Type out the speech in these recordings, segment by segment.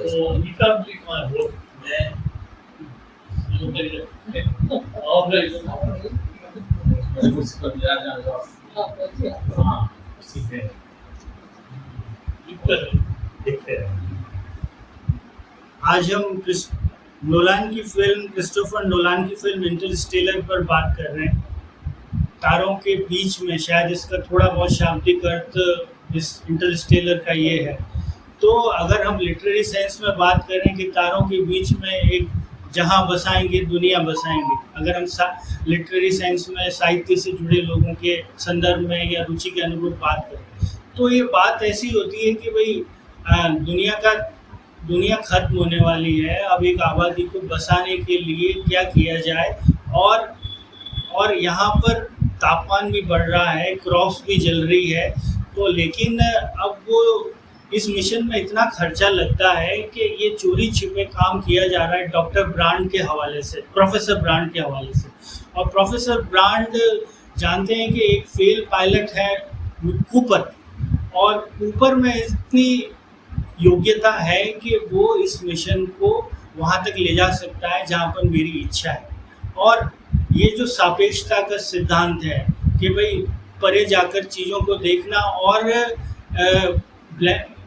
So he can't take my vote. मैं हाँ ठीक है देखते हैं। आज हम नोलान की फिल्म क्रिस्टोफर नोलान की फिल्म इंटरस्टेलर पर बात कर रहे हैं। तारों के बीच में शायद इसका थोड़ा बहुत शाब्दिक अर्थ इस इंटरस्टेलर का ये है। तो अगर हम लिटरेरी सेंस में बात करें कि तारों के बीच में एक जहां बसाएंगे दुनिया बसाएंगे, अगर हम लिटरेरी सेंस में साहित्य से जुड़े लोगों के संदर्भ में या रुचि के अनुरूप बात करें, तो ये बात ऐसी होती है कि भाई दुनिया खत्म होने वाली है। अब एक आबादी को बसाने के लिए क्या किया जाए, और यहाँ पर तापमान भी बढ़ रहा है, क्रॉप्स भी जल रही है। तो लेकिन अब वो इस मिशन में इतना खर्चा लगता है कि ये चोरी छिपे काम किया जा रहा है डॉक्टर ब्रांड के हवाले से, प्रोफेसर ब्रांड के हवाले से। और प्रोफेसर ब्रांड जानते हैं कि एक फेल पायलट है कूपर, और कूपर में इतनी योग्यता है कि वो इस मिशन को वहाँ तक ले जा सकता है जहाँ पर मेरी इच्छा है। और ये जो सापेक्षता का सिद्धांत है कि भाई परे जाकर चीज़ों को देखना, और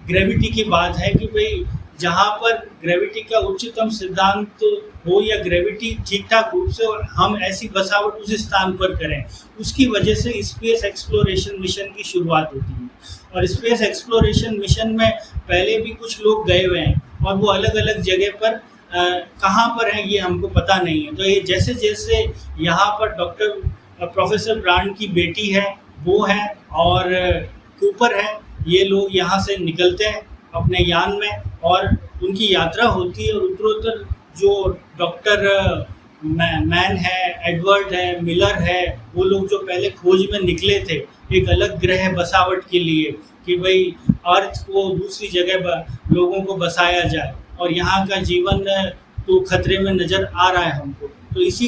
ग्रेविटी की बात है कि भाई जहाँ पर ग्रेविटी का उच्चतम सिद्धांत हो या ग्रेविटी ठीक ठाक रूप से और हम ऐसी बसावट उस स्थान पर करें, उसकी वजह से स्पेस एक्सप्लोरेशन मिशन की शुरुआत होती है। और स्पेस एक्सप्लोरेशन मिशन में पहले भी कुछ लोग गए हुए हैं, और वो अलग अलग जगह पर कहाँ पर हैं ये हमको पता नहीं है। तो ये जैसे जैसे यहाँ पर प्रोफेसर ब्रांड की बेटी है, वो है, और कूपर है, ये लोग यहाँ से निकलते हैं अपने यान में, और उनकी यात्रा होती है। और उत्तरोत्तर जो डॉक्टर मैन है, एडवर्ड है, मिलर है, वो लोग जो पहले खोज में निकले थे एक अलग ग्रह बसावट के लिए कि भाई अर्थ को दूसरी जगह लोगों को बसाया जाए, और यहाँ का जीवन तो खतरे में नज़र आ रहा है हमको। तो इसी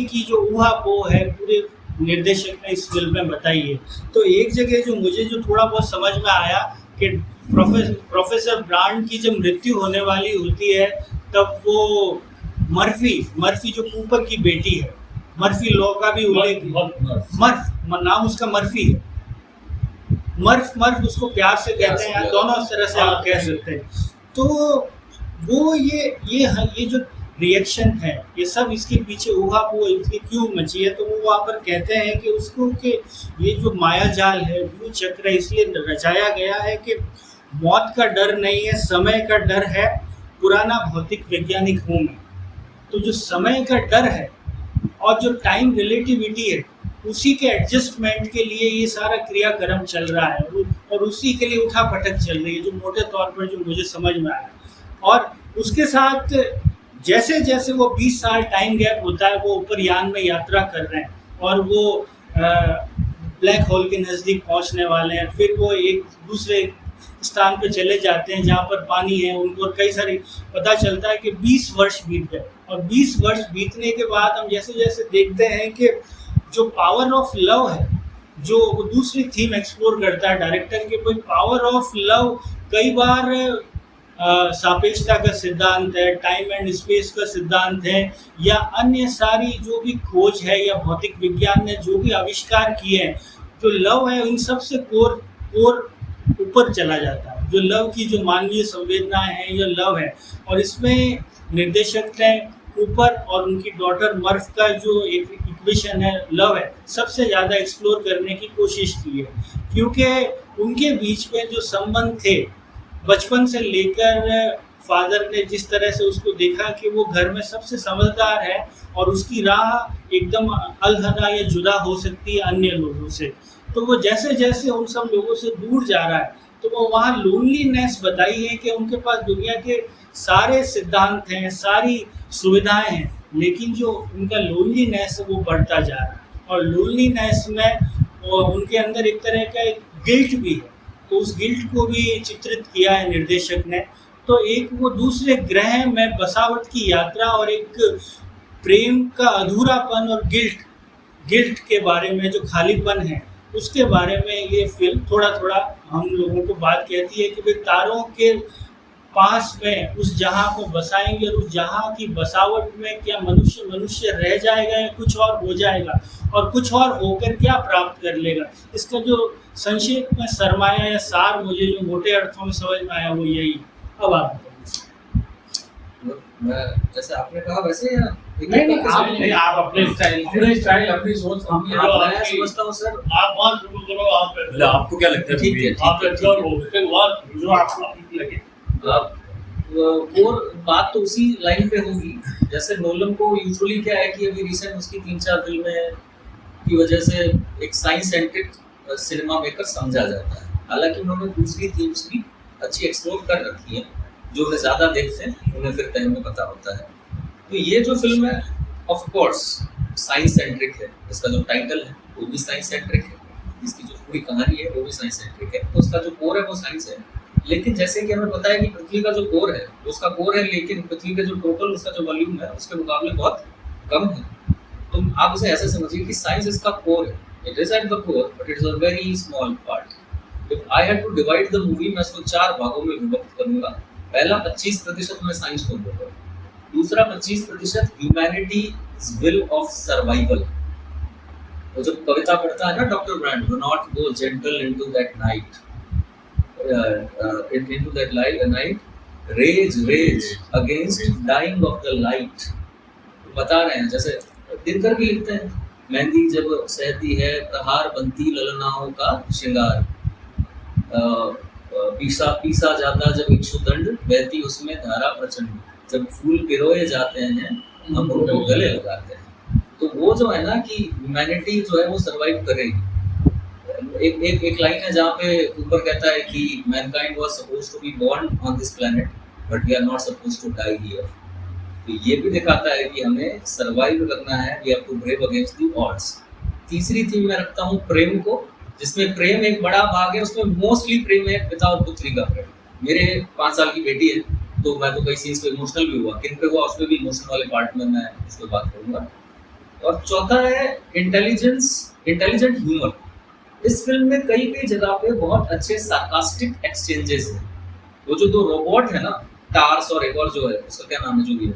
की जो ऊहापोह है पूरे निर्देशक ने इस फिल्म में बताई है। तो एक जगह जो मुझे थोड़ा बहुत समझ में आया कि प्रोफेसर ब्रांड की जब मृत्यु होने वाली होती है, तब वो मर्फी जो कूपर की बेटी है, मर्फी लॉ का भी उल्लेख, मर्फ नाम उसका मर्फी है, मर्फ उसको प्यार से कहते हैं, दोनों तरह से आप कह सकते हैं। तो वो ये जो रिएक्शन है, ये सब इसके पीछे ऊहापोह इसकी क्यों मची है, तो वो वहाँ पर कहते हैं कि उसको कि ये जो माया जाल है, वो चक्र इसलिए रचाया गया है कि मौत का डर नहीं है, समय का डर है। पुराना भौतिक वैज्ञानिक हूँ मैं, तो जो समय का डर है और जो टाइम रिलेटिविटी है, उसी के एडजस्टमेंट के लिए ये सारा क्रियाक्रम चल रहा है, और उसी के लिए उठा पटक चल रही है, जो मोटे तौर पर जो मुझे समझ में आया। और उसके साथ जैसे जैसे वो 20 साल टाइम गैप होता है, वो ऊपर यान में यात्रा कर रहे हैं, और वो ब्लैक होल के नज़दीक पहुंचने वाले हैं। फिर वो एक दूसरे स्थान पे चले जाते हैं जहाँ पर पानी है, उनको कई सारी पता चलता है कि 20 वर्ष बीत गए। और 20 वर्ष बीतने के बाद हम जैसे जैसे देखते हैं कि जो पावर ऑफ लव है, जो वो दूसरी थीम एक्सप्लोर करता है डायरेक्टर के, कोई पावर ऑफ लव कई बार सापेक्षता का सिद्धांत है, टाइम एंड स्पेस का सिद्धांत है, या अन्य सारी जो भी खोज है या भौतिक विज्ञान ने जो भी आविष्कार किए हैं, जो लव है उन सब से कोर ऊपर चला जाता है। जो लव की जो मानवीय संवेदनाएं हैं, ये लव है। और इसमें निर्देशक ने कूपर और उनकी डॉटर मर्फ का जो एक इक्वेशन है, लव है, सबसे ज़्यादा एक्सप्लोर करने की कोशिश की है, क्योंकि उनके बीच में जो संबंध थे बचपन से लेकर, फादर ने जिस तरह से उसको देखा कि वो घर में सबसे समझदार है और उसकी राह एकदम अलहदा या जुदा हो सकती है अन्य लोगों से, तो वो जैसे जैसे उन सब लोगों से दूर जा रहा है, तो वो वहाँ लोनलीनेस बताई है कि उनके पास दुनिया के सारे सिद्धांत हैं, सारी सुविधाएं हैं, लेकिन जो उनका लोनलीनेस है वो बढ़ता जा रहा है। और लोनलीनेस में उनके अंदर एक तरह का एक गिल्ट भी है, तो उस गिल्ट को भी चित्रित किया है निर्देशक ने। तो एक वो दूसरे ग्रह में बसावट की यात्रा और एक प्रेम का अधूरापन और गिल्ट के बारे में, जो खालीपन है उसके बारे में ये फिल्म थोड़ा थोड़ा हम लोगों को बात कहती है कि भाई तारों के पास में उस जहाँ को बसाएंगे और उस जहाँ की बसावट में क्या मनुष्य रह जाएगा या कुछ और हो जाएगा, और कुछ और होकर क्या प्राप्त कर लेगा। इसका जो संक्षेप में सरमाया या सार मुझे जो मोटे अर्थों में समझ में आया वो यही। अब आप बताइए। मैं जैसे आपने कहा वैसे या नहीं, आप अपने स्टाइल अपनी सोच मैं समझता हूँ सर। आप वहाँ शुरू करो, आप मतलब आपको क्या लगता है? ठीक है, आप एब्जॉर्ब हो, उसके बाद जो आपको ठीक लगे। और बात तो उसी लाइन पे होगी। जैसे नोलन को यूजुअली क्या है कि अभी रिसेंट उसकी 3-4 फिल्में की वजह से एक साइंस सेंट्रिक सिनेमा मेकर समझा जाता है। हालांकि उन्होंने दूसरी थीम्स भी अच्छी एक्सप्लोर कर रखी हैं, जो उन्हें ज़्यादा देखते हैं उन्हें फिर तय में पता होता है। तो ये जो फिल्म है ऑफ कोर्स साइंस सेंट्रिक है, इसका जो टाइटल है वो भी साइंस सेंट्रिक है, इसकी जो पूरी कहानी है वो भी साइंस सेंट्रिक है, तो उसका जो कोर है वो साइंस है। लेकिन जैसे कि हमें पता है कि पृथ्वी का जो कोर है उसका कोर है, लेकिन पृथ्वी का जो टोटल उसका जो वॉल्यूम है उसके मुकाबले बहुत कम है। तो आप उसे ऐसे समझिए कि साइंस इसका कोर है, it is at the core but it is a very small part. If I had to divide the movie, मैं इसको 4 भागों में विभक्त करूंगा। पहला 25% मैं साइंस को दूंगा, दूसरा 25% ह्यूमैनिटी विल ऑफ सर्वाइवल। वो जब कविता पढ़ता है ना doctor brand, do not go gentle into that night, into that night, rage against dying of the light। बता रहे हैं, जैसे दिनकर भी लिखते हैं, मेहंदी जब सहती है प्रहार बनती ललनाओं का श्रृंगार, पीसा जाता जब इक्षुदंड बहती उसमें धारा प्रचंड, जब फूल पिरोए जाते हैं हम उनको गले लगाते हैं। तो वो जो है ना कि ह्यूमैनिटी जो है वो सर्वाइव करेगी। एक लाइन है जहाँ पे ऊपर कहता है कि mankind was supposed to be born on this planet but we are not supposed to die here. तो ये भी दिखाता है कि हमें सर्वाइव करना है, we have to brave against the odds. तीसरी थीम मैं रखता हूँ प्रेम को, जिसमें प्रेम एक बड़ा भाग है, उसमें मोस्टली प्रेम है पिता और पुत्री का प्रेम। मेरे 5 साल की बेटी है, तो मैं तो कई सीन्स पे इमोशनल भी हुआ, किन पे हुआ उसमें भी इमोशनल वाले पार्ट में मैं उस पर बात करूँगा। और चौथा है इंटेलिजेंट ह्यूमर। इस फिल्म में कई जगह पे बहुत अच्छे सार्कास्टिक एक्सचेंजेस हैं। वो जो 2 रोबोट है ना, टार्स और एक और जो है उसका क्या नाम है जो भी है,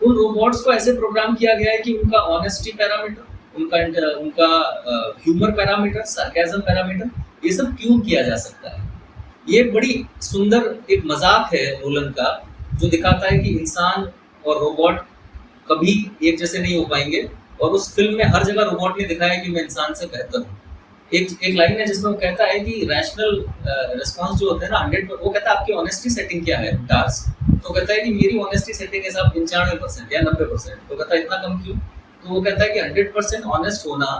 उन रोबोट्स को ऐसे प्रोग्राम किया गया है कि उनका ऑनेस्टी पैरामीटर, उनका ह्यूमर पैरामीटर, सार्केज्म पैरामीटर, ये सब ट्यून किया जा सकता है। ये बड़ी सुंदर एक मजाक है नोलन का, जो दिखाता है कि इंसान और रोबोट कभी एक जैसे नहीं हो पाएंगे। और उस फिल्म में हर जगह रोबोट ने दिखाया कि मैं इंसान से बेहतर हूँ। एक लाइन है जिसमें वो कहता है कि रैशनल रिस्पॉन्स जो होता है ना 100, वो कहता है आपकी ऑनेस्टी सेटिंग क्या है टार्स, तो कहता है कि मेरी ऑनेस्टी सेटिंग है साहब 95% या 90%। तो कहता है इतना कम क्यों? तो वो कहता है कि 100% ऑनेस्ट होना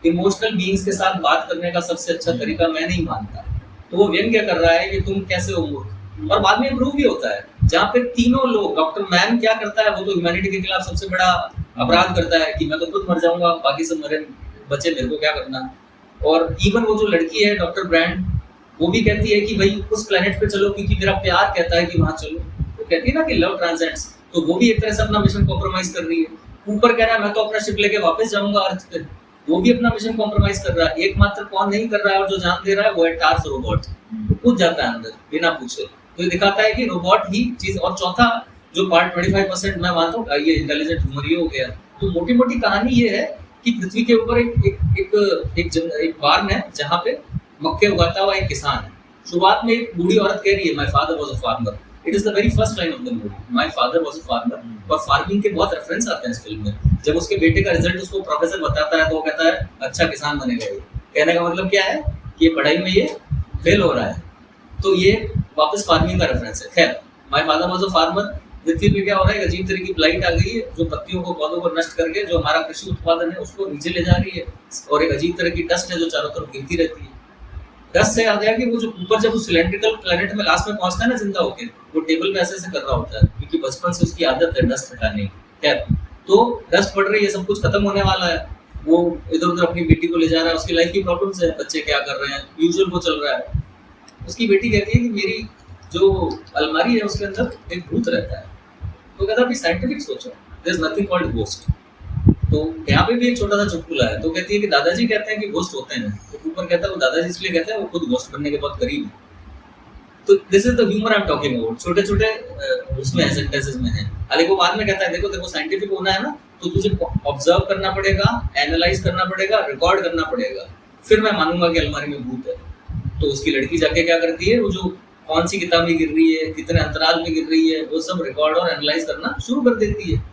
इमोशनल बीइंग्स के साथ बात करने का सबसे अच्छा तरीका मैं नहीं मानता। तो वो व्यंग्य कर रहा है कि तुम कैसे हो मूर्ख। और बाद में प्रूव भी होता है, जहाँ पे तीनों लोग, डॉक्टर मैन क्या करता है, वो तो ह्यूमैनिटी के खिलाफ सबसे बड़ा अपराध करता है कि मैं तो खुद मर जाऊंगा, बाकी सब मरे बचे, मेरे को क्या करना। और इवन वो जो लड़की है डॉक्टर ब्रांड, वो भी कहती है कि भाई उस प्लेनेट पे चलो क्योंकि मेरा प्यार कहता है कि वहां चलो। वो कहती है ना कि लव ट्रांसेंड्स, तो वो भी एक तरह से अपना मिशन कॉम्प्रोमाइज कर रही है। ऊपर कह रहा है मैं तो अपना शिप लेके वापस जाऊंगा अर्थ पे, वो भी अपना मिशन कॉम्प्रोमाइज कर रहा है। एकमात्र कौन नहीं कर रहा है और जो जान दे रहा है वो है टार्स रोबोट, कूद जाता है अंदर बिना पूछे। तो ये दिखाता है कि रोबोट ही चीज। और चौथा जो पार्ट 25% मैं मानता हूँ ये इंटेलिजेंट ह्यूमर ही हो गया। तो मोटी मोटी कहानी ये है कि पृथ्वी के ऊपर एक बार्न है जहाँ पे मक्के उगाता हुआ एक किसान है। शुरुआत में एक बूढ़ी औरत कह रही है my father was a farmer. It is the very first line of the movie, my father was a farmer. और फार्मिंग के बहुत रेफरेंस आते हैं इस फिल्म में। जब उसके बेटे का रिजल्ट उसको प्रोफेसर बताता है तो वो कहता है अच्छा किसान बनेगा। ये कहने का मतलब क्या है कि ये पढ़ाई में ये फेल हो रहा है, तो ये वापस फार्मिंग का रेफरेंस है। खैर, my father was a farmer. पृथ्वी पे क्या हो रहा है, एक अजीब तरह की ब्लाइट आ गई है जो पत्तियों को, पौधों को नष्ट करके जो हमारा कृषि उत्पादन है उसको नीचे ले जा रही है। और एक अजीब तरह की डस्ट है जो चारों तरफ गिरती रहती है। डस्ट से याद आया कि वो जो ऊपर जब उस सिलेंड्रिकल प्लेनेट में लास्ट में पहुंचता है ना जिंदा होकर, वो टेबल पे ऐसे कर रहा होता है क्योंकि बचपन से उसकी आदत है डस्ट हटाने की। खैर, तो डस्ट पड़ रही है, सब कुछ खत्म होने वाला है। वो इधर उधर अपनी बेटी को ले जा रहा है, उसकी लाइफ की प्रॉब्लम्स है, बच्चे क्या कर रहे हैं, यूजुअल वो चल रहा है। उसकी बेटी कहती है कि मेरी जो अलमारी है उसके अंदर एक भूत रहता है। तो कहता है साइंटिफिक सोचो, there is nothing called ghost. तो यहाँ पे भी एक छोटा सा चुटकुला है। तो कहती है कि दादाजी कहते हैं कि घोस्ट होते हैं। तो ऊपर कहता है वो दादाजी इसलिए कहते हैं वो खुद घोस्ट बनने के बहुत करीब है। तो this is the humour I am talking about. छोटे छोटे उसमें है, सेंटेंसेस में है। देखो बाद में कहता है देखो देखो साइंटिफिक होना है ना तो तुझे ऑब्जर्व करना पड़ेगा, एनालाइज करना पड़ेगा, रिकॉर्ड करना पड़ेगा, फिर मैं मानूंगा कि अलमारी में भूत है। तो उसकी लड़की जाके क्या करती है, वो जो कौन सी किताब में गिर रही है, कितने अंतराल में गिर रही है, वो सब रिकॉर्ड और एनालाइज करना शुरू कर देती है।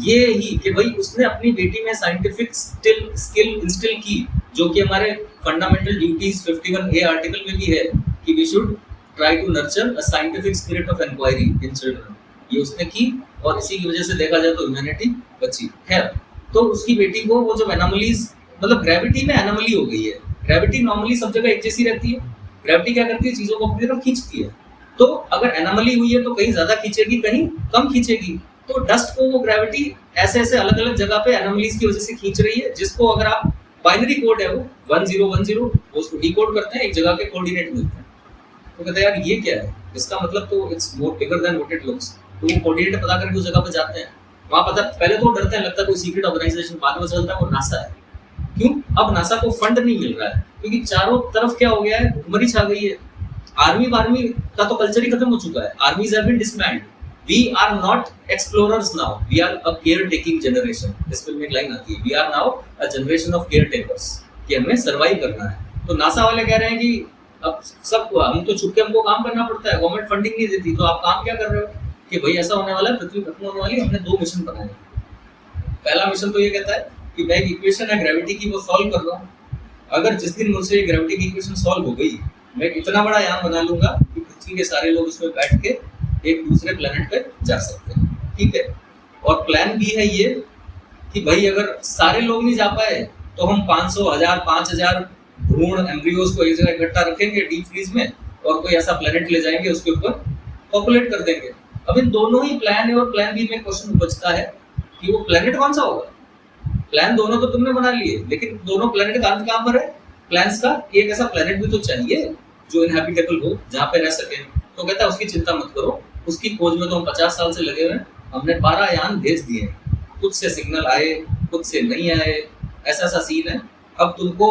ये ही कि भाई उसने अपनी बेटी में साइंटिफिक स्किल इंस्टिल की, जो कि हमारे फंडामेंटल ड्यूटीज 51A आर्टिकल में भी है कि we should try to nurture a scientific spirit of inquiry in children. ये उसने की और इसी की वजह से देखा जाए तो ह्यूमैनिटी बची। खैर, तो उसकी बेटी को वो जब एनोमलीज, मतलब ग्रेविटी में एनोमली हो गई है। ग्रेविटी नॉर्मली सब जगह एक जैसी रहती है, ग्रेविटी क्या करती है, चीजों को अपनी तरफ खींचती है। तो अगर एनोमली हुई है तो कहीं ज्यादा खींचेगी, कहीं कम खींचेगी। तो डस्ट को वो ग्रेविटी ऐसे ऐसे अलग अलग जगह पे एनोमलीज की वजह से खींच रही है, जिसको अगर आप बाइनरी कोड है वो 1010 उसको डिकोड करते हैं, एक जगह के कोऑर्डिनेट मिलते हैं। तो कहते हैं यार ये क्या है, इसका मतलब तो it's more bigger than what it looks. तो वो कोऑर्डिनेट पता करके उस जगह पे जाते हैं। वहां पता, पहले तो डरते हैं, लगता है कोई सीक्रेट ऑर्गेनाइजेशन, बाद में चलता है वो नासा है। क्यों? अब नासा को फंड नहीं मिल रहा है क्योंकि चारों तरफ क्या हो गया है, भुखमरी छा गई है। आर्मी का तो कल्चर ही खत्म हो चुका है। Armies have been disband. We are not explorers now, we are a care taking generation. इस फिल्म में एक लाइन आती है, we are now a generation of care takers, कि हमें सर्वाइव करना है। तो नासा वाले कह रहे हैं कि अब सब हम तो छुप के हमको काम करना पड़ता है, गवर्नमेंट फंडिंग नहीं देती, तो आप काम क्या कर रहे हो कि भाई ऐसा होने वाला है, पृथ्वी खत्म होने वाली है, हमने 2 मिशन बनाए। पहला मिशन तो ये कहता है कि मैं एक इक्वेशन है ग्रेविटी की, वो सॉल्व कर रहा हूँ। अगर जिस दिन मुझसे ग्रेविटी की इक्वेशन सॉल्व हो गई, मैं इतना बड़ा यान बना लूंगा कि पृथ्वी के सारे लोग उसमें बैठ के एक दूसरे प्लेनेट पे जा सकते हैं। ठीक है। और प्लान भी है ये कि भाई अगर सारे लोग नहीं जा पाए तो हम 500, 1000, 5000 भ्रूण एम्ब्रियोज को एक जगह इकट्ठा रखेंगे डीप फ्रीज में, और कोई ऐसा प्लेनेट ले जाएंगे, उसके ऊपर पॉपुलेट कर देंगे। अब इन दोनों ही प्लान ए और प्लान बी में क्वेश्चन बचता है कि वो प्लेनेट कौन सा होगा। प्लान दोनों तो तुमने बना लिए, लेकिन दोनों प्लेनेट का अंत कहाँ पर है प्लान्स का? एक ऐसा प्लेनेट भी तो चाहिए जो इनहैबिटेबल हो, जहाँ पे रह सके। तो कहता है उसकी चिंता मत करो, उसकी खोज में तो हम 50 साल से लगे हुए हैं, हमने 12 यान भेज दिए हैं। कुछ से सिग्नल आए, कुछ से नहीं आए, ऐसा ऐसा सीन है। अब तुमको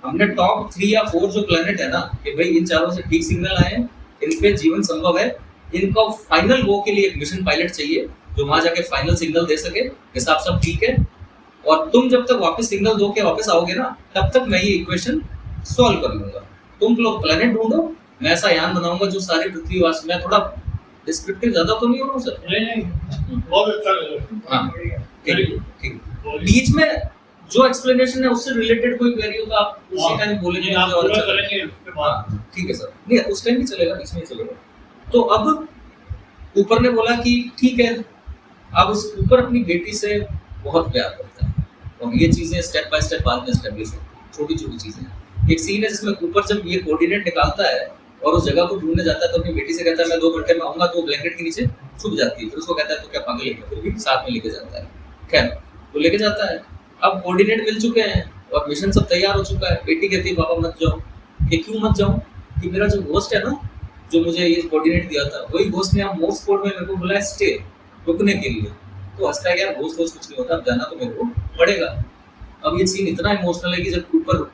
हमने टॉप 3 या 4 जो प्लेनेट है ना, कि भाई इन चारों से ठीक सिग्नल आए, इन पे जीवन संभव है, इनका फाइनल गो के लिए एक मिशन पायलट चाहिए जो वहां जाके फाइनल सिग्नल दे सके, हिसाब सब ठीक है। और तुम जब तक वापस सिग्नल दो के वापस आओगे ना, तब तक मैं ये इक्वेशन सॉल्व कर लूंगा। तुम लोग प्लेनेट ढूंढो, मैं ऐसा यान बनाऊंगा जो सारी पृथ्वीवासी। मैं थोड़ा डिस्क्रिप्टिव ज्यादा तो नहीं हो रहा हूँ सर? नहीं बहुत अच्छा लगा। हाँ ठीक। बीच में जो एक्सप्लेनेशन है उससे रिलेटेड कोई क्वेरी हो तो आप उसी टाइम बोलेंगे, आप और पूरा अच्छा करेंगे उसके बाद। ठीक है सर। नहीं उस टाइम भी चलेगा, बीच में चलेगा। तो अब ऊपर ने बोला कि ठीक है, अब उस ऊपर अपनी बेटी से बहुत प्यार करता है, और ये चीजें स्टेप बाय स्टेप बाद में एस्टेब्लिश होती हैं, छोटी छोटी चीजें। एक सीन है जिसमें ऊपर जब ये कोऑर्डिनेट निकालता है और उस जगह को ढूंढने जाता है, तो अपनी बेटी से कहता है मैं 2 घंटे में आऊंगा, तो ब्लैंकेट के नीचे छुप जाती है। फिर उसको कहता है तो क्या पागल है, फिर भी साथ में लेके जाता है। खैर वो लेके जाता है। अब कोऑर्डिनेट मिल चुके हैं और मिशन सब तैयार हो चुका है। बेटी कहती है पापा मत जाओ। कि क्यों मत जाऊं? कि मेरा जो घोस्ट है ना, जो मुझे ये कोऑर्डिनेट दिया था, वही घोस्ट ने आप मोर्स कोड में मेरे को बुलाया स्टे, रुकने के लिए। तो हंसता है यार घोस्ट कुछ नहीं होता, अब जाना तो मेरे को पड़ेगा। अब ये सीन इतना इमोशनल है कि जब ऊपर,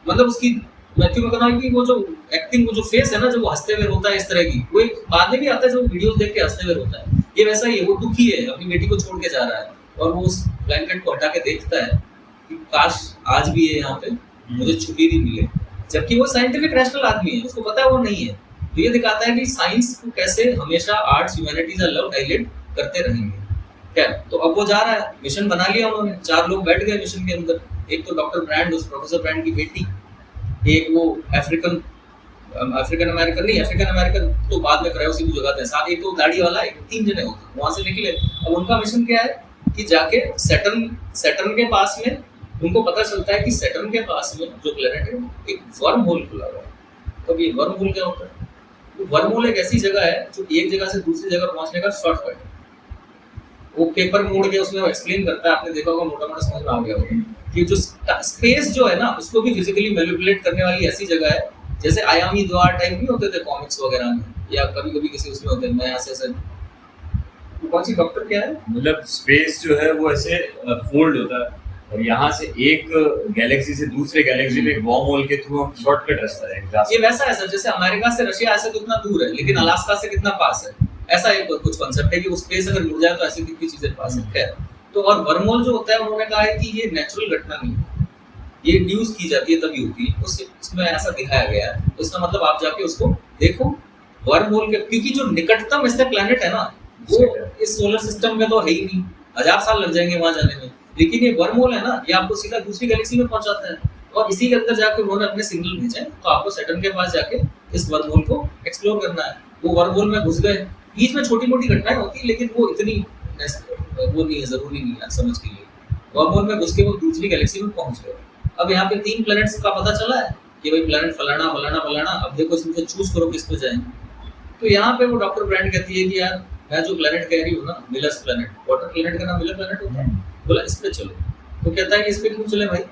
मतलब उसकी मैथ्यू मैककॉनॉही की वो जो एक्टिंग, वो जो फेस है ना, जब वो हंसते हुए रोता है इस तरह की, वो एक बाद में भी आता है, जो वीडियोस देख के हंसते हुए रोता है। ये वैसा ही है, वो दुखी है, अपनी बेटी को छोड़ के जा रहा है, और वो उस ब्लैंकेट को हटा के देखता है कि काश आज भी ये यहाँ पे मुझे छुट्टी नहीं मिले। जबकि वो साइंटिफिक रैशनल आदमी है, उसको पता है वो नहीं है। तो ये दिखाता है कि साइंस को कैसे हमेशा आर्ट्स, ह्यूमैनिटीज और लव हाईलाइट करते रहेंगे। क्या तो अब वो जा रहा है, मिशन बना लिया उन्होंने, 4 लोग बैठ गए मिशन के अंदर। एक तो डॉक्टर ब्रांड, उस प्रोफेसर ब्रांड की बेटी, एक वो अफ्रीकन अमेरिकन तो बाद में क्रायोसिस में लगाते हैं, साथ एक तो दाढ़ी वाला, एक 3 जने होते वहां से निकले। अब उनका मिशन क्या है कि जाके सैटर्न के पास में, उनको पता चलता है कि सैटर्न के पास में जो प्लेनेट है एक वर्म होल खुला हुआ है। तो ये वर्म होल क्या होता है? तो वर्म होल एक ऐसी जगह है जो एक जगह से दूसरी जगह पहुंचने का शॉर्टकट है। वो पेपर मोड़ के उसमें एक्सप्लेन करता है, आपने देखा होगा, मोटा मोटा समझ में आ गया होगा कि जो स्पेस जो है ना, उसको भी फिजिकली मैनिपुलेट करने वाली ऐसी जगह है, जैसे आयामी द्वार टाइप नहीं होते थे कॉमिक्स वगैरह में, या कभी कभी किसी उसमें होते हैं। मैं ऐसे कौन सी डॉक्टर क्या है, मतलब स्पेस जो है वो ऐसे फोल्ड होता है और यहाँ से एक गैलेक्सी से दूसरे गैलेक्सी में एक वॉर्म होल के थ्रू हम शॉर्टकट रास्ता है। ये वैसा है सर, जैसे अमेरिका से रशिया ऐसे तो इतना दूर है, लेकिन अलास्का से कितना पास है, ऐसा एक कुछ कॉन्सेप्ट है कि वो स्पेस अगर मिल जाए तो ऐसी कितनी चीजें पास है। खैर, तो और वर्महोल जो होता है उन्होंने कहा है कि ये नेचुरल घटना नहीं है, ये इंड्यूस की जाती है तभी होती है, उसमें ऐसा दिखाया गया है। तो इसका मतलब आप जाके उसको देखो वर्महोल के, क्योंकि जो निकटतम इससे प्लैनेट है ना वो इस सोलर सिस्टम में तो है ही नहीं, 1000 साल लग जाएंगे वहां जाने में, लेकिन ये वर्महोल है ना, ये आपको सीधा दूसरी गैलेक्सी में पहुंचाता है और इसी के अंदर जाके उन्होंने अपने सिग्नल भेजे, तो आपको सैटर्न के पास जाके इस वर्महोल को एक्सप्लोर करना है। वो वर्महोल में घुस गए, बीच में छोटी मोटी घटनाएं होती है लेकिन वो इतनी वो नहीं है, जरूरी नहीं है समझ के लिए। वर्महोल में घुस के वो दूसरी गैलेक्सी में पहुंच गए। अब यहाँ पे 3 प्लैनेट्स का पता चला है कि भाई प्लैनेट फलाना फलाना फलाना, अब देखो इसमें से चूज करो किस पे जाएंगे। तो यहाँ पे वो डॉक्टर ब्रांड कहती है कि यार मैं जो प्लैनेट कह रही हूँ ना, मिलर्स प्लैनेट, वाटर प्लैनेट का नाम मिलर प्लैनेट होता है, बोला इस पे चलो। तो कहता है कि इस पे क्यों चले भाई,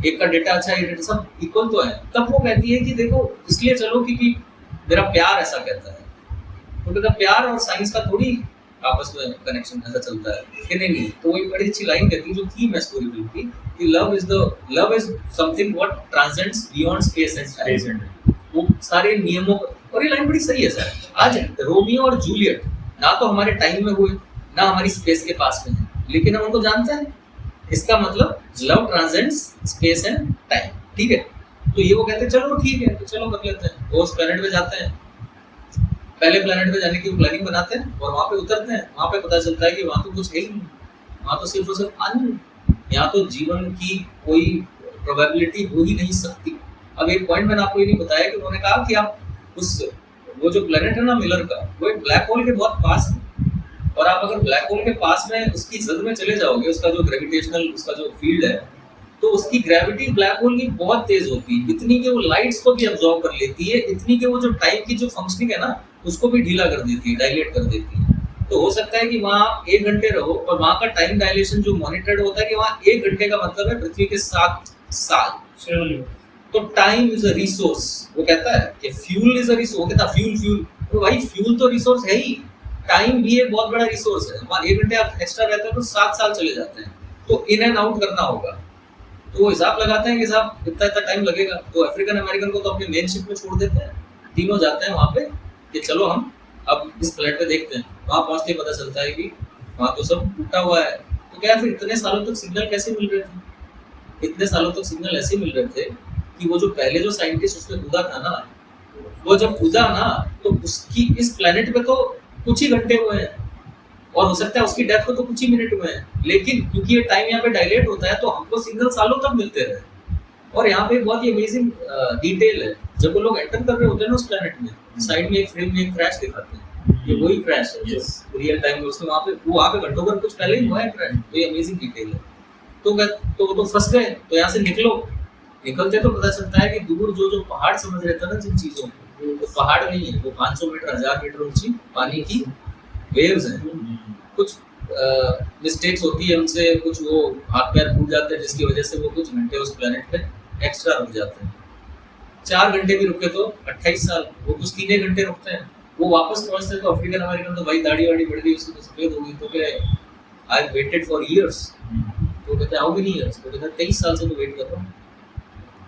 एक का डेटा अच्छा है, डेटा सब इक्वल तो है। तब वो कहती है कि देखो इसलिए चलो क्योंकि मेरा प्यार ऐसा कहता है। तो कहता प्यार और साइंस का थोड़ी आपस में कनेक्शन ऐसा चलता है कि नहीं। तो वो एक बड़ी अच्छी लाइन कहती है जो थीम है स्टोरी फिल्म की, कि love is something what transcends beyond space and time. वो सारे नियमों, और ये लाइन बड़ी सही है सर। आज रोमियो और जूलियट ना तो हमारे टाइम में हुए ना हमारी स्पेस के पास में है, लेकिन हम उनको जानते हैं। इसका मतलब love transcends space and time, ठीक है। तो ये वो कहते हैं चलो ठीक है, तो चलो कर लेते हैं। वो उस प्लैनेट पे जाते हैं, पहले प्लैनेट पे जाने की प्लानिंग बनाते हैं और वहाँ पे उतरते हैं। वहाँ पे पता चलता है कि वहाँ तो कुछ है ही नहीं, वहाँ तो सिर्फ और सिर्फ पानी, यहाँ तो जीवन की कोई प्रोबेबिलिटी हो ही नहीं सकती। अब एक पॉइंट मैंने आपको ये नहीं बताया कि उन्होंने कहा कि आप उस वो जो प्लैनेट है ना मिलर का, वो एक ब्लैक होल के बहुत पास है, और आप अगर ब्लैक होल के पास में उसकी जद में चले जाओगे, उसका जो ग्रेविटेशनल उसका जो फील्ड है, तो उसकी ग्रेविटी ब्लैक होल की बहुत तेज होती है, इतनी कि वो लाइट्स को भी अब्सॉर्ब कर लेती है, इतनी कि वो जो टाइम की जो फंक्शनिंग है ना उसको भी ढीला कर देती है, डायलेट कर देती है। तो हो सकता है कि वहाँ 1 घंटे रहो और वहाँ का टाइम डायलेशन जो मॉनिटर्ड होता है कि वहाँ 1 घंटे का मतलब है पृथ्वी के 7 साल। तो टाइम इज अ रिसोर्स। वो कहता है कि फ्यूल इज अ रिसोर्स, वो कहता है फ्यूल, तो भाई फ्यूल तो रिसोर्स है ही, टाइम भी एक बहुत बड़ा रिसोर्स है। वहाँ 1 घंटे आप एक्स्ट्रा रहते हैं तो 7 साल चले जाते हैं, तो इन एंड आउट करना होगा। तो वो हिसाब लगाते हैं कि साहब इतना टाइम लगेगा, तो अफ्रीकन अमेरिकन को तो अपने मेन शिप में छोड़ देते हैं, तीनों जाते हैं वहाँ पे कि चलो हम अब इस प्लेनेट पे देखते हैं। वहाँ पहुँचते पता चलता है कि वहाँ तो सब टूटा हुआ है। तो क्या फिर इतने सालों तक सिग्नल कैसे मिल रहे थे? इतने सालों तक सिग्नल ऐसे मिल रहे थे कि वो जो पहले जो साइंटिस्ट उसमें कूदा था ना, वो जब कूदा ना तो उसकी इस प्लेनेट पे तो कुछ ही घंटे हुए हैं, और हो सकता है उसकी डेथ को तो कुछ ही मिनट हुए हैं, लेकिन क्योंकि ये टाइम यहाँ पे डायलेट होता है तो हमको सिग्नल सालों तक मिलते रहे। और यहाँ पे बहुत ही अमेजिंग डिटेल है, जब वो लोग एंटर कर रहे होते हैं ना उस प्लेनेट में, साइड में एक फ्रेम में एक क्रैश दिखाते हैं, ये वही क्रैश है जो रियल टाइम में उसमें वहाँ पे घंटों भर कुछ पहले ही हुआ है क्रैश। तो ये अमेजिंग डिटेल है। तो फंस गए, तो यहाँ से निकलते तो पता चलता है कि दूर जो पहाड़ समझ रहे थे ना जिन चीजों को, वो पहाड़ नहीं है, वो 500 मीटर 1000 मीटर ऊंची पानी की वेव्स हैं। कुछ मिस्टेक्स होती है उनसे, कुछ वो हाथ पैर फूट जाते हैं जिसकी वजह से वो कुछ घंटे उस प्लेनेट पे एक्स्ट्रा रुक जाते हैं। 4 घंटे भी रुके तो 28 साल, वो कुछ 3 घंटे रुकते हैं, वो वापस पहुंचते तो अफ्रीकन अमेरिकन तो भाई दाढ़ी वाड़ी बढ़ गई, उसकी तो सफेद हो गई। तो क्या आई वेटेड फॉर इयर्स, तो कहते हाउ मेनी इयर्स, तो कहता 23 साल से तो वेट कर रहा हूँ।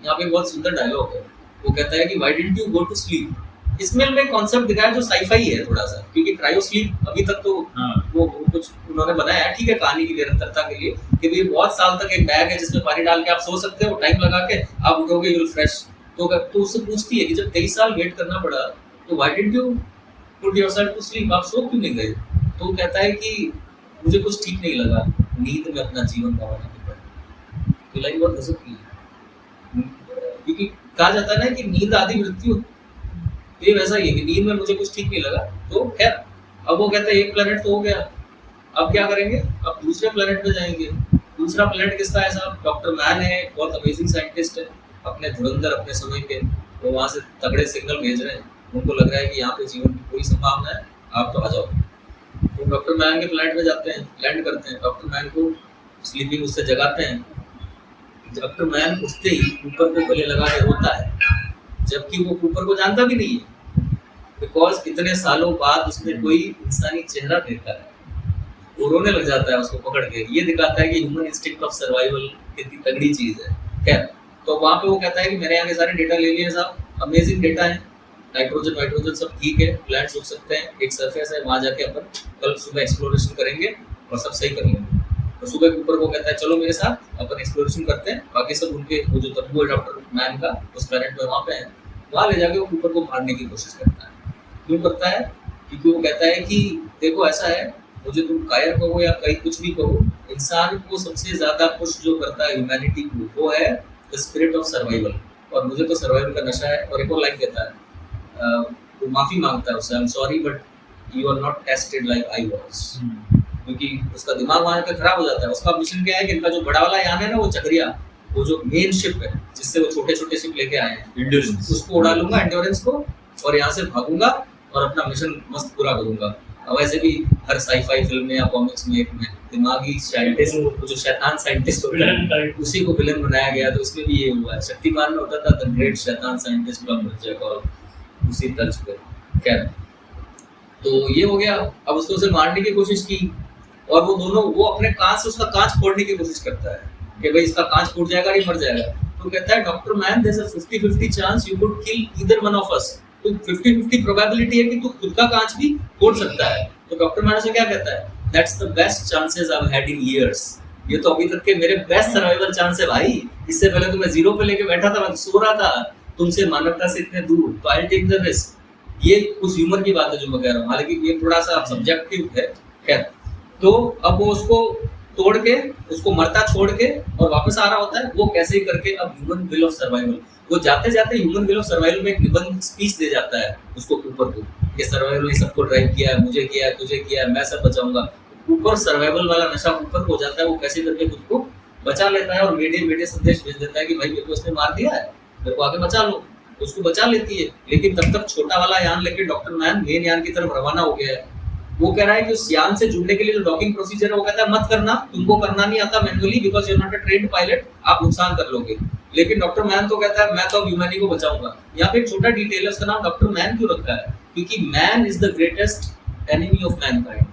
यहाँ पे बहुत सुंदर डायलॉग है, वो कहता है कि why didn't you go to sleep. इसमें मैं कॉन्सेप्ट दिखाया जो साईफाई है थोड़ा सा, क्योंकि क्रायो स्लीप अभी तक तो वो कुछ उन्होंने बनाया है, ठीक है, कहानी की निरंतरता के लिए कि भाई बहुत साल तक एक बैग है जिसमें पानी डाल के आप सो सकते हो, टाइम लगा के आप उठोगे यू विल फ्रेश। तो उससे पूछती है कि जब 23 साल वेट करना पड़ा तो why didn't you put yourself to sleep, आप सो क्यों नहीं गए? तो वो कहता है कि मुझे कुछ ठीक नहीं लगा नींद में अपना जीवन गंवाने के बाद। तो लाइन बहुत गजब की है, क्योंकि कहा जाता है ना कि नींद आधी मृत्यु, तो ये वैसा ही है कि नींद में मुझे कुछ ठीक नहीं लगा। तो खैर अब वो कहते हैं एक प्लेनेट तो हो गया, अब क्या करेंगे, अब दूसरे प्लेनेट पे जाएंगे। दूसरा प्लेनेट किसका है साहब? डॉक्टर मैन है, बहुत अमेजिंग साइंटिस्ट है, अपने धुरंधर अपने समय के, वो वहाँ से तगड़े सिग्नल भेज रहे हैं, उनको लग रहा है कि यहाँ पे जीवन की कोई संभावना है, आप तो आ जाओ। तो डॉक्टर मैन के प्लेनेट पे जाते हैं, लैंड करते हैं, डॉक्टर मैन को स्लीपिंग उससे जगाते हैं। डॉक्टर मैन उठते ही ऊपर को गले लगा के रोता है, जबकि वो ऊपर को जानता भी नहीं है, बिकॉज इतने सालों बाद उसने कोई इंसानी चेहरा देखा है। वो रोने लग जाता है उसको पकड़ के। ये दिखाता है कि ह्यूमन इंस्टिंक्ट ऑफ सर्वाइवल कितनी तगड़ी चीज है। खैर, तो वहाँ पे वो कहता है कि मैंने यहाँ के सारे डेटा ले लिए साहब, अमेजिंग डेटा है, नाइट्रोजन वाइट्रोजन सब ठीक है, प्लांट्स उग सकते हैं, एक सरफेस है, वहाँ जाके अपन कल सुबह एक्सप्लोरेशन करेंगे और सब सही कर लेंगे। तो सुबह के ऊपर वो कहता है चलो मेरे साथ अपन एक्सप्लोरेशन करते हैं, बाकी सब उनके वो जो तब्बू है डॉक्टर मैन का उस प्लैनेट पे वहाँ पे है, वहाँ ले जाके वो ऊपर को मारने की कोशिश करता है। क्यों करता है? क्योंकि वो कहता है कि देखो ऐसा है, मुझे तुम कायर कहो या कहीं कुछ भी कहो, इंसान को सबसे ज्यादा पुश जो करता है ह्यूमैनिटी को वो है द स्पिरिट ऑफ सर्वाइवल, और मुझे तो सर्वाइवल का नशा है। और एक और लाइन देता है, वो माफी मांगता है उससे, I am sorry but you are not tested like I was, क्योंकि उसका दिमाग वहाँ पे खराब हो जाता है। उसका मिशन क्या है कि इनका जो बड़ा वाला यान है ना, वो चक्रिया, वो जो मेन शिप है जिससे वो छोटे छोटे शिप लेके आए हैं, Endurance। उसको उड़ा लूंगा एंड्योरेंस को, और यहाँ से भागूंगा और अपना मिशन मस्त पूरा करूंगा। अब वैसे भी हर साईफाई फिल्म में या कॉमिक्स में एक दिमागी साइंटिस्ट, वो जो शैतान साइंटिस्ट होता है उसी को विलन बनाया गया, तो इसमें भी ये हुआ है। शक्तिमान में होता था द ग्रेट शैतान साइंटिस्ट फ्रॉम और उसी तर्ज पे। खैर, तो ये हो गया। अब उसको उसे मारने की कोशिश की, और वो दोनों वो अपने कांच से उसका कांच फोड़ने की कोशिश करता है कि भाई इसका कांच फूट जाएगा नहीं मर जाएगा। तो कहता है doctor Mann there is a 50-50 chance you could kill either one of us, तो 50-50 प्रोबेबिलिटी है कि तू खुद का कांच भी फोड़ सकता है। तो डॉक्टर मैन से क्या कहता है, that's the best chances I have had in years, ये तो अभी तक के मेरे बेस्ट सर्वाइवल चांस है भाई। इससे पहले तो मैं जीरो पे लेके बैठा था, मैं सो रहा था तुमसे मानवता से इतने दूर, तो आई टेक द रिस्क। ये उस ह्यूमर की बात है जो मैं कह रहा हूँ, हालांकि ये थोड़ा सा सब्जेक्टिव है। खैर, तो अब वो उसको तोड़ के उसको मरता छोड़ के और वापस आ रहा होता है, वो कैसे ही करके अब ह्यूमन विल ऑफ सर्वाइवल, वो जाते जाते ह्यूमन विल ऑफ सर्वाइवल में एक निबंध स्पीच दे जाता है उसको ऊपर को, ये सर्वाइवल ने सबको ड्राइव किया है, मुझे किया है, तुझे किया है, मैं सब बचाऊंगा। ऊपर सर्वाइवल वाला नशा ऊपर हो जाता है, वो कैसे करके खुद को बचा लेता है और मीडिया संदेश भेज देता है कि भाई मेरे को इसने मार दिया है, मेरे को आगे बचा लो। उसको बचा लेती है, लेकिन तब तक छोटा वाला यान लेके डॉक्टर मैन मेन यान की तरफ रवाना हो गया है। वो कह रहा है कि उस यान से जुड़ने के लिए जो डॉकिंग प्रोसीजर है वो कहता है मत करना, तुमको करना नहीं आता manually because you are not a trained pilot, आप नुकसान कर लोगे। लेकिन डॉक्टर मैन तो कहता है मैं तो ह्यूमैनिटी को बचाऊंगा। यहाँ पे एक छोटा डिटेल है, उसका नाम डॉक्टर मैन क्यों रखा है, क्योंकि man is the greatest enemy of Mankind.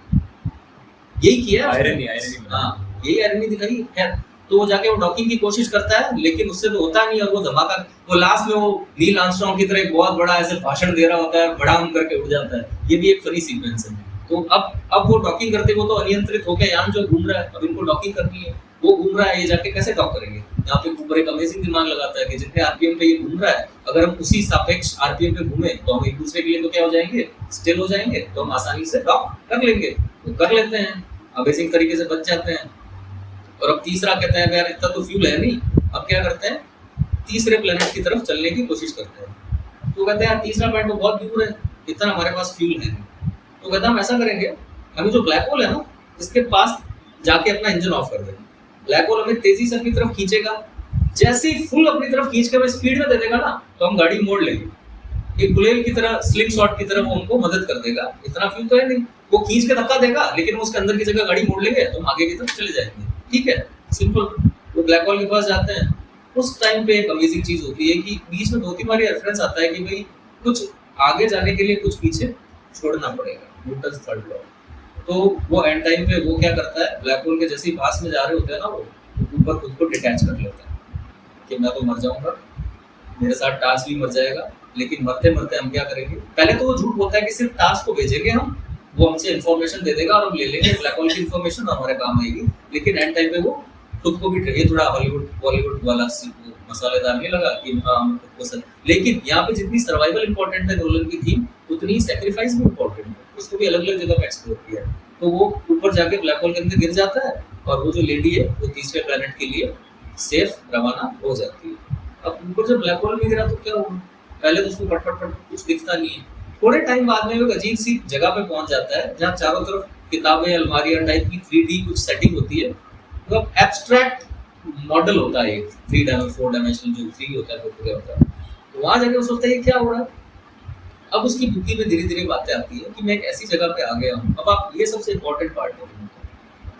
यही किया आयरनी हाँ, यही आयरनी दिखाई। खैर, तो वो जाके वो डॉकिंग की कोशिश करता है, लेकिन उससे तो होता नहीं, और वो धमाका, वो लास्ट में वो नील आर्मस्ट्रांग की तरह एक बहुत बड़ा ऐसे भाषण दे रहा होता है, बड़ा हम करके उड़ जाता है। ये भी एक फनी सीक्वेंस है। तो अब वो डॉकिंग करते, वो तो अनियंत्रित हो गया यान जो घूम रहा है, अब इनको डॉकिंग करनी है, वो घूम रहा है, ये जाके कैसे डॉक करेंगे। यहाँ पे ऊपर एक अमेजिंग दिमाग लगाता है कि जितने आरपीएम पे ये घूम रहा है, अगर हम उसी सापेक्ष आरपीएम पे घूमे तो हम एक दूसरे के लिए तो क्या हो जाएंगे, स्टिल हो जाएंगे, तो हम आसानी से डॉक कर लेंगे। तो कर लेते हैं, अमेजिंग तरीके से बच जाते हैं। और अब तीसरा कहता है यार इतना तो फ्यूल है नहीं, अब क्या करते हैं, तीसरे प्लेनेट की तरफ चलने की कोशिश करते हैं। तो कहते हैं यार तीसरा प्लेनेट तो बहुत दूर है, इतना हमारे पास फ्यूल है नहीं। तो कहता हम ऐसा करेंगे, हमें जो ब्लैक होल है ना इसके पास जाके अपना इंजन ऑफ कर देंगे, ब्लैक होल हमें तेजी से अपनी तरफ खींचेगा, जैसे ही फुल अपनी तरफ खींच के हमें स्पीड में दे देगा ना, तो हम गाड़ी मोड़ लेंगे, एक गुलेल की तरह, स्लिंग शॉट की तरह वो हमको मदद कर देगा। इतना फ्यूल तो है नहीं, वो खींच के धक्का देगा, लेकिन वो उसके अंदर की जगह गाड़ी मोड़ लेंगे तो हम आगे की तरफ चले जाएंगे। ठीक है, सिंपल। वो ब्लैक होल के पास जाते हैं, उस टाइम पे एक अमेजिंग चीज होती है कि बीच में 2-3 बार रेफरेंस आता है कि भाई कुछ आगे जाने के लिए कुछ पीछे छोड़ना पड़ेगा, न्यूटन्स थर्ड लॉ। तो वो एंड टाइम पे वो क्या करता है, ब्लैक होल के जैसे ही पास में जा रहे होते हैं ना, वो ऊपर खुद को डिटैच कर लेता है कि मैं तो मर जाऊंगा, मेरे साथ टास्क भी मर जाएगा, लेकिन मरते मरते हम क्या करेंगे। पहले तो वो झूठ बोलता है कि सिर्फ टास्क को भेजेंगे हम, वो हमसे इन्फॉर्मेशन दे देगा और हम ले लेंगे ब्लैक होल की इन्फॉर्मेशन, हमारे काम आएगी। लेकिन एंड टाइम पे वो खुद को भी, ये थोड़ा हॉलीवुड बॉलीवुड वाला मसालेदार नहीं लगा कि हाँ खुद को सर, लेकिन यहाँ पे जितनी सर्वाइवल इंपॉर्टेंट है नोलन की थीम, उतनी सैक्रिफाइस भी इंपॉर्टेंट है, उसको भी अलग अलग जगह पे एक्सप्लोर किया है। तो वो ऊपर जाके ब्लैक होल के अंदर गिर जाता है, और वो जो लेडी है वो तीसरे प्लेनेट के लिए सेफ रवाना हो जाती है। अब ऊपर जब ब्लैक होल में गिरा तो क्या हुआ, पहले तो उसको पट कुछ दिखता नहीं है, थोड़े टाइम बाद में वो अजीब सी जगह पे पहुंच जाता है जहाँ चारों तरफ किताबें, अलमारियां टाइप की 3D कुछ सेटिंग होती है, मतलब एब्स्ट्रैक्ट मॉडल होता है एक 4 डायमेंशनल जो 3 होता है, तो होता है। तो वहाँ जाके वो सोचता है ये क्या हो रहा है। अब उसकी बुद्धि में धीरे धीरे बातें आती है कि मैं एक ऐसी जगह पे आ गया हूँ। अब आप, ये सबसे इम्पोर्टेंट पार्ट है,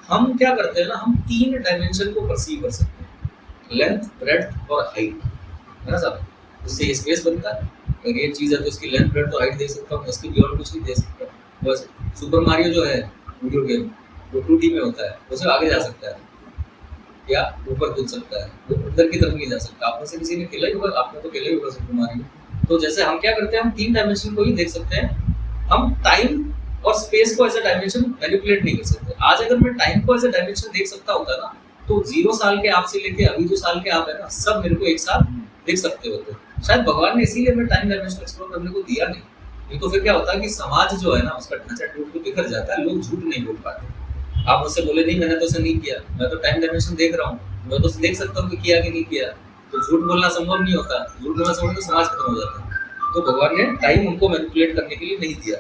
हम क्या करते हैं ना, हम 3 डायमेंशन को परसीव कर सकते हैं, लेंथ, ब्रेड्थ और हाइट, है ना साहब। उससे स्पेस बनता है, अगर ये चीज़ है तो इसकी लेंथ, ब्रेड्थ और हाइट दे सकता हूँ, इसकी बियॉन्ड कुछ नहीं दे सकता। बस सुपर मारियो जो है वीडियो गेम, वो 2D में होता है, उसमें आगे जा सकता है या ऊपर कूद सकता है, वो अंदर की तरफ नहीं जा सकता। आप में से किसी ने खेला ही होगा, आपने तो खेला ही होगा सब कुमारी। तो जैसे हम क्या करते हैं, हम 3 डायमेंशन को ही देख सकते हैं, हम टाइम और स्पेस को एज अ डायमेंशन मैनिपुलेट नहीं कर सकते। आज अगर मैं टाइम को एज अ डायमेंशन देख सकता होता ना, तो 0 साल के आप से लेके अभी जो साल के आप है ना, सब मेरे को एक साथ देख सकते होते। शायद भगवान ने इसीलिए हमें टाइम डायमेंशन एक्सप्लोर करने को दिया नहीं तो फिर क्या होता है कि समाज जो है ना, उसका ढांचा टूट के बिखर जाता है, लोग झूठ नहीं बोल पाते। आप मुझसे बोले नहीं मैंने तो ऐसा नहीं किया, मैं तो टाइम डायमेंशन देख रहा हूँ, मैं तो देख सकता हूँ कि किया कि नहीं किया, तो झूठ बोलना संभव नहीं होता। झूठ बोलना संभव तो समाज खत्म हो जाता है। तो भगवान ने टाइम उनको मैनिपुलेट करने के लिए नहीं दिया,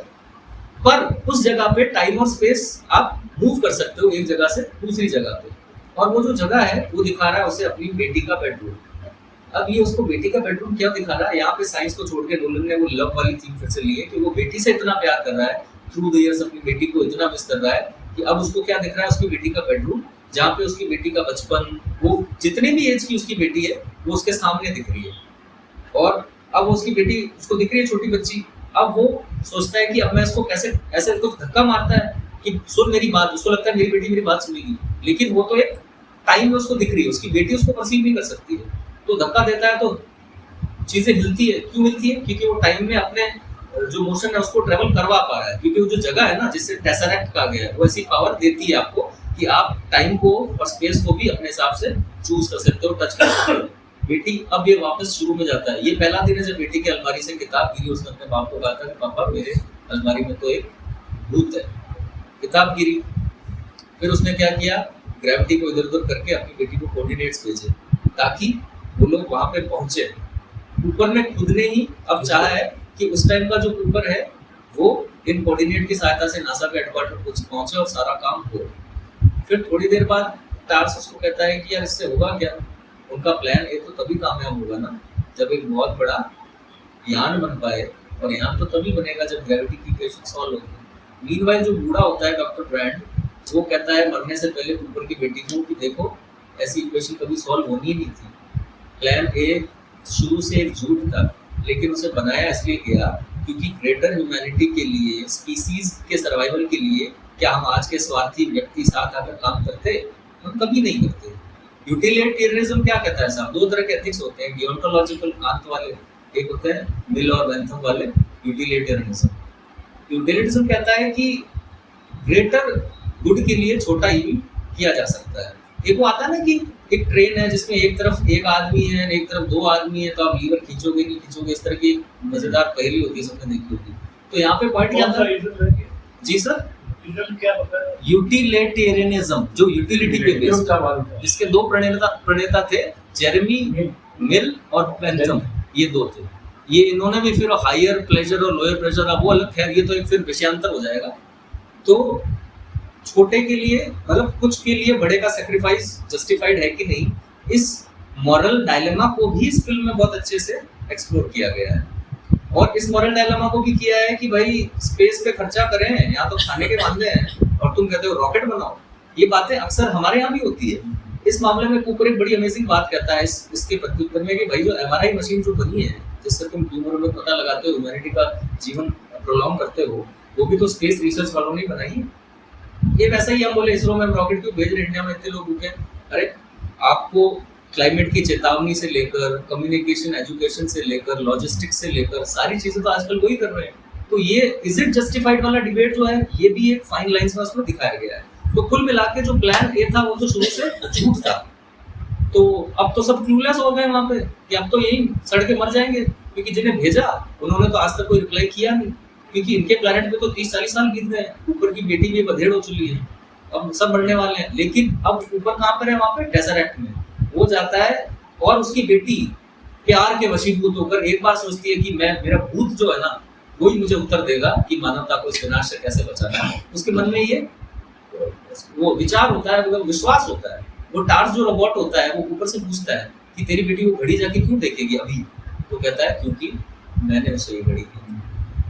पर उस जगह पे टाइम और स्पेस आप मूव कर सकते हो एक जगह से दूसरी जगह पे। और वो जो जगह है वो दिखा रहा है उसे अपनी बेटी का बेडरूम। अब ये उसको बेटी का बेडरूम क्या दिखा रहा है, यहाँ पे साइंस को छोड़ के नोलन ने वो लव वाली थीम फिर से ली है कि वो बेटी से इतना प्यार कर रहा है, थ्रू द इयर्स अपनी बेटी को इतना मिस कर रहा है कि अब उसको क्या दिख रहा है, उसकी बेटी का बेडरूम, जहाँ पे उसकी बेटी का बचपन, वो जितने भी एज की उसकी बेटी है वो उसके सामने दिख रही है। और अब उसकी बेटी उसको दिख रही है, छोटी बच्ची। अब वो सोचता है कि अब मैं इसको कैसे, ऐसे तो धक्का मारता है कि सुन मेरी बात, उसको लगता है मेरी बेटी मेरी बात सुनेगी, लेकिन वो तो एक टाइम में उसको दिख रही है, उसकी बेटी उसको परसीव नहीं कर सकती है, तो धक्का देता है तो चीजें हिलती है। क्यों हिलती है? क्योंकि वो टाइम में अपने जो मोशन है उसको ट्रेवल करवा पा रहा है, क्योंकि वो जो जगह है ना जिससे टेसरेक्ट कहा गया है, वो ऐसी पावर देती है आपको कि आप टाइम को और स्पेस को भी अपने हिसाब से चूज कर सकते हो, टच कर सकते हो। बेटी अब ये वापस शुरू में जाता है। ये पहला दिन है जब बेटी की अलमारी से किताब गिरी, उसने अपने बाप को कहा था कि पापा मेरे अलमारी में तो एक भूत है, किताब गिरी। फिर उसने क्या किया, ग्रेविटी को इधर उधर करके अपनी बेटी को कोऑर्डिनेट्स भेजे ताकि वो लोग वहां पे पहुंचे। ऊपर ने खुद ने ही अब चाहा है कि उस टाइम का जो ऊपर है वो इन कोऑर्डिनेट की सहायता से नासा के हेडक्वार्टर को पहुंचे और सारा काम हो। फिर थोड़ी देर बाद टार्स उसको कहता है कि यार इससे होगा क्या, उनका प्लान ये तो तभी कामयाब होगा ना जब एक बहुत बड़ा यान बन पाए, और यान तो तभी बनेगा जब ग्रेविटी की इक्वेशन सॉल्व होगी। मीनवाइल जो बूढ़ा होता है डॉक्टर ब्रैंड, वो कहता है मरने से पहले ऊपर की बेटी को कि देखो ऐसी इक्वेशन कभी सॉल्व होनी ही नहीं थी, प्लान ए शुरू से एक झूठ था, लेकिन उसे बनाया इसलिए गया क्योंकि ग्रेटर ह्यूमैनिटी के लिए, स्पीसीज के सर्वाइवल के लिए क्या हम आज के स्वार्थी व्यक्ति साथ आकर काम करते? हम कभी नहीं करते। यूटिलिटेरियनिज्म क्या कहता है साहब? 2 तरह के एथिक्स होते हैं, डियोंटोलॉजिकल कांत वाले, एक होते हैं मिल और बेंथम वाले यूटिलिटेरियनिज्म। यूटिलिटेरियनिज्म कहता है कि ग्रेटर गुड के लिए छोटा ही किया जा सकता है। एक वो आता है ना कि एक ट्रेन है जिसमें एक तरफ एक आदमी है, एक तरफ 2 आदमी है, तो आप लीवर खींचोगे नहीं खींचोगे, इस तरह की मजेदार पहेली होती है, सबने देखी होगी। तो यहाँ पे पॉइंट क्या था जी सर? यूटिलिटेरियनिज्म, जो यूटिलिटी पे बेस्ड, जिसके 2 प्रणेता थे, जेरेमी मिल और बेंथम, ये 2 थे। ये इन्होंने भी फिर हायर प्लेजर और लोअर प्लेजर, अब वो अलग, खैर ये तो एक फिर विषयांतर हो जाएगा। तो छोटे के लिए मतलब कुछ के लिए बड़े का सैक्रिफाइस जस्टिफाइड है कि नहीं, इस मॉरल डायलेमा को भी इस फिल्म में बहुत अच्छे से एक्सप्लोर किया गया है। और इस मॉरल डायलेमा को भी किया है कि भाई स्पेस पे खर्चा करें, यहाँ तो खाने के वांदे हैं और तुम कहते हो रॉकेट बनाओ। ये बातें अक्सर हमारे यहाँ भी होती है। इस मामले में कूपर एक बड़ी अमेजिंग बात कहता है इसके प्रत्युत्तर में कि भाई जो MRI मशीन जो बनी है जिससे तुम ट्यूमर में पता लगाते हो, ह्यूमैनिटी का जीवन प्रोलॉन्ग करते हो, वो भी तो स्पेस रिसर्च वालों ने बनाई है। ये वैसा ही हम बोले इसरो में हम रॉकेट क्यों भेज रहे, इंडिया में इतने लोग रुके। अरे आपको क्लाइमेट की चेतावनी से लेकर कम्युनिकेशन एजुकेशन से लेकर लॉजिस्टिक्स से लेकर सारी चीजें तो आजकल वही कर रहे हैं। तो ये इज इट जस्टिफाइड वाला डिबेट जो है, ये भी एक फाइन लाइंस में उसमें दिखाया गया है। तो कुल मिला के जो प्लान ए था वो तो शुरू से झूठ था। तो अब तो सब क्लूलेस हो गए वहां पे कि अब तो यही सड़ के मर जाएंगे, क्योंकि जिन्हें भेजा उन्होंने तो आज तक कोई रिप्लाई किया नहीं, क्योंकि इनके प्लैनेट पे तो 30-40 साल बीत गए, ऊपर की बेटी भी बधेड़ हो चुकी है, अब सब मरने वाले हैं। लेकिन अब ऊपर कहाँ पर है? वहां पे टेसरेक्ट में वो जाता है और उसकी बेटी प्यार के वशीभूत होकर एक बार सोचती है कि मैं, मेरा भूत जो है ना वही मुझे उत्तर देगा कि मानवता को इस विनाश से कैसे बचाना है। उसके मन में ये वो विचार होता है, मतलब विश्वास होता है। वो टार्स जो रोबोट होता है वो ऊपर से पूछता है कि तेरी बेटी वो घड़ी जाके क्यों देखेगी अभी? तो कहता है क्योंकि मैंने उसे ये घड़ी दी।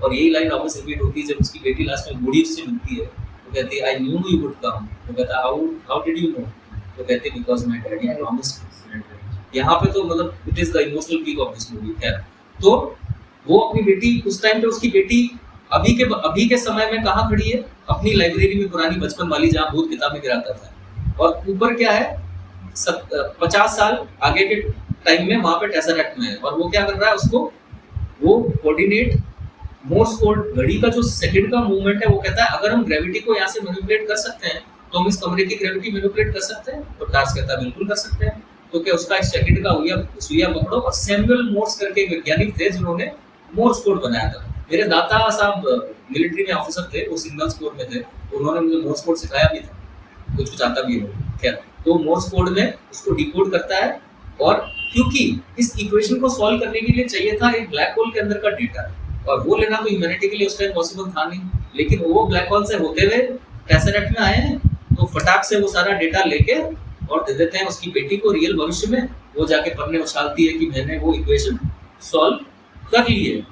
और यही लाइन वापस रिपीट होती है जब उसकी बेटी लास्ट में बूढ़ी उससे मिलती है, तो कहती है I knew you would come. तो कहता है हाउ डिड यू नो? तो कहते हैं बिकॉज़ माय डैडी प्रॉमिस्ड। यहाँ पे तो मतलब it is the emotional peak of this movie. खैर, तो वो अपनी बेटी, उस टाइम पे उसकी बेटी अभी के समय में कहाँ खड़ी है? अपनी लाइब्रेरी में पुरानी बचपन वाली जहाँ भूत किताबें गिराता था, और कूपर क्या है 50 साल आगे के टाइम में वहाँ पे टेसरेक्ट में है, और वो क्या कर रहा है उसको वो कोऑर्डिनेट मोर्स कोड घड़ी का जो सेकंड का मूवमेंट है, वो कहता है अगर हम ग्रेविटी को यहाँ से मैनिपुलेट कर सकते हैं तो हम इस कमरे की ग्रेविटी मैनिपुलेट कर सकते हैं, तो टार्स कहता है बिल्कुल कर सकते हैं। तो क्या उसका एक सेकंड का सुइया पकड़ो, और सैमुअल मोर्स करके एक वैज्ञानिक थे जिन्होंने मोर्स कोड बनाया था। मेरे दादा साहब मिलिट्री में ऑफिसर थे, वो सिग्नल्स कोर में थे, तो उन्होंने मुझे मोर्स कोड सिखाया भी था, कुछ आता भी है खैर। तो मोर्स कोड में उसको डिकोड करता है, और क्योंकि इस इक्वेशन को सॉल्व करने के लिए चाहिए था एक ब्लैक होल के अंदर का डेटा, और वो लेना तो ह्यूमैनिटी के लिए उस टाइम पॉसिबल था नहीं, लेकिन वो ब्लैक होल से होते हुए टेसरेक्ट में आए हैं, तो फटाक से वो सारा डेटा लेके और दे देते हैं उसकी बेटी को रियल भविष्य में। वो जाके पढ़ने उछालती है कि मैंने वो इक्वेशन सॉल्व कर ली है।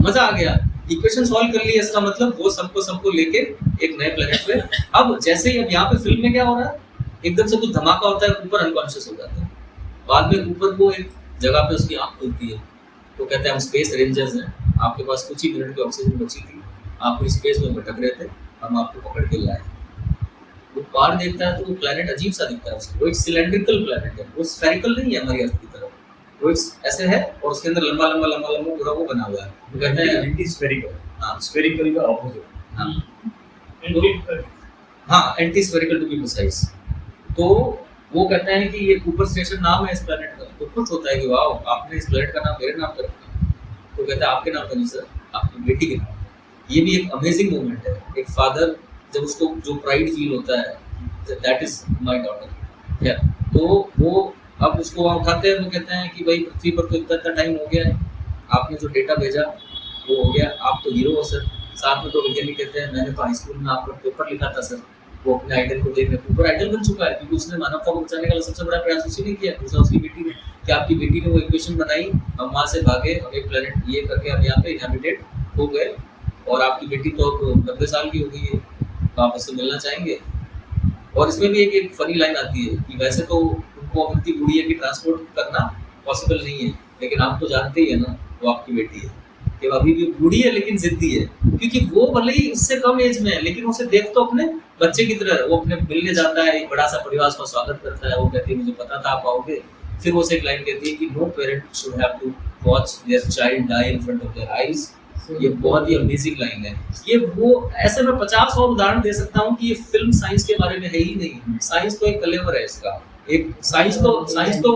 मजा आ गया, इक्वेशन सॉल्व कर ली है, इसका मतलब वो सबको लेके एक नए प्लेनेट पे। अब जैसे ही अब यहाँ पे फिल्म में क्या हो रहा है, एकदम से कुछ धमाका होता है, कूपर अनकॉन्शियस हो जाता है। बाद में कूपर को एक जगह पे उसकी आंख खुलती है, तो कहते हैं हम स्पेस रेंजर्स हैं, आपके पास कुछ ही मिनट की ऑक्सीजन बची थी, आप पूरी स्पेस में भटक रहे थे, हम आपको पकड़ के लाए। वो बाहर देखता है तो वो प्लेनेट अजीब सा दिखता है उसको, वो एक सिलेंड्रिकल प्लेनेट है, वो स्फेरिकल नहीं है हमारी अर्थ की तरह, वो एक ऐसे है और उसके अंदर लंबा पूरा वो बना हुआ है। वो कहते हैं एंटी स्फेरिकल, हाँ स्फेरिकल का ऑपोजिट। हाँ anti spherical to be precise. तो वो कहते हैं कि ये कूपर स्टेशन नाम है इस प्लेनेट का, तो कुछ होता है कि वाह आपने इस प्लेनेट का नाम मेरे नाम पर रखा। तो कहता है आपके नाम पर नहीं सर, आपकी बेटी के नाम। ये भी एक अमेजिंग मोमेंट है, एक फादर जब उसको जो प्राइड फील होता है दैट इज माय डॉटर। तो वो अब उसको वहाँ उठाते हैं, वो कहते हैं कि भाई पृथ्वी पर तो इतना टाइम हो गया है, आपने जो डेटा भेजा वो हो गया, आप तो हीरो हो सर। साथ में तो वैज्ञानिक कहते हैं मैंने तो हाई स्कूल में आपका पेपर लिखा था सर, वो अपने आइडल को देखने ऊपर आइडल बन चुका है, क्योंकि उसने मानवता को बचाने का सबसे बड़ा प्रयास उसी ने किया, दूसरा उसकी बेटी ने। कि आपकी बेटी ने वो इक्वेशन बनाई, हम वहाँ से भागे, हम एक प्लेनेट ये करके हम यहाँ पे इनहैबिटेड हो गए, और आपकी बेटी तो अब 90 साल की हो गई है, तो आप उससे मिलना चाहेंगे। और इसमें भी एक फनी लाइन आती है कि वैसे तो उनको अब इतनी बूढ़ी है कि ट्रांसपोर्ट करना पॉसिबल नहीं है, लेकिन आप तो जानते ही है ना वो आपकी बेटी है, कि अभी भी बूढ़ी है लेकिन जिद्दी है, क्योंकि वो भले ही उससे कम एज में है लेकिन उसे देख तो अपने बच्चे की तरह, वो अपने मिलने जाता है, एक बड़ा सा परिवार उसका स्वागत करता है, वो कहती है मुझे पता था आप आओगे। फिर वो से एक लाइन कहती है कि no parent should have to watch their child die in front of their eyes. ये बहुत ही अमेजिंग लाइन है। ये वो ऐसे मैं 50 और उदाहरण दे सकता हूँ कि ये फिल्म साइंस के बारे में है ही नहीं, साइंस तो एक कलेवर है इसका, एक साइंस तो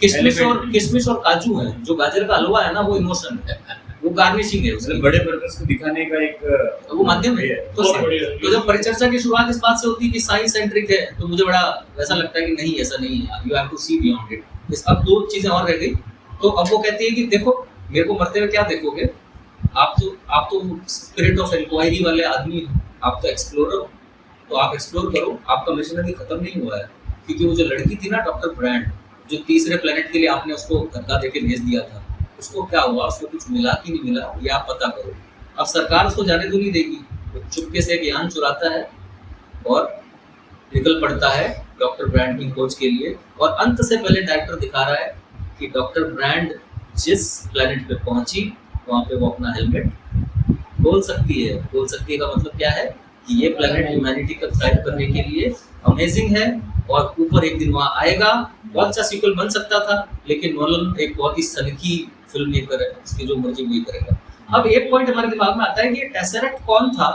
किशमिश और काजू है, जो गाजर का हलवा है ना वो इमोशन है, वो गार्निशिंग है उसकी, बड़े पर्पस को दिखाने का एक वो माध्यम है। तो जब परिचर्चा की शुरुआत इस बात से होती है कि साइंस सेंट्रिक है, तो मुझे बड़ा वैसा लगता है कि नहीं ऐसा नहीं है, you have to see beyond it. इस अब 2 चीजें और रह गई। तो अब वो कहती है कि देखो मेरे को मरते हुए क्या देखोगे, आप तो स्पिरिट ऑफ इंक्वायरी वाले आदमी हो, आप तो एक्सप्लोरर हो, तो आप एक्सप्लोर करो, आपका मिशन अभी खत्म नहीं हुआ है। क्योंकि वो जो लड़की थी ना डॉक्टर ब्रांड, जो तीसरे प्लेनेट के लिए आपने उसको धक्का देके भेज दिया था, उसको क्या हुआ, उसको कुछ मिला कि नहीं मिला ये आप पता करो। अब सरकार उसको जाने तो नहीं देगी, वो चुपके से एक यान चुराता है और निकल पड़ता है डॉक्टर ब्रांड की खोज के लिए। और अंत से पहले डायरेक्टर दिखा रहा है कि डॉक्टर ब्रांड जिस प्लेनेट पे पहुंची वहाँ पे वो अपना हेलमेट खोल सकती है। खोल सकती है का मतलब क्या है कि ये प्लेनेट ह्यूमैनिटी का थ्राइव करने के लिए अमेजिंग है, और ऊपर एक दिन वहाँ आएगा। बहुत अच्छा सीक्वल बन सकता था, लेकिन नोलन एक बहुत ही सनकी फिल्म मेकर है, उसकी जो मर्जी वही करेगा। अब एक पॉइंट हमारे दिमाग में आता है कि ये टेसरेक्ट कौन था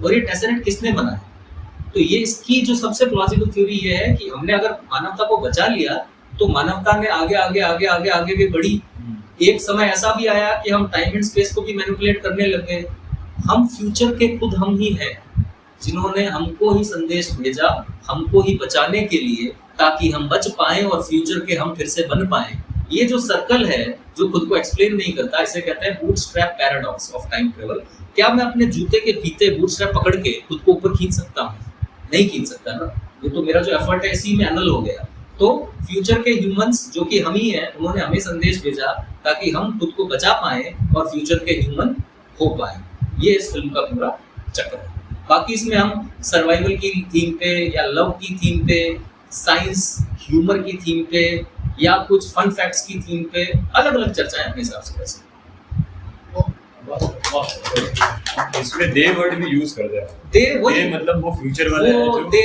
और ये टेसरेक्ट किसने बनाया। तो ये इसकी जो सबसे प्लॉजिबल थ्योरी ये है कि हमने अगर मानवता को बचा लिया तो मानवता ने आगे आगे आगे आगे आगे भी बढ़ी। एक समय ऐसा भी आया कि हम टाइम एंड स्पेस को भी मैनिपुलेट करने लग गए। हम फ्यूचर के खुद हम ही हैं, जिन्होंने हमको ही संदेश भेजा हमको ही बचाने के लिए, ताकि हम बच पाएं और फ्यूचर के हम फिर से बन पाएं। ये जो सर्कल है जो खुद को एक्सप्लेन नहीं करता, इसे कहते हैं bootstrap paradox of time travel. क्या मैं अपने जूते के फीते बूटस्ट्रैप पकड़ के खुद को ऊपर खींच सकता हूँ? नहीं खींच सकता ना, ये तो मेरा जो एफर्ट है इसी में अनल हो गया। तो फ्यूचर के ह्यूमंस जो कि हम ही हैं, उन्होंने हमें संदेश भेजा ताकि हम खुद को बचा पाएं और फ्यूचर के ह्यूमन हो पाएं। ये इस फिल्म का पूरा चक्कर है। बाकी इसमें हम सर्वाइवल की थीम पे या लव की थीम पे, साइंस ह्यूमर की थीम पे या कुछ फन फैक्ट्स की थीम पे अलग अलग चर्चाएं अपने हिसाब से कर सकते हैं। इसमें दे वर्ड भी यूज करते हैं। दे वही दे मतलब वो फ्यूचर वाले हैं वो जो दे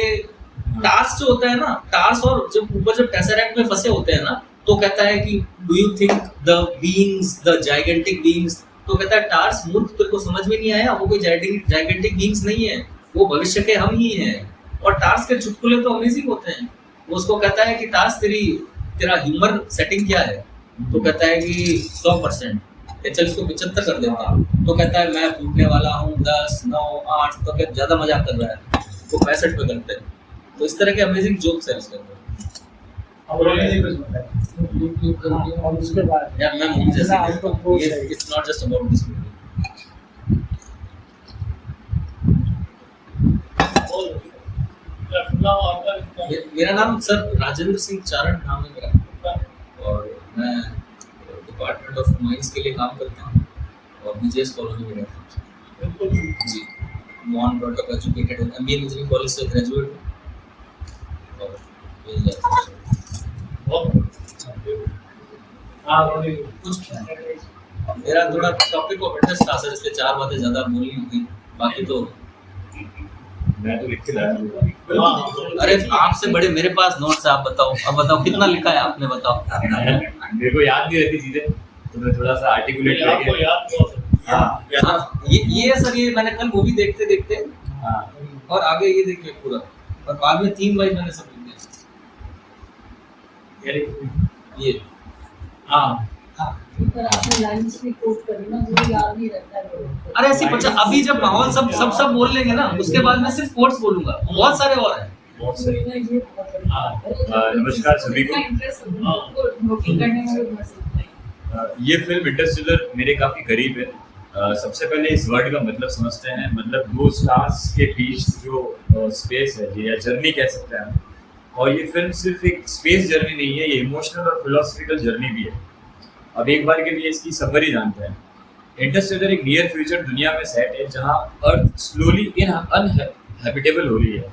टार्स जो होता है ना, टार्स, और जब ऊपर जब टेसरैक्ट में फंसे होते हैं ना, तो कहता है कि do you think the beings, the gigantic beings, तो कहता है टार्स मूर्ख, तेरे को समझ में नहीं आया, वो कोई जाइगेंटिक बीइंग्स नहीं है, वो भविष्य के हम ही हैं। और टार्स के चुटकुले तो अमेजिंग होते हैं। वो उसको कहता है कि टार्स तेरा ह्यूमर सेटिंग क्या है, तो कहता है कि 100%, चल इसको 75 कर देता है, तो कहता है मैं फूटने वाला हूँ 10, 9, 8, तो क्या ज्यादा मजाक कर रहा है, तो 65 पे करते हैं। तो इस तरह के अमेजिंग जोक्स है उसके अंदर। और उसके बाद या मैं मूवी जैसे ये it's not just about this movie. मेरा नाम सर राजेंद्र सिंह चारण नाम है मेरा, और मैं डिपार्टमेंट ऑफ माइंस के लिए काम करता हूँ और बीजेएस कॉलोनी में रहता हूँ जी। मॉन ब्रॉट अप एजुकेटेड हूँ, एमबीए इंजीनियरिंग कॉलेज से ग्रेजुएट हूँ और यही जाता है। कुछ मेरा थोड़ा टॉपिक ऑफ इंटरेस्ट था सर, इसलिए 4 बातें ज़्यादा बोलनी होगी, बाकी तो मैं तो लिख के लाया हूँ। अरे आपसे बड़े मेरे पास नोट्स है, आप बताओ, अब बताओ कितना लिखा है आपने, बताओ। मेरे को याद नहीं रहती चीजें, तो मैं थोड़ा सा आर्टिकुलेट करके हाँ, ये सर, ये मैंने कल मूवी देखते देखते हाँ और आगे ये देखिए पूरा, और बाद में 3 बार मैंने सब लिख दिया। ये हाँ पर आपने लाइंस भी कोट करी ना, मुझे याद नहीं रहता है। अरे ऐसी बच्चा, अभी जब माहौल सब बोल लेंगे ना, उसके बाद मैं सिर्फ कोट्स बोलूंगा, बहुत सारे और हैं। बहुत सही। ये नमस्कार सभी को। नोटिंग करने में भी बहुत सीखना है। ये फिल्म इंटरस्टेलर मेरे काफी करीब है। सबसे पहले इस वर्ड का मतलब समझते हैं। मतलब 2 स्टार्स के बीच जो स्पेस है या जर्नी कह सकते हैं, और ये फिल्म सिर्फ एक स्पेस जर्नी नहीं है, ये इमोशनल और फिलोसफिकल जर्नी भी है। अब एक बार के लिए इसकी समरी जानते हैं। इंटरस्टेलर एक नियर फ्यूचर दुनिया में सेट है जहां अर्थ स्लोली अनहैबिटेबल हो रही है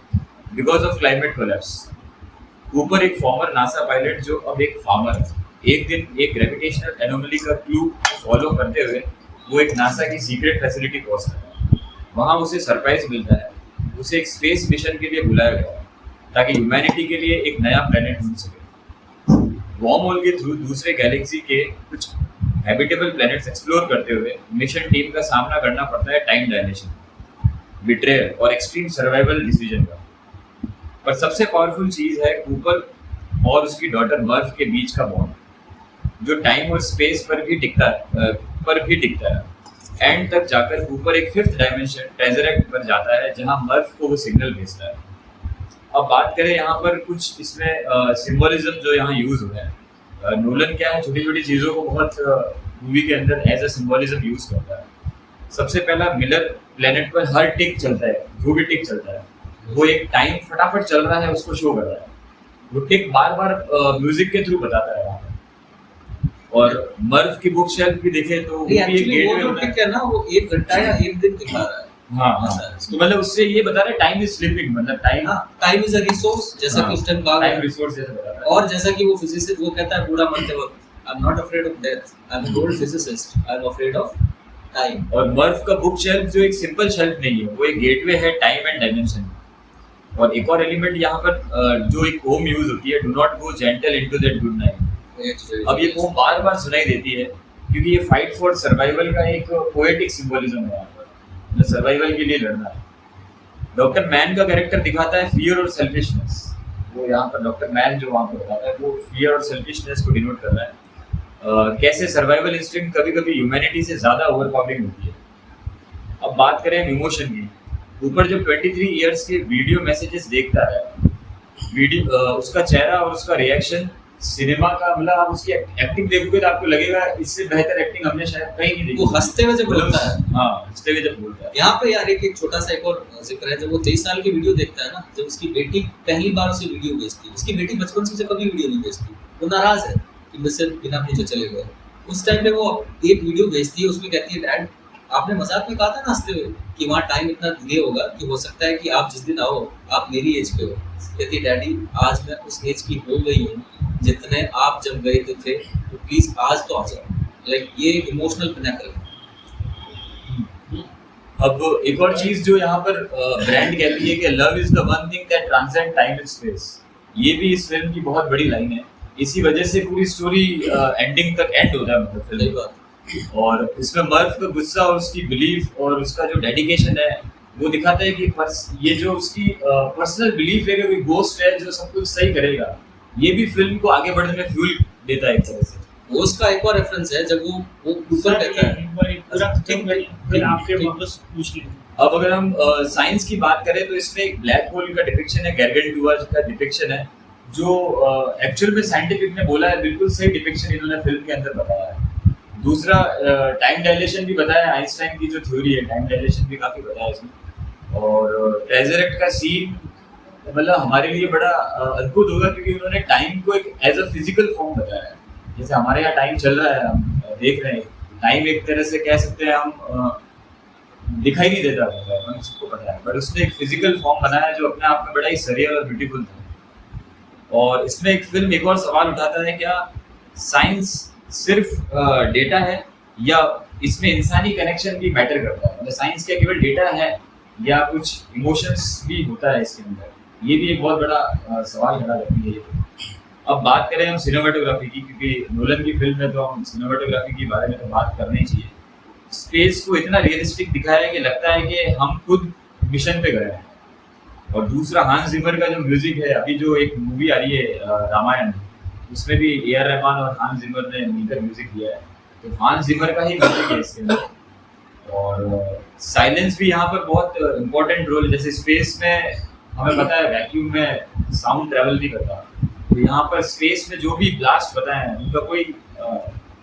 बिकॉज ऑफ क्लाइमेट कोलैप्स। ऊपर एक फॉर्मर नासा पायलट जो अब एक फार्मर है, एक दिन एक ग्रेविटेशनल एनोमली का क्लू फॉलो करते हुए वो एक नासा की सीक्रेट फैसिलिटी पहुंचता है। वहां उसे सरप्राइज मिलता है, उसे एक स्पेस मिशन के लिए बुलाया गया ताकि ह्यूमैनिटी के लिए एक नया प्लेनेट ढूंढ सके। वॉर्म होल के थ्रू दूसरे गैलेक्सी के कुछ हैबिटेबल प्लैनेट्स एक्सप्लोर करते हुए मिशन टीम का सामना करना पड़ता है टाइम डायलेशन, बिट्रेयल और एक्सट्रीम सर्वाइवल डिसीजन का। पर सबसे पावरफुल चीज है कूपर और उसकी डॉटर मर्फ के बीच का बॉन्ड, जो टाइम और स्पेस पर भी टिकता है। एंड तक जाकर कूपर एक 5th डायमेंशन टेज़रेक्ट पर जाता है जहां मर्फ को वो सिग्नल भेजता है। अब बात करें यहाँ पर कुछ इसमें सिंबलिज्म जो यहाँ यूज हुआ है। नोलन क्या है, छोटी छोटी चीज़ों को बहुत मूवी के अंदर एज अ सिंबलिज्म यूज करता है। सबसे पहला मिलर प्लेनेट पर हर टिक चलता है, जो भी टिक चलता है वो एक टाइम फटाफट चल रहा है उसको शो कर रहा है। वो टिक बार बार म्यूजिक के थ्रू बताता है। और मर्फ की बुक शेल्फ भी देखे तो वो भी एक गेटवे होता है ना, वो 1 घंटा या 1 दिन दिखा रहा है। हाँ, तो मतलब उससे ये बता रहा है टाइम इज स्लिपिंग, मतलब टाइम इज अ रिसोर्स, जैसा कि उस टाइम कहा टाइम रिसोर्स जैसा बता रहा है। और जैसा कि वो फिजिसिस्ट वो कहता है पूरा मरते वक्त, I am not afraid of death, I am a old physicist, I am afraid of time. और मर्फ का बुक शेल्फ जो एक सिंपल शेल्फ नहीं है, वो एक गेटवे है टाइम एंड डायमेंशन। और एक और एलिमेंट यहाँ पर जो एक पोम यूज होती है, do not go gentle into that good night. अब ये पोम बार बार सुनाई देती है क्योंकि ये फाइट फॉर सर्वाइवल का एक पोएटिक सिंबलिज्म है, जो सर्वाइवल के लिए लड़ना है। डॉक्टर मैन का कैरेक्टर दिखाता है फियर और सेल्फिशनेस। वो यहाँ पर डॉक्टर मैन जो वहाँ पर बताता है वो फियर और सेल्फिशनेस को डिनोट कर रहा है। कैसे सर्वाइवल इंस्टिंक्ट कभी कभी ह्यूमैनिटी से ज़्यादा ओवरपावरिंग होती है। अब बात करें इमोशन की, ऊपर जब 23 इयर्स के वीडियो मैसेजेस देखता है, उसका चेहरा और उसका रिएक्शन सिनेमा का, मतलब आप उसकी एक्टिंग देखोगे तो आपको लगेगा इससे बेहतर एक्टिंग हमने शायद कहीं नहीं देखी। वो हंसते हुए जब बोलता है, हाँ हंसते हुए जब बोलता है। यहाँ पे यार एक छोटा सा एक और जिक्र है। जब वो 23 साल की वीडियो देखता है ना, जब उसकी बेटी पहली बार उसे वीडियो भेजती है, उसकी बेटी बचपन से उसे कभी वीडियो नहीं भेजती, वो नाराज है कि मुझसे बिना पूछे चले गए। उस टाइम पे वो एक वीडियो भेजती है, उसमें कहती है डैड आपने मजाक में कहा था ना हंसते हुए कि वहाँ टाइम इतना डिले होगा कि हो सकता है कि आप जिस दिन आओ आप मेरी एज पे हो। कहती डैडी आज मैं उस एज की हो गई हूँ जितने आप जब गए थे, तो प्लीज आज तो आ जाओ। लाइक ये इमोशनल पिनैकल है। अब एक और चीज जो यहाँ पर ब्रांड कहती है कि love is the one thing that transcend time and space, ये भी इस फिल्म की बहुत बड़ी लाइन है। इसी वजह से पूरी स्टोरी एंडिंग तक एंड होता है मतलब सही फिल्म। बात। और इसमें मर्फ का गुस्सा और उसकी बिलीफ और उसका जो डेडिकेशन है वो दिखाता है कि ये जो उसकी पर्सनल बिलीफ है कि कोई गोस्ट है जो सब कुछ सही करेगा, ये भी फिल्म को आगे बढ़ने में फ्यूल देता है एक तरह से। वो उसका एक और रेफरेंस है जब वो ऊपर कहता है। एक बार एक पूरा खत्म करिए, फिर आपके वापस पूछ लेंगे। अब अगर हम साइंस की बात करें तो इसमें एक ब्लैक होल का डिपिक्शन है, गारगेंटुआ का डिपिक्शन है, जो एक्चुअल में साइंटिफिक ने बोला है, बिल्कुल सही डिपिक्शन इन्होंने फिल्म के अंदर बताया है। दूसरा टाइम डायलेशन भी बताया है, आइंस्टाइन की जो थ्योरी है टाइम डायलेशन भी काफी बताया है इसमें। और ट्रेजरेक्ट का सीन मतलब हमारे लिए बड़ा अद्भुत होगा क्योंकि उन्होंने टाइम को एक एज अ फिजिकल फॉर्म बताया है। जैसे हमारे यहाँ टाइम चल रहा है, हम देख रहे हैं, टाइम एक तरह से कह सकते हैं हम दिखाई नहीं देता है, हम सबको पता है, पर उसने एक फिजिकल फॉर्म बनाया जो अपने आप में बड़ा ही सरियल और ब्यूटीफुल था। और इसमें एक फिल्म एक और सवाल उठाता है, क्या साइंस सिर्फ डेटा है या इसमें इंसानी कनेक्शन भी मैटर करता है? मतलब साइंस क्या केवल डेटा है या कुछ इमोशंस भी होता है इसके अंदर? ये भी एक बहुत बड़ा सवाल खड़ा करती है ये। अब बात करें हम सिनेमाटोग्राफी की, क्योंकि नोलन की फिल्म है तो हम सिनेमाटोग्राफी के बारे में तो बात करना ही चाहिए। स्पेस को इतना रियलिस्टिक दिखाया है कि लगता है कि हम खुद मिशन पे गए हैं। और दूसरा हांस जिमर का जो म्यूजिक है, अभी जो एक मूवी आ रही है रामायण, उसमें भी ए.आर. रहमान और हांस जिमर ने मिलकर म्यूजिक दिया है, तो हांस जिमर का ही म्यूजिक है इसके अंदर। और साइलेंस भी यहाँ पर बहुत इम्पोर्टेंट रोल, जैसे स्पेस में हमें पता है वैक्यूम में साउंड ट्रैवल नहीं करता, तो यहाँ पर स्पेस में जो भी ब्लास्ट बताए हैं उनका कोई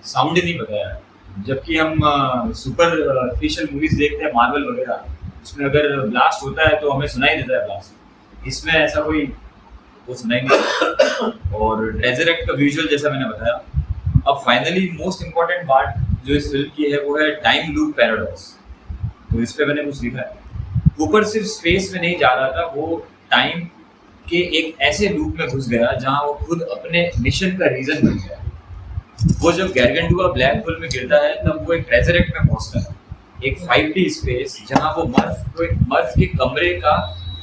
साउंड ही नहीं बताया है। जबकि हम सुपरफिशियल मूवीज देखते हैं मार्वल वगैरह, उसमें अगर ब्लास्ट होता है तो हमें सुनाई देता है ब्लास्ट, इसमें ऐसा कोई वो सुनाई नहीं। और ट्रेजरेक्ट का विजुअल जैसा मैंने बताया। अब फाइनली मोस्ट इम्पोर्टेंट पार्ट जो इस फिल्म की है वो है टाइम लूप पैराडॉक्स। तो इस पे मैंने कुछ लिखा है। कूपर सिर्फ स्पेस में नहीं जा रहा था, वो टाइम के एक ऐसे लूप में घुस गया जहां वो खुद अपने मिशन का रीजन बन गया। वो जब गारगेंटुआ ब्लैक होल में गिरता है तब वो एक ट्रेजरेक्ट में पहुंचता है, एक 5D स्पेस जहां वो मर्फ के कमरे का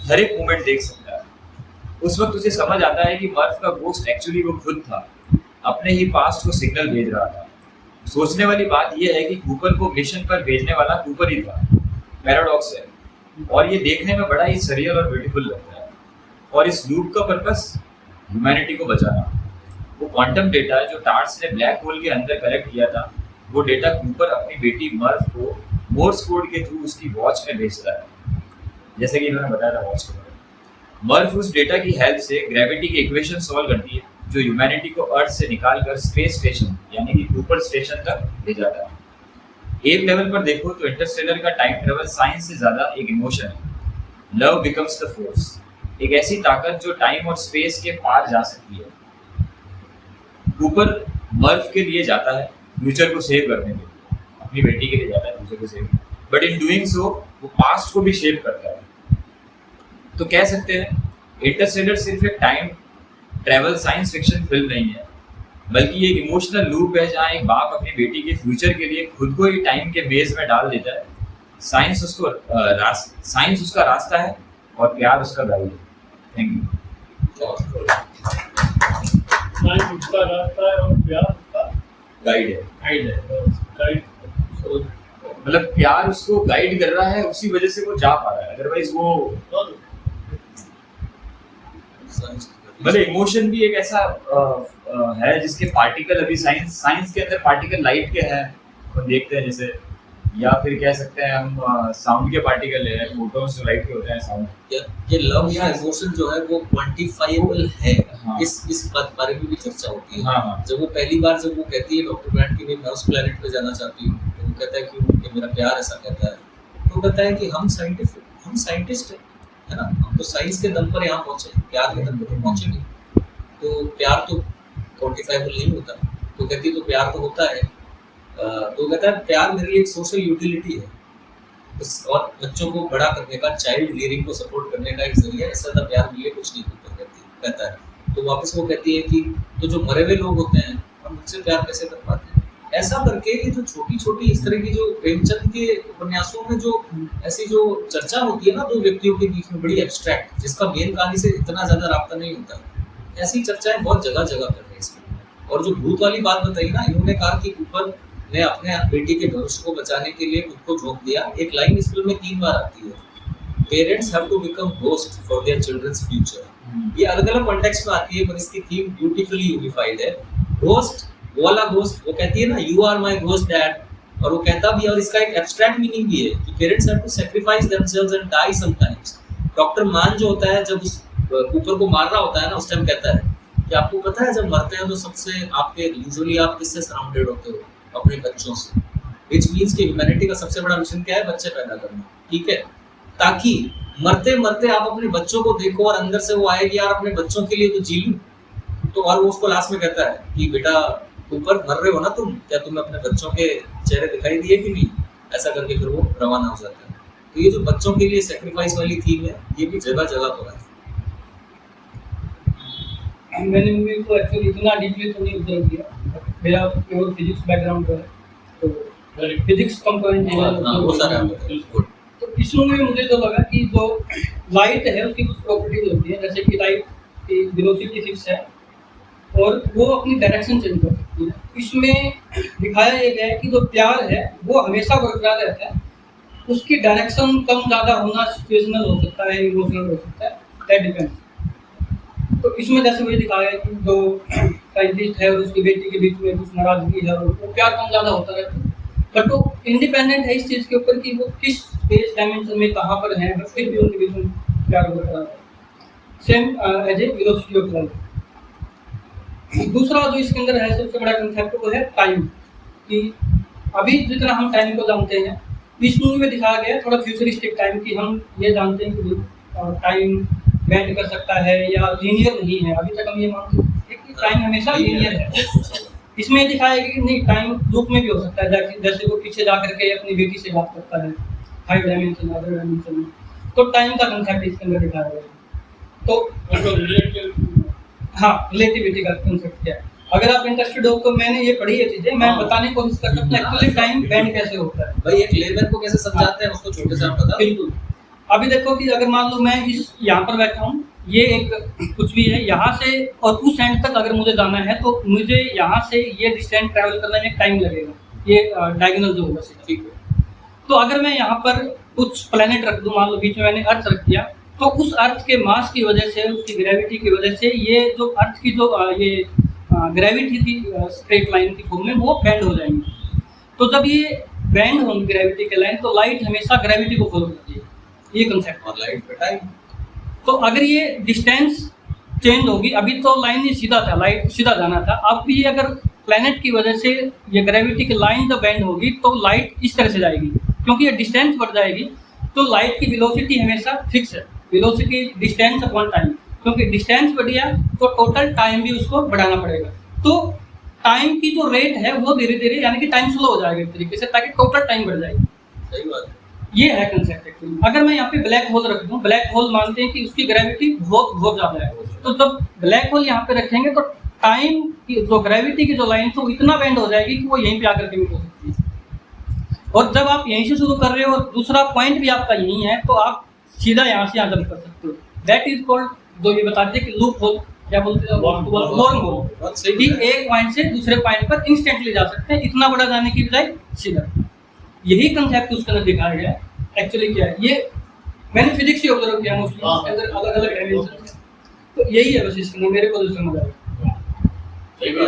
हर एक मोमेंट देख सकता है। उस वक्त उसे समझ आता है कि मर्फ का गोस्ट एक्चुअली वो खुद था, अपने ही पास्ट को सिग्नल भेज रहा था। सोचने वाली बात यह है कि कूपर को मिशन पर भेजने वाला कूपर ही था। पैराडॉक्स है और ये देखने में बड़ा ही सरियल और ब्यूटीफुल लगता है। और इस लूप का पर्पस ह्यूमैनिटी को बचाना। वो क्वांटम डेटा जो टार्स ने ब्लैक होल के अंदर कलेक्ट किया था, वो डेटा कूपर अपनी बेटी मर्फ को मोर्स कोड के थ्रू उसकी वॉच में भेजता है, जैसे कि इन्होंने बताया था वॉच के बारे में। मर्फ उस डेटा की हेल्प से ग्रेविटी की इक्वेशन सॉल्व करती है, जो ह्यूमैनिटी को अर्थ से निकालकर स्पेस स्टेशन यानी कि कूपर स्टेशन तक ले जाता है। एक लेवल पर देखो तो इंटरस्टेलर का टाइम ट्रेवल साइंस से ज्यादा एक इमोशन है। लव बिकम्स द फोर्स, एक ऐसी ताकत जो टाइम और स्पेस के पार जा सकती है। कूपर मर्फ के लिए जाता है फ्यूचर को सेव करने के लिए, अपनी बेटी के लिए जाता है फ्यूचर को save, but in doing so वो पास्ट को भी शेप करता है। तो कह सकते हैं इंटरस्टेलर सिर्फ एक time travel science fiction film नहीं है, बल्कि ये एक इमोशनल लूप है जहाँ एक बाप अपनी बेटी के फ्यूचर के लिए खुद को ही टाइम के बेस में डाल देता है। साइंस उसका रास्ता है और प्यार उसका गाइड है। Thank you. साइंस उसका रास्ता है और प्यार उसका गाइड है, गाइड। मतलब प्यार उसको गाइड कर रहा है, उसी वजह से वो जा पा रहा है, अदरवाइज वो मतलब इमोशन भी एक ऐसा है जिसके पार्टिकल अभी साइंस के अंदर पार्टिकल लाइट के हैं, हम देखते हैं जैसे, या फिर कह सकते हैं हम साउंड के पार्टिकल है, फोटोन्स जो लाइट के होते हैं साउंड। ये लव या इमोशन जो है वो क्वांटिफाइबल है। हाँ। इस बारे में भी चर्चा होती है। हाँ। जब वो पहली बार जब वो कहती है डॉक्टर ब्रांड की मैं उस प्लेनेट पे जाना चाहती हूँ, तो वो कहता है कि मेरा प्यार ऐसा कहता है, तो कहता है कि हम साइंटिस्ट है ना, हम तो साइंस के दम पर यहाँ पहुंचे, प्यार के दम पर तो पहुंचे नहीं। तो प्यार तो क्वांटिफाइबल नहीं होता। तो कहती है तो प्यार तो होता है। तो कहता है प्यार मेरे लिए एक सोशल यूटिलिटी है और बच्चों को बड़ा करने का, चाइल्ड रियरिंग को सपोर्ट करने का एक जरिया, इससे ज़्यादा प्यार मिले कुछ नहीं होता कहता है। तो वापस वो कहती है कि तो जो मरे हुए लोग होते हैं हम उनसे प्यार कैसे कर पाते हैं? ऐसा करके ये जो छोटी छोटी इस तरह की जो प्रेमचंद के उपन्यासों में जो ऐसी जो चर्चा होती है ना दो व्यक्तियों के बीच में बड़ी एब्स्ट्रैक्ट, जिसका मेन कहानी से इतना ज्यादा राब्ता नहीं होता, ऐसी चर्चाएं बहुत जगह जगह कर रहे हैं इसमें। और जो भूत वाली बात बताई ना, इन्होंने कहा कि कूपर ने अपने बेटी के भविष्य को बचाने के लिए खुद को झोंक दिया। एक लाइन इस फिल्म में 3 बार आती है, parents have to become host for their children's future. ये अलग अलग कॉन्टेक्स्ट में आती है पर इसकी थीम ब्यूटीफुली यूनिफाइड है। होस्ट, वो वाला घोस्ट, वो कहती है ना you are my ghost dad, और वो कहता भी, और इसका एक एब्स्ट्रैक्ट मीनिंग भी है कि parents have to sacrifice themselves and die sometimes. Doctor Mann जो होता है जब उस कूपर को मार रहा होता है ना, उस टाइम कहता है कि आपको पता है जब मरते हैं तो सबसे आपके यूजुअली आप किससे सराउंडेड होते हो? अपने बच्चों से। विच मीन्स कि ह्यूमैनिटी का सबसे बड़ा मिशन क्या है? बच्चे पैदा करना, ठीक है, ताकि मरते मरते आप अपने बच्चों को देखो और अंदर से वो आए कि यार अपने बच्चों के लिए तो जी लूं। तो और वो उसको लास्ट में कहता है कि बेटा ऊपर मर रहे हो ना तुम, क्या तुम्हें अपने बच्चों के चेहरे दिखाई दिए कि नहीं? ऐसा करके फिर वो रवाना हो जाता है। तो ये जो बच्चों के लिए सेक्रीफाइस वाली थीम है, ये भी जगह जगह पर है। मैंने मूवी को एक्चुअली इतना डीपली तो नहीं ऑब्जर्व किया, मेरा प्योर फिजिक्स बैकग्राउंड है, तो फिजिक्स कंपोनेंट तो इस मूवी में मुझे तो लगा कि जो लाइट है उसकी कुछ प्रॉपर्टीज होती है, जैसे कि लाइट की वेलोसिटी फिक्स है और वो अपनी डायरेक्शन चेंज कर सकती है। इसमें दिखाया ये गया है कि जो प्यार है वो हमेशा बरकरार रहता है, उसकी डायरेक्शन कम ज़्यादा होना सिचुएशनल हो सकता है, इमोशनल हो सकता है, दैट डिपेंड्स। तो इसमें जैसे मुझे दिखाया है कि जो साइंटिस्ट है और उसकी बेटी के बीच में कुछ नाराजगी है और वो प्यार कम ज़्यादा होता रहता है, बट वो इंडिपेंडेंट है इस चीज़ के ऊपर कि वो किस स्पेस डायमेंशन में कहाँ पर है, बट फिर भी उनके बीच में प्यार बरकरार है। Same as a velocity of light. दूसरा जो इसके अंदर है सबसे बड़ा कंसेप्ट वो है टाइम, कि अभी जितना हम टाइम को जानते हैं इस मूवी में दिखाया गया थोड़ा फ्यूचरिस्टिक टाइम, कि हम ये जानते हैं कि टाइम बेंड कर सकता है या लीनियर नहीं है। अभी तक हम ये मानते हैं कि टाइम हमेशा लीनियर है। इसमें दिखाया गया कि नहीं, टाइम लूप में भी हो सकता है, जैसे वो पीछे जा करके अपनी बेटी से बात करता है हाई डायमेंशन अदर डायमेंशन में, तो टाइम का कंसेप्ट इसके अंदर दिखाया गया है। तो हाँ, रिलेटिविटी का कंसेप्ट क्या है, अगर आप इंटरेस्टेड हो तो मैंने ये पढ़ी है चीजें, मैं बताने की कोशिश कर सकता हूँ एक्चुअली टाइम बेंड कैसे होता है। भाई एक लेमैन को कैसे समझाते हैं उसको छोटे से आप बता। बिल्कुल, अभी देखो कि अगर मान लो मैं इस यहाँ पर बैठा हूँ, ये एक कुछ भी है, यहाँ से और उस एंड तक अगर मुझे जाना है तो मुझे यहाँ से ये डिस्टेंस ट्रैवल करने में टाइम लगेगा, ये डायगोनल जो होगा, ठीक है। तो अगर मैं यहाँ पर कुछ प्लेनेट रख दूँ, मान लो बीच में मैंने अर्थ रख दिया, तो उस अर्थ के मास की वजह से, उसकी ग्रेविटी की वजह से ये जो अर्थ की जो ये ग्रेविटी थी स्ट्रेट लाइन की फॉर्म में, वो बेंड हो जाएंगी। तो जब ये बेंड होंगी ग्रेविटी के लाइन, तो लाइट हमेशा ग्रेविटी को फॉलो करती है, ये कंसेप्ट। और लाइट पे टाइम, तो अगर ये डिस्टेंस चेंज होगी, अभी तो लाइन ही सीधा था, लाइट सीधा जाना था, अब भी अगर प्लेनेट की वजह से ये ग्रेविटी की लाइन जब बेंड होगी तो लाइट इस तरह से जाएगी, क्योंकि ये डिस्टेंस बढ़ जाएगी। तो लाइट की वेलोसिटी हमेशा फिक्स है, वेलोसिटी डिस्टेंस अपॉन टाइम, क्योंकि डिस्टेंस बढ़ गया तो टोटल टाइम भी उसको बढ़ाना पड़ेगा। तो टाइम की जो रेट है वो धीरे धीरे, यानी कि टाइम स्लो हो जाएगा एक तरीके से, ताकि टोटल टाइम बढ़ जाएगी। सही बात है, ये है कंसेप्ट एक्चुअली। अगर मैं यहाँ पे ब्लैक होल रख दूँ, ब्लैक होल मानते हैं कि उसकी ग्रेविटी बहुत ज़्यादा है, तो जब ब्लैक होल यहाँ पे रखेंगे तो टाइम की जो ग्रेविटी की जो लाइन है वो इतना बेंड हो जाएगी कि वो यहीं पे आकर के मीट हो सकती है। और जब आप यहीं से शुरू कर रहे हो और दूसरा पॉइंट भी आपका यहीं है, तो आप सीधा यहाँ से यहाँ जंप कर सकते हो। दैट इज कॉल्ड, जो ये बताते हैं कि लूप होल, क्या बोलते हैं, वॉर्म होल, कि एक पॉइंट से दूसरे पॉइंट पर इंस्टेंटली जा सकते हैं, इतना बड़ा जाने की बजाय सीधा। यही कंसेप्ट उसके अंदर दिखाया गया है। एक्चुअली क्या है, ये मैंने फिजिक्स ही ऑब्जर्व किया मोस्टली, इसके अंदर अलग अलग डायमेंशन है, तो यही है बस इसके अंदर मेरे को जो समझ आया।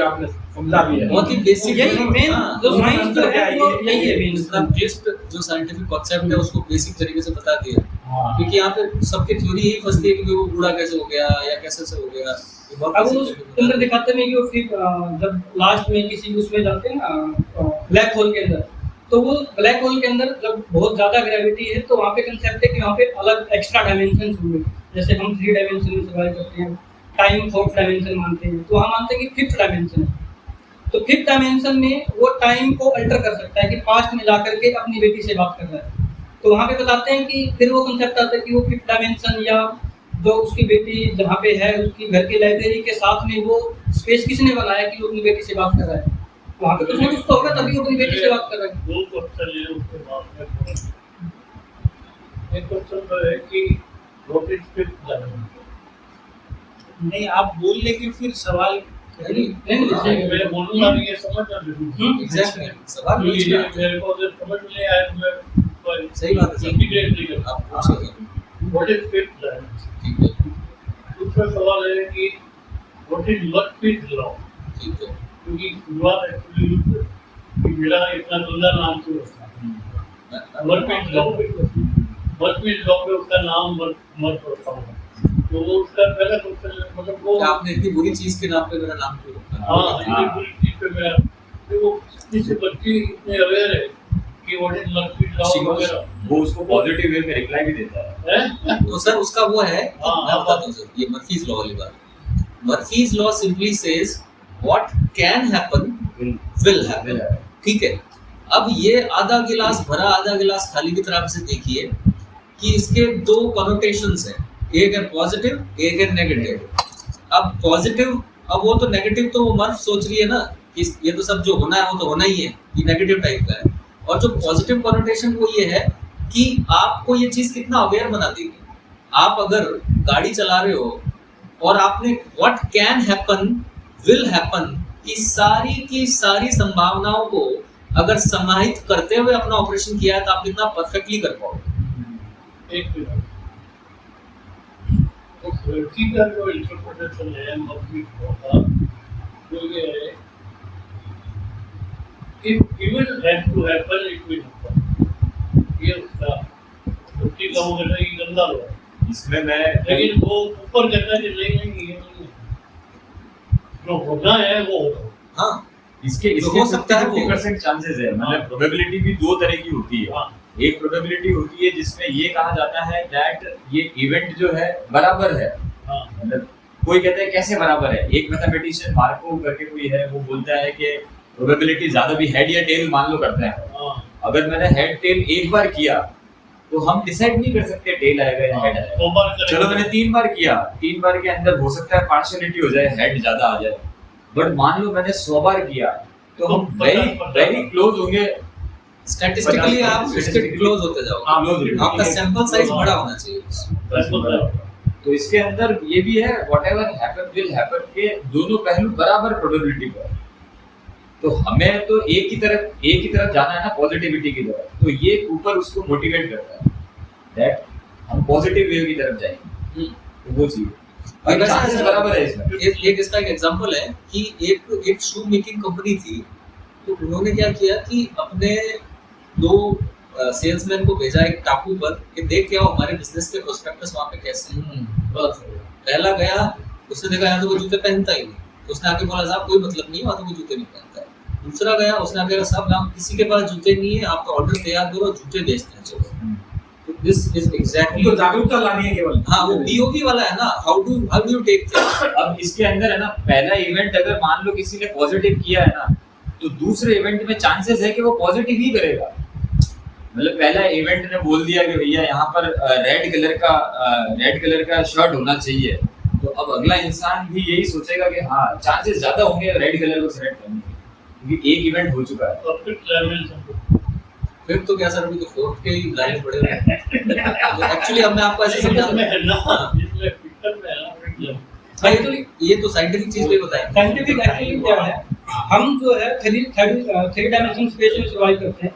आपने समझा भी है, बहुत ही बेसिक, यही मेन जो साइंस तो है वो यही है मेन, इसका बेस्ट जो साइंटिफिक कांसेप्ट है उसको बेसिक तरीके से बता दिया। क्योंकि यहाँ पे सबकी थ्योरी यही फंसती है कि वो बूढ़ा कैसे हो गया या कैसे से हो गया। अब उसके अंदर दिखाते हैं कि वो फिर जब लास्ट में किसी उसमें जाते हैं ना ब्लैक होल के अंदर, तो वो ब्लैक होल के अंदर जब बहुत ज़्यादा ग्रेविटी है तो वहाँ पे कंसेप्ट है कि वहाँ पे अलग एक्स्ट्रा डायमेंशन होंगे, जैसे हम 3 डायमेंशन में सर्वाइव करते हैं, टाइम 4th डायमेंशन मानते हैं, तो हम मानते हैं कि 5th डायमेंशन है। तो 5th डायमेंशन में वो टाइम को अल्टर कर सकता है कि पास्ट में जाकर के अपनी बेटी से बात कर रहा है। तो वहाँ पे बताते हैं कि फिर वो कंसेप्ट आता है कि वो 5th डायमेंशन या जो उसकी बेटी जहाँ पे है उसकी घर की लाइब्रेरी के साथ में वो स्पेस किसने बनाया कि वो अपनी बेटी से बात कर रहा है। वहाँ पे कुछ ना कुछ तो होगा, तभी वो अपनी बेटी से बात कर रहे हैं। दो क्वेश्चन है उसके बाद में एक क्वेश्चन तो है कि व्हाट इज फिफ्थ डायमेंशन। नहीं, आप बोल लेके फिर सवाल नहीं, मैं बोलूंगा नहीं, ये समझ ना बिल्कुल एग्जैक्टली सवाल ये पूछना मेरे को अगर समझ में नहीं आया तो मैं सही बात है सर। इंटीग्रेट नहीं करता। आप पूछिए व्हाट इज फिफ्थ डायमेंशन। ठीक है दूसरा सवाल है कि व्हाट इज मर्फीज लॉ। ठीक है क्योंकि शुरुआत एक्चुअली कि मेरा इतना गंदा नाम क्यों रखा मर्फीज लॉ पे। मर्फीज लॉ पे उसका नाम मर्फ रखा हुआ, तो वो उसका पहला क्वेश्चन है, मतलब वो क्या आपने इतनी बुरी चीज के नाम पे मेरा नाम क्यों रखा? हाँ इतनी बुरी चीज पे मेरा, तो वो किसी बच्ची इतने अवेयर है कि व्हाट इज मर्फीज लॉ वगैरह, वो उसको पॉजिटिव वे में रिप्लाई भी देता है। है तो सर उसका वो है, हाँ, मैं बताता हूँ सर, ये मर्फीज लॉ वाली बात। Murphy's law simply says what can happen will happen. ठीक है, अब ये आधा गिलास भरा आधा गिलास खाली की तरफ से देखिए कि इसके दो कनोटेशंस हैं, एक है पॉजिटिव एक है नेगेटिव। अब पॉजिटिव, अब वो तो नेगेटिव तो वो मर्फ सोच रही है ना कि ये तो सब जो होना है वो तो होना ही है, ये नेगेटिव टाइप का है। और जो पॉजिटिव कनोटेशन वो ये है कि आपको ये चीज़ कितना अवेयर बना देगी। आप अगर गाड़ी चला रहे हो और आपने what can happen will happen की सारी संभावनाओं को अगर समाहित करते हुए अपना ऑपरेशन किया है तो आप कितना परफेक्टली कर पाओगे। एक मिनट, तो लड़की का जो इंटरप्रिटेशन है मर्फीज लॉ का, वो ये है if even have to happen it will happen. ये उसका लड़की का वो कहना है कि गंदा लॉ है, इसमें मैं लेकिन वो ऊपर कहता है कि नहीं नहीं ये नहीं है, जो होना है वो होगा। हाँ, इसके तो इसके हो सकता है वो। 50% चांसेस है। मतलब प्रोबेबिलिटी भी दो तरह की होती है। हाँ। एक प्रोबेबिलिटी होती है जिसमें ये कहा जाता है दैट ये इवेंट जो है बराबर है। हाँ। मतलब कोई कहता है कैसे बराबर है। एक मैथमेटिशियन मार्को करके कोई है, वो बोलता है कि प्रोबेबिलिटी ज्यादा भी हेड या टेल मान लो करता है। हाँ। अगर मैंने हेड टेल एक बार किया तो हम डिसाइड नहीं कर सकते टेल आएगा या हेड आएगा। दो बार करेंगे। चलो मैंने 3 बार किया, 3 बार के अंदर हो सकता है पार्शियलिटी हो जाए, हेड ज्यादा आ जाए। बट मान लो मैंने 100 बार किया तो हम वेरी वेरी क्लोज होंगे। स्टैटिस्टिकली आप इसके क्लोज होते जाओगे। आपका सैंपल साइज बड़ा होना चाहिए। तो इसके अंदर ये भी है व्हाटएवर हैपन विल हैपन के दोनों पहलू बराबर प्रोबेबिलिटी पर। तो हमें तो एक ही तरफ जाना है ना, पॉजिटिविटी की तरफ। तो ये ऊपर उसको मोटिवेट करता है दैट हम पॉजिटिव वे की तरफ जाएंगे। तो वो चीज अगर चांसेस बराबर है इसमें। एक इसका एक एग्जांपल है कि एक शू मेकिंग कंपनी थी, तो उन्होंने क्या किया कि अपने 2 सेल्समैन को भेजा एक टापू पर कि देख के आओ हमारे बिजनेस के प्रोस्पेक्टस वहाँ पे कैसे हैं। पहला गया, उसने देखा यहाँ तो वो जूते पहनता ही नहीं, तो उसने आके बोला साहब कोई मतलब नहीं है, वहाँ तो वो जूते नहीं पहनता है। दूसरा गया, उसने आके साहब यहाँ किसी के पास जूते नहीं है, आपका ऑर्डर तैयार करो, जूते बेचते हैं चलो। तो दिस इज एग्जैक्टली उनको जागरूकता लानी है केवल। हाँ, वो बीओवी वाला है ना, how do you take things. अब इसके अंदर है ना, पहला इवेंट अगर मान लो किसी ने पॉजिटिव किया है ना, तो दूसरे इवेंट में चांसेस है कि वो पॉजिटिव ही करेगा। मतलब पहला इवेंट ने बोल दिया कि भैया यहाँ पर रेड कलर का शर्ट होना चाहिए, तो अब अगला इंसान भी यही सोचेगा कि हाँ चांसेस ज्यादा होंगे रेड कलर को सेलेक्ट करने के, क्योंकि एक इवेंट हो चुका है। फिर तो क्या सर, अभी तो फोर्थ के ही लाइन पड़े हुए हैं। एक्चुअली हमने आपको ऐसे समझा एक्चुअली ये तो साइंटिफिक चीज भी बताया। साइंटिफिक एक्चुअली क्या है, हम जो है थ्री डायमेंशन स्पेस में सर्वाइव करते हैं,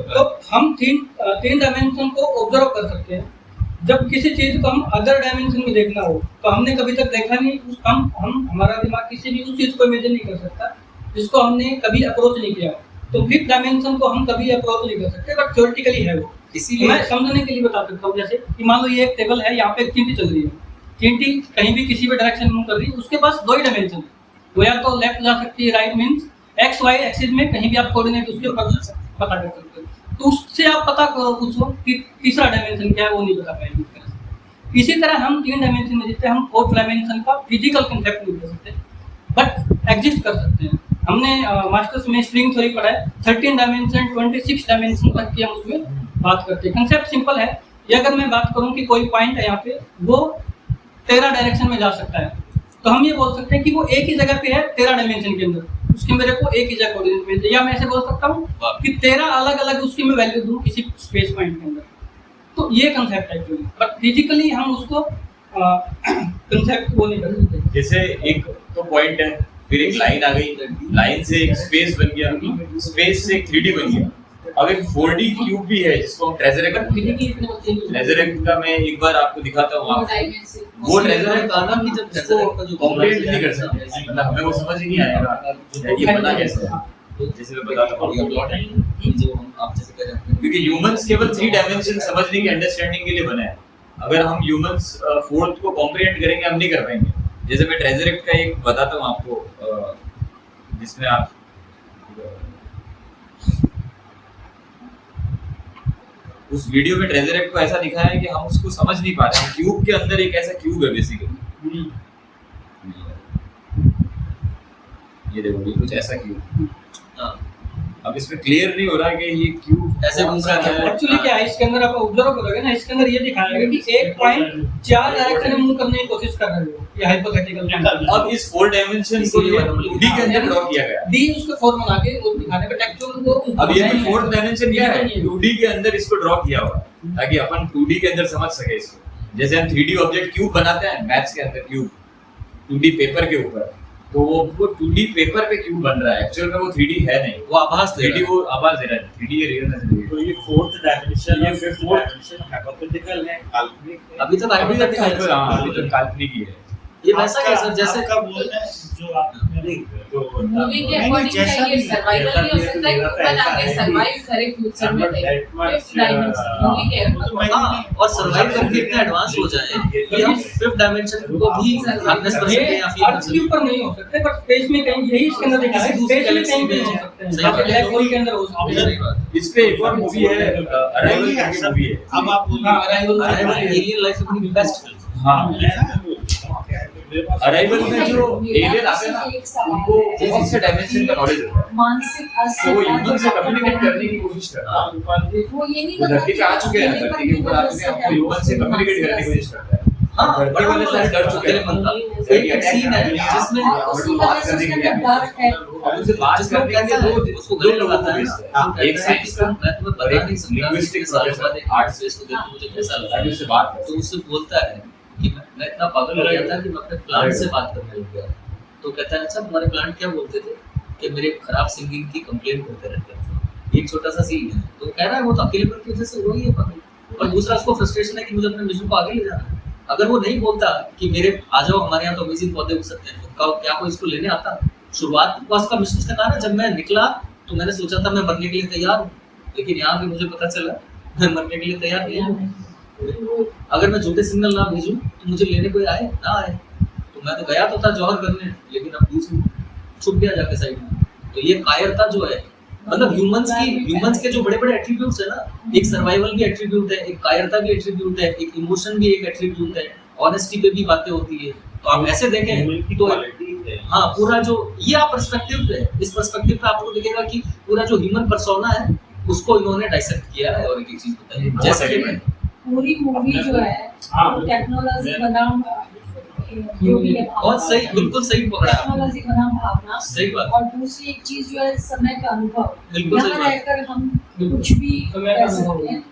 तो हम तीन डायमेंशन को ऑब्जर्व कर सकते हैं। जब किसी चीज को हम अदर डायमेंशन में देखना हो तो हमने कभी तक देखा नहीं, हम हमारा दिमाग किसी भी उस चीज को इमेजिन नहीं कर सकता जिसको हमने कभी अप्रोच नहीं किया। तो फिफ्थ डायमेंशन को हम कभी अप्रोच नहीं कर सकते, बट थ्योरेटिकली है वो। इसीलिए मैं समझने के लिए बता सकता हूँ, जैसे कि मान लो ये एक टेबल है, यहाँ पे एक चींटी चल रही है, चींटी कहीं भी किसी भी डायरेक्शन मूव कर रही है, उसके पास 2 ही डायमेंशन है, वो या तो लेफ्ट जा सकती है, right means X Y axis में कहीं भी आप कोऑर्डिनेट उसके पता कर सकते हो। तो उससे आप पता करो, पूछो कि तीसरा डायमेंशन क्या है, वो नहीं बता पाएंगे। इसी तरह हम 3 डायमेंशन में जितने हम 4th डायमेंशन का फिजिकल कंसेप्ट नहीं कर सकते, बट एग्जिस्ट कर सकते हैं। हमने मास्टर्स में स्ट्रिंग थ्योरी पढ़ा है, 13 डायमेंशन 26 डायमेंशन तक की हम उसमें बात करते हैं। कंसेप्ट सिंपल है, ये अगर मैं बात करूं कि कोई पॉइंट है यहाँ पे, वो 13 डायरेक्शन में जा सकता है, तो हम ये बोल सकते हैं कि वो एक ही जगह पे है 13 डायमेंशन के अंदर। उसकी मेरे को एक ही कोऑर्डिनेट मिल जाए, या मैं ऐसे बोल सकता हूँ कि 13 अलग अलग उसकी मैं वैल्यू दूँ किसी स्पेस पॉइंट के अंदर। तो ये कंसेप्ट है एक्चुअली, बट फिजिकली हम उसको कंसेप्ट वो नहीं कर सकते। जैसे एक तो पॉइंट है, फिर एक लाइन आ गई, लाइन से एक स्पेस बन गया, स्पेस से एक 3D बन गया। अब एक 4D क्यूब भी है जिसको हम ट्रेजरेक्ट का मैं एक बार आपको दिखाता हूँ। वो ट्रेजरेक्ट का नाम कि जब ट्रेजरेक्ट का जो कॉम्प्लीट नहीं कर सकते, मतलब हमें वो समझ ही नहीं आएगा ये बना कैसे है। जैसे मैं बताता हूँ प्लॉट है जो हम आप जैसे कह रहे हैं, क्योंकि ह्यूमंस केवल 3 डायमेंशन समझने की अंडरस्टैंडिंग के लिए बने हैं। अगर हम ह्यूमंस फोर्थ को कॉम्प्रिहेंड करेंगे हम नहीं कर पाएंगे। जैसे मैं ट्रेजरेक्ट का एक बताता हूँ आपको, जिसमें आप उस वीडियो में ट्रेजरेक्ट को ऐसा दिखाया है कि हम उसको समझ नहीं पा रहे हैं। क्यूब के अंदर एक ऐसा क्यूब है बेसिकली, ये देखो ये कुछ ऐसा क्यूब। हाँ, अब इसमें क्लियर नहीं हो रहा कि ये क्यूब ऐसे घूम रहा है। एक्चुअली क्या है इसके अंदर आप ऑब्जर्व करोगे ना, इसके अंदर ये दिखाया गया कि एक पॉइंट 4 डायरेक्शन में मूव करने की कोशिश कर रहे हो, ये हाइपोथेटिकल। अब इस 4 डायमेंशन को 2D के अंदर ड्रॉ किया गया, डी उसको 4 बना के वो दिखाने पे एक्चुअल को। अब ये 4th डायमेंशन क्या है, 2D के अंदर इसको ड्रॉ किया हुआ ताकि अपन 2D के अंदर समझ सके इसको। जैसे हम 3D ऑब्जेक्ट क्यूब बनाते हैं मैथ्स के अंदर, क्यूब 2D पेपर के ऊपर, तो वो 2D पेपर पे क्यूब बन रहा है, एक्चुअल में वो 3D है नहीं, वो आभास दे रहा है। 3D वो आभास दे रहा है, 3D ये रियल नहीं है। तो ये 4th डायमेंशन या 5th डायमेंशन हाइपोथेटिकल है, काल्पनिक है। अभी तक काल्पनिक ही है। ये वैसा है सर जैसे आपका बोलना है जो आपने जो मूवी के अकॉर्डिंग क्या ये सर्वाइवल भी हो सकता है कि ऊपर आके सर्वाइव करे फ्यूचर में, फिफ्थ डायमेंशन मूवी के अकॉर्डिंग। हाँ, और सर्वाइव करके इतना एडवांस हो जाए कि हम 5th डायमेंशन को भी हार्नेस कर सकें या फील कर अर्थ के ऊपर नहीं हो सकते, बट स्पेस में कहीं यही इसके अंदर दिखा है, स्पेस में कहीं भी हो सकते हैं, आप ब्लैक होल के अंदर हो सकते हैं। इस पे एक और मूवी है, अराइवल करके मूवी है। अब आप बोलिए अराइवल एलियन लाइफ अपनी बेस्ट फिल्म। हाँ, अराइवल में जो एलियन आते हैं ना, उनको बहुत से डायमेंशन का नॉलेज होता है, मानसिक तो वो ह्यूमन से कम्युनिकेट करने की कोशिश करता है। वो ये नहीं वो धरती पे आ चुके हैं, धरती के ऊपर आ चुके हैं, वो ह्यूमन से कम्युनिकेट करने की कोशिश करता है। हाँ, धरती वाले सारे डर चुके हैं। एक सीन है जिसमें उसकी वजह से उसके अंदर डर है। अब उनसे बात करने के लिए उसको दो गले लोगों लगाता को है भेजता है, एक साइंस का मैं तुम्हें बता नहीं सकता linguistic कि सालों professor, बाद एक arts आर्ट्स को देख के मुझे कैसा लगा। ताकि उससे बात कर तो उससे बोलता है कि मैं इतना पागल हो गया था कि मैं अपने प्लांट से बात करने लग गया था। तो कहता है अच्छा तुम्हारे प्लांट क्या बोलते थे कि मेरे खराब सिंगिंग की कंप्लेंट करते रहते थे। एक छोटा सा सीन है, तो कह रहा है वो तो अकेलेपन की वजह से वही है पागल, और दूसरा उसको फ्रस्ट्रेशन है कि मुझे अपने मिशन को आगे ले जाना है। अगर वो नहीं बोलता कि मेरे आ जाओ हमारे यहाँ तो अमेजिंग पौधे उग सकते हैं, तो क्या कोई इसको लेने आता? शुरुआत में उसका मिशन उसने कहा ना, जब मैं निकला तो मैंने सोचा था मैं मरने के लिए तैयार हूँ, लेकिन यहाँ पे मुझे पता चला मैं मरने के लिए तैयार नहीं हूँ। अगर मैं झूठे सिग्नल ना भेजूं तो मुझे लेने कोई आए ना आए, तो मैं तो गया तो था जौहर करने, लेकिन अब दूसरी छुप गया जाके साइड में। तो ये कायरता जो है, मतलब ह्यूमंस के जो बड़े बड़े एट्रीब्यूट्स है ना, एक सर्वाइवल भी एट्रीब्यूट है, एक कायरता भी एट्रीब्यूट है, एक इमोशन भी एक एट्रीब्यूट है, ऑनेस्टी पे भी बातें होती है। तो आप ऐसे देखें तो हाँ, पूरा जो ये आप पर्सपेक्टिव है, इस पर्सपेक्टिव पे आपको दिखेगा कि पूरा जो ह्यूमन पर्सोना है उसको इन्होंने डाइसेक्ट किया है। और एक चीज बताइए, जैसे कि पूरी मूवी जो है टेक्नोलॉजी बनाम जो भी है बहुत सही, बिल्कुल सही पकड़ा आपने। टेक्नोलॉजी बनाम भावना, सही बात। और दूसरी एक चीज जो है समय का अनुभव। बिल्कुल सही यहाँ बात। रहकर हम कुछ भी समय का कर अनुभव। सकते हैं,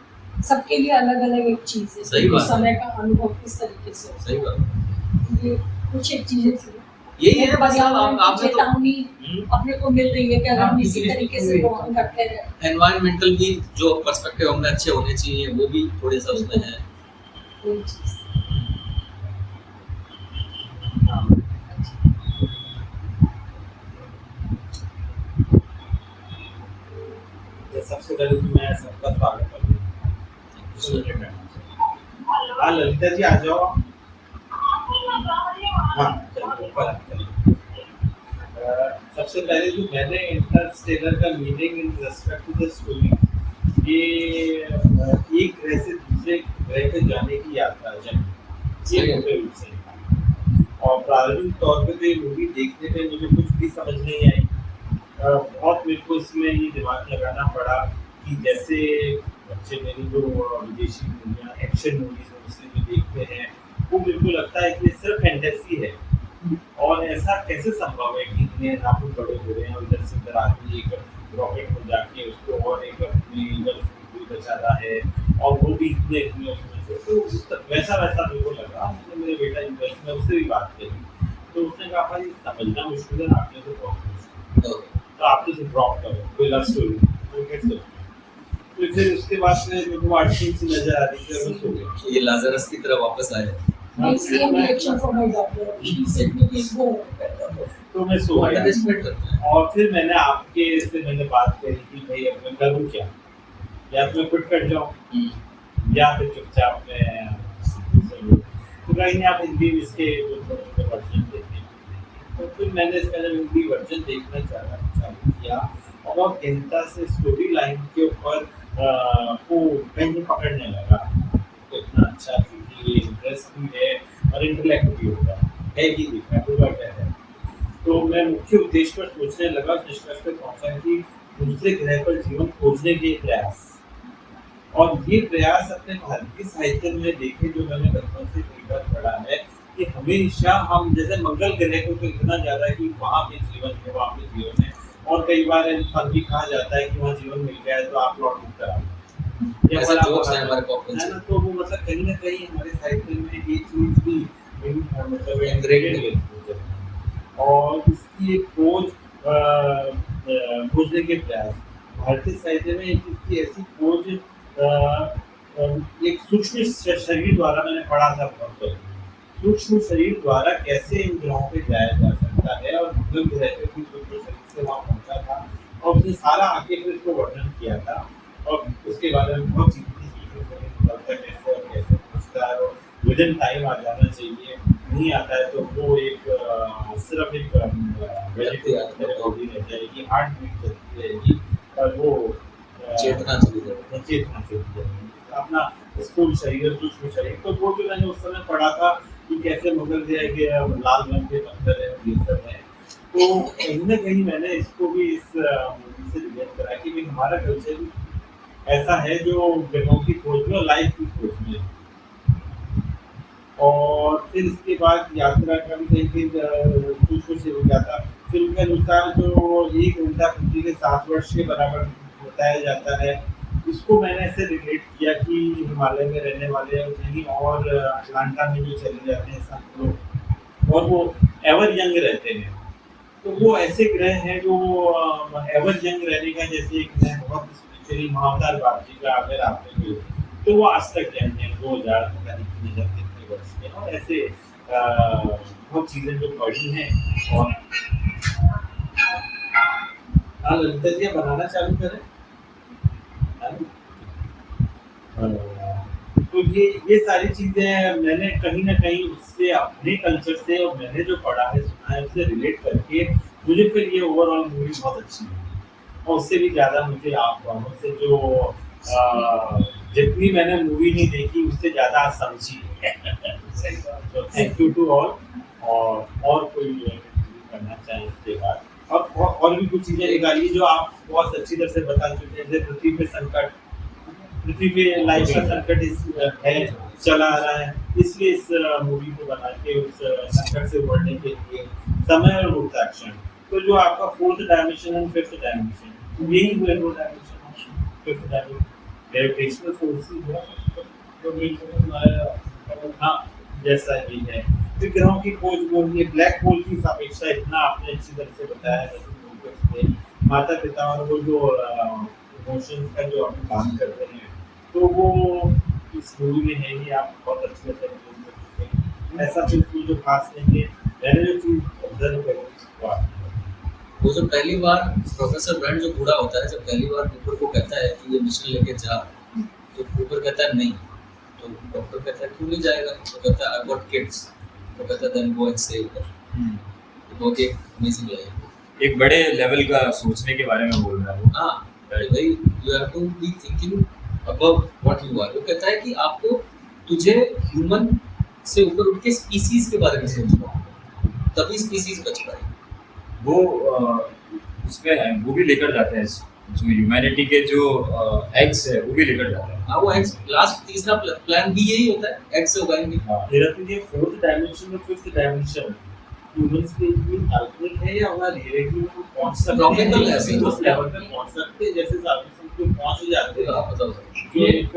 सबके लिए अलग अलग एक चीज है। सही बात। समय का अनुभव किस तरीके से हो, सही बात, ये कुछ एक चीजें थी। यही है बस। पर्यावरण की आपने तो चेतावनी अपने को मिल रही है कि अगर हम इसी तरीके से ग्रहण करते रहे। एनवायरमेंटल भी जो पर्सपेक्टिव हमने अच्छे होने चाहिए वो भी थोड़े सा उसमें है। कोई चीज सबसे पहले तो मैं सबका स्वागत करता हूँ। हाँ ललिता जी आ जाओ। हाँ चलो ऊपर चलो। सबसे पहले तो मैंने इंटरस्टेलर का meaning in respect to the story, ये एक ग्रह से दूसरे ग्रह पे जाने की यात्रा जर्नी, ये मोटे रूप से। और प्रारंभिक तौर पे तो ये मूवी देखने में मुझे कुछ भी समझ नहीं आई। बहुत मेरे को इसमें ये दिमाग लगाना पड़ा कि जैसे बच्चे मेरी जो विदेशी मूवियाँ एक्शन मूवीज मोस्टली जो देखते हैं, वो मेरे को लगता है कि ये सिर्फ फैंटेसी है। और ऐसा कैसे संभव है कि इतने नाखून बड़े हो रहे हैं और इधर से इधर आदमी एक रॉकेट में जाके उसको और एक अपनी इधर बचा रहा है और वो भी इतने इतने उसमें से तो वैसा वैसा मेरे को लगा। मैंने मेरे बेटा यूनिवर्सिटी में उससे भी बात करी तो उसने कहा भाई समझना मुश्किल है, आपने तो बहुत मुश्किल तो आपने से ड्रॉप करो कोई लव स्टोरी तो कैसे तो फिर उसके बाद से मेरे को आर्टिकल सी नजर आ रही है बस हो गया। ये लाजरस की तरह वापस आए। My same reaction from my daughter. She said me, please go. तो मैं सो गया रिस्पेक्ट करते हैं। और फिर मैंने आपके से मैंने बात करी कि भाई अब मैं करूँ क्या, या तो मैं क्विट कर जाऊँ या फिर चुपचाप मैं तो कहीं आप हिंदी में इसके वर्जन देखते तो फिर मैंने इसका जब हिंदी वर्जन देखना चालू किया और कहता से स्टोरी लाइन के ऊपर को कहीं पकड़ने लगा तो इतना अच्छा क्योंकि इंटरेस्ट भी है और इंटेलेक्ट भी होता है कि देखना पूरा क्या है। तो मैं मुख्य उद्देश्य पर सोचने लगा, निष्कर्ष पर पहुंचा कि दूसरे ग्रह पर जीवन खोजने के प्रयास और ये प्रयास अपने भारतीय साहित्य में देखे जो मैंने बचपन से कई बार पढ़ा है कि हमेशा हम जैसे मंगल ग्रह को तो इतना ज्यादा है कि वहाँ पे जीवन है, वहाँ पे जीवन है और कई बार फल भी कहा जाता है कि वहाँ जीवन मिल गया है तो आप लौट बुक करा ऐसे जोक्स हैं हमारे पॉप है कल्चर ना। तो वो मतलब कहीं ना कहीं हमारे साहित्य में ये चीज भी मतलब इंग्रेडिएंट है और इसकी एक खोज खोजने के प्रयास भारतीय साहित्य में एक इसकी ऐसी खोज एक सूक्ष्म शरीर द्वारा मैंने पढ़ा था बहुत सूक्ष्म शरीर द्वारा कैसे इन ग्रहों पे जाया जा सकता है और मंगल ग्रह पे भी सूक्ष्म शरीर से वहाँ पहुँचा था और उसने सारा आगे फिर इसको वर्णन किया था और उसके बारे में बहुत चीज़ें सूक्ष्म शरीर निकलता है कैसे और कैसे पहुँचता है और विद इन टाइम आ जाना चाहिए, नहीं आता है तो वो एक सिर्फ एक बॉडी रह जाएगी, हार्ट बीट चलती रहेगी और वो चेतना चली जाएगी अपना स्थूल शरीर सूक्ष्म शरीर। तो वो जो मैंने उस समय पढ़ा था कि कैसे मंगल ग्रह के लाल रंग के पत्थर है ये सब है तो कहीं ना कहीं मैंने इसको भी इस मूवी से रिलेट करा कि भाई हमारा कल्चर भी ऐसा है जो ग्रहों की खोज में लाइफ की खोज में। और फिर इसके बाद यात्रा का भी कहीं सूक्ष्म से हो जाता फिल्म के अनुसार जो 1 घंटा पृथ्वी के 7 वर्ष के बराबर बताया जाता है इसको मैंने ऐसे रिलेट किया कि हिमालय में रहने वाले कहीं और अटलांटा में जो चले जाते हैं सब लोग और वो एवर यंग रहते हैं तो वो ऐसे ग्रह हैं जो एवर यंग रहने का जैसे एक ग्रह बहुत स्पिरिचुअली महावतार बाप जी का अगर आपने तो वो आज तक जन्मे हैं 2000 पता नहीं कितने कितने वर्ष के और ऐसे बहुत चीज़ें जो पढ़ी हैं और हाँ ललिता जी बनाना चालू करें तो ये सारी चीजें मैंने कहीं ना कहीं उससे अपने कल्चर से और मैंने जो पढ़ा है सुना है उससे रिलेट करके मुझे फिर ये ओवरऑल मूवी बहुत अच्छी लगी और उससे भी ज़्यादा मुझे आप दोनों से जो जितनी मैंने मूवी नहीं देखी उससे ज़्यादा समझी तो थैंक यू टू ऑल और कोई करना चाहें इसके बाद और भी कुछ चीज़ें निकालिए जो आप बहुत अच्छी तरह से बता चुके हैं जैसे पृथ्वी पे संकट पृथ्वी पे लाइफ का संकट है चला आ रहा है इसलिए इस मूवी को बना के उस संकट से उबरने के लिए समय और गुरुत्वाकर्षण तो जो आपका 4th dimension and 5th dimension यही हुए 2 dimension 5th dimension gravitational forces हुआ हाँ जैसा ही है फिर ग्रहों की खोज वो ये ब्लैक होल की सापेक्षता इतना आपने अच्छी तरह से बताया माता पिता और वो जो इमोशंस का जो आप काम करते हैं तो वो इस मूवी में है ही आप बहुत अच्छे से ऐसा बिल्कुल जो खास नहीं है मैंने जो चीज़ ऑब्जर्व करी वो जो पहली बार प्रोफेसर ब्रांड जो बूढ़ा होता है जब पहली बार कूपर को कहता है कि ये मिशन लेके जा तो कूपर कहता है नहीं तो डॉक्टर कहता है क्यों नहीं जाएगा तो कहता है आई गॉट किड्स तो कहता है then go and save them तो बहुत एक अमेजिंग लाइफ एक बड़े लेवल का सोचने के बारे में बोल रहा है वो हाँ भाई you have to be thinking above what you are वो कहता है कि आपको तुझे ह्यूमन से ऊपर उठ के स्पीसीज के बारे में सोचना तभी स्पीसीज बच पाएगी वो उसमें वो भी लेकर जाते हैं जो ह्यूमैनिटी के जो एग्स है वो भी लेकर जाते हैं हाँ वो एग्स लास्ट तीसरा प्लान भी यही होता है एग्स से उगाएंगे मेरा तो ये 4th डायमेंशन और 5th डायमेंशन ह्यूमंस के लिए काल्पनिक है या हमारा रियलिटी में पहुंच सकते Tropical है, हैं उस लेवल पे पहुंच सकते हैं जैसे साबित को पहुंच जाते हैं आप बताओ जो एक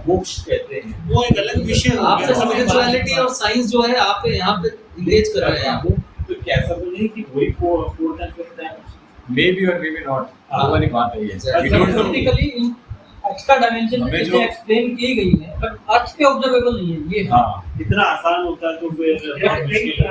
मोक्ष कहते हैं वो एक अलग विषय हो आपसे गया। स्पिरिचुअलिटी और साइंस जो है आप यहाँ पे इंगेज कर रहे हैं आप तो कैसा तो नहीं कि वही फोर टाइम करता है मे बी और मे बी नॉट हाँ। वो वाली बात है ये Exactly. We don't know. Practically extra dimension हमें में जो- एक्सप्लेन की गई है बट अर्थ पे ऑब्जर्वेबल नहीं है ये हाँ इतना आसान होता है तो फिर बहुत मुश्किल है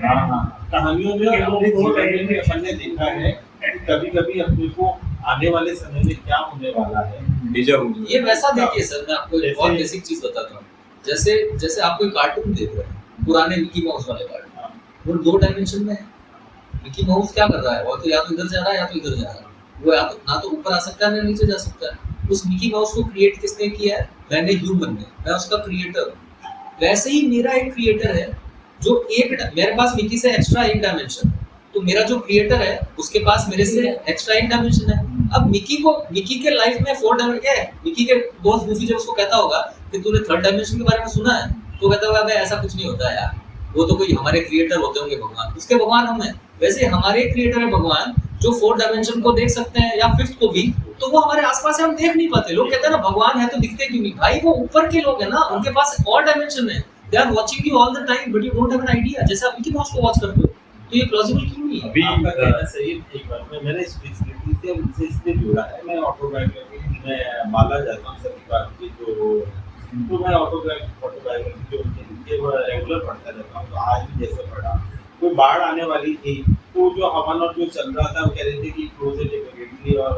हाँ हाँ कहानियों में और अपने जीवन में अपन ने देखा है कि कभी-कभी अपने को आने वाले समय में क्या होने वाला है डिजा वू ये वैसा देखिए सर मैं आपको एक जैसे- बहुत बेसिक चीज बताता हूँ जैसे जैसे आप कोई कार्टून देख रहे हैं पुराने मिकी माउस वाले कार्टून वो 2 डायमेंशन में है मिकी माउस क्या कर रहा है वो तो या तो इधर जा रहा है या तो इधर जा रहा है वो या तो ना तो ऊपर आ सकता है ना नीचे जा सकता है उस मिकी माउस को क्रिएट किसने किया है मैंने ह्यूमन ने मैं उसका क्रिएटर हूँ वैसे ही मेरा एक क्रिएटर है जो मेरे पास मिकी से एक्स्ट्रा एक डायमेंशन है तो मेरा जो क्रिएटर है उसके पास मेरे से एक्स्ट्रा एक डायमेंशन है अब मिकी के लाइफ में 4 डायमेंशन क्या है मिकी के बॉस गूफी जब उसको कहता होगा कि तूने 3rd डायमेंशन के बारे में सुना है तो कहता होगा भाई ऐसा कुछ नहीं होता है यार वो तो कोई हमारे क्रिएटर होते होंगे भगवान उसके भगवान हम हैं वैसे हमारे क्रिएटर है भगवान जो 4th डायमेंशन को देख सकते हैं या 5th को भी तो वो हमारे आसपास है हम देख नहीं पाते लोग कहते हैं ना भगवान है तो दिखते क्यों नहीं भाई वो ऊपर के लोग हैं ना उनके पास और डायमेंशन है they are watching you all the time but you don't have an idea जैसे आप मिकी माउस को वॉच करते हो तो ये प्लॉजिबल क्यों नहीं है अभी आपका कहना सही है एक बार में मैंने स्पिरिचुअलिटी से उनसे इसलिए जोड़ा है मैं ऑटोबायोग्राफी में माला जाता हूँ सभी बात की तो मैं ऑटोबायोग्राफी जो उनके लिखे वो रेगुलर पढ़ता रहता हूँ तो आज भी जैसे पढ़ा कोई बाढ़ आने वाली थी तो जो हवन और जो चल रहा था वो कह रहे थे कि क्लोज इट इमीडिएटली और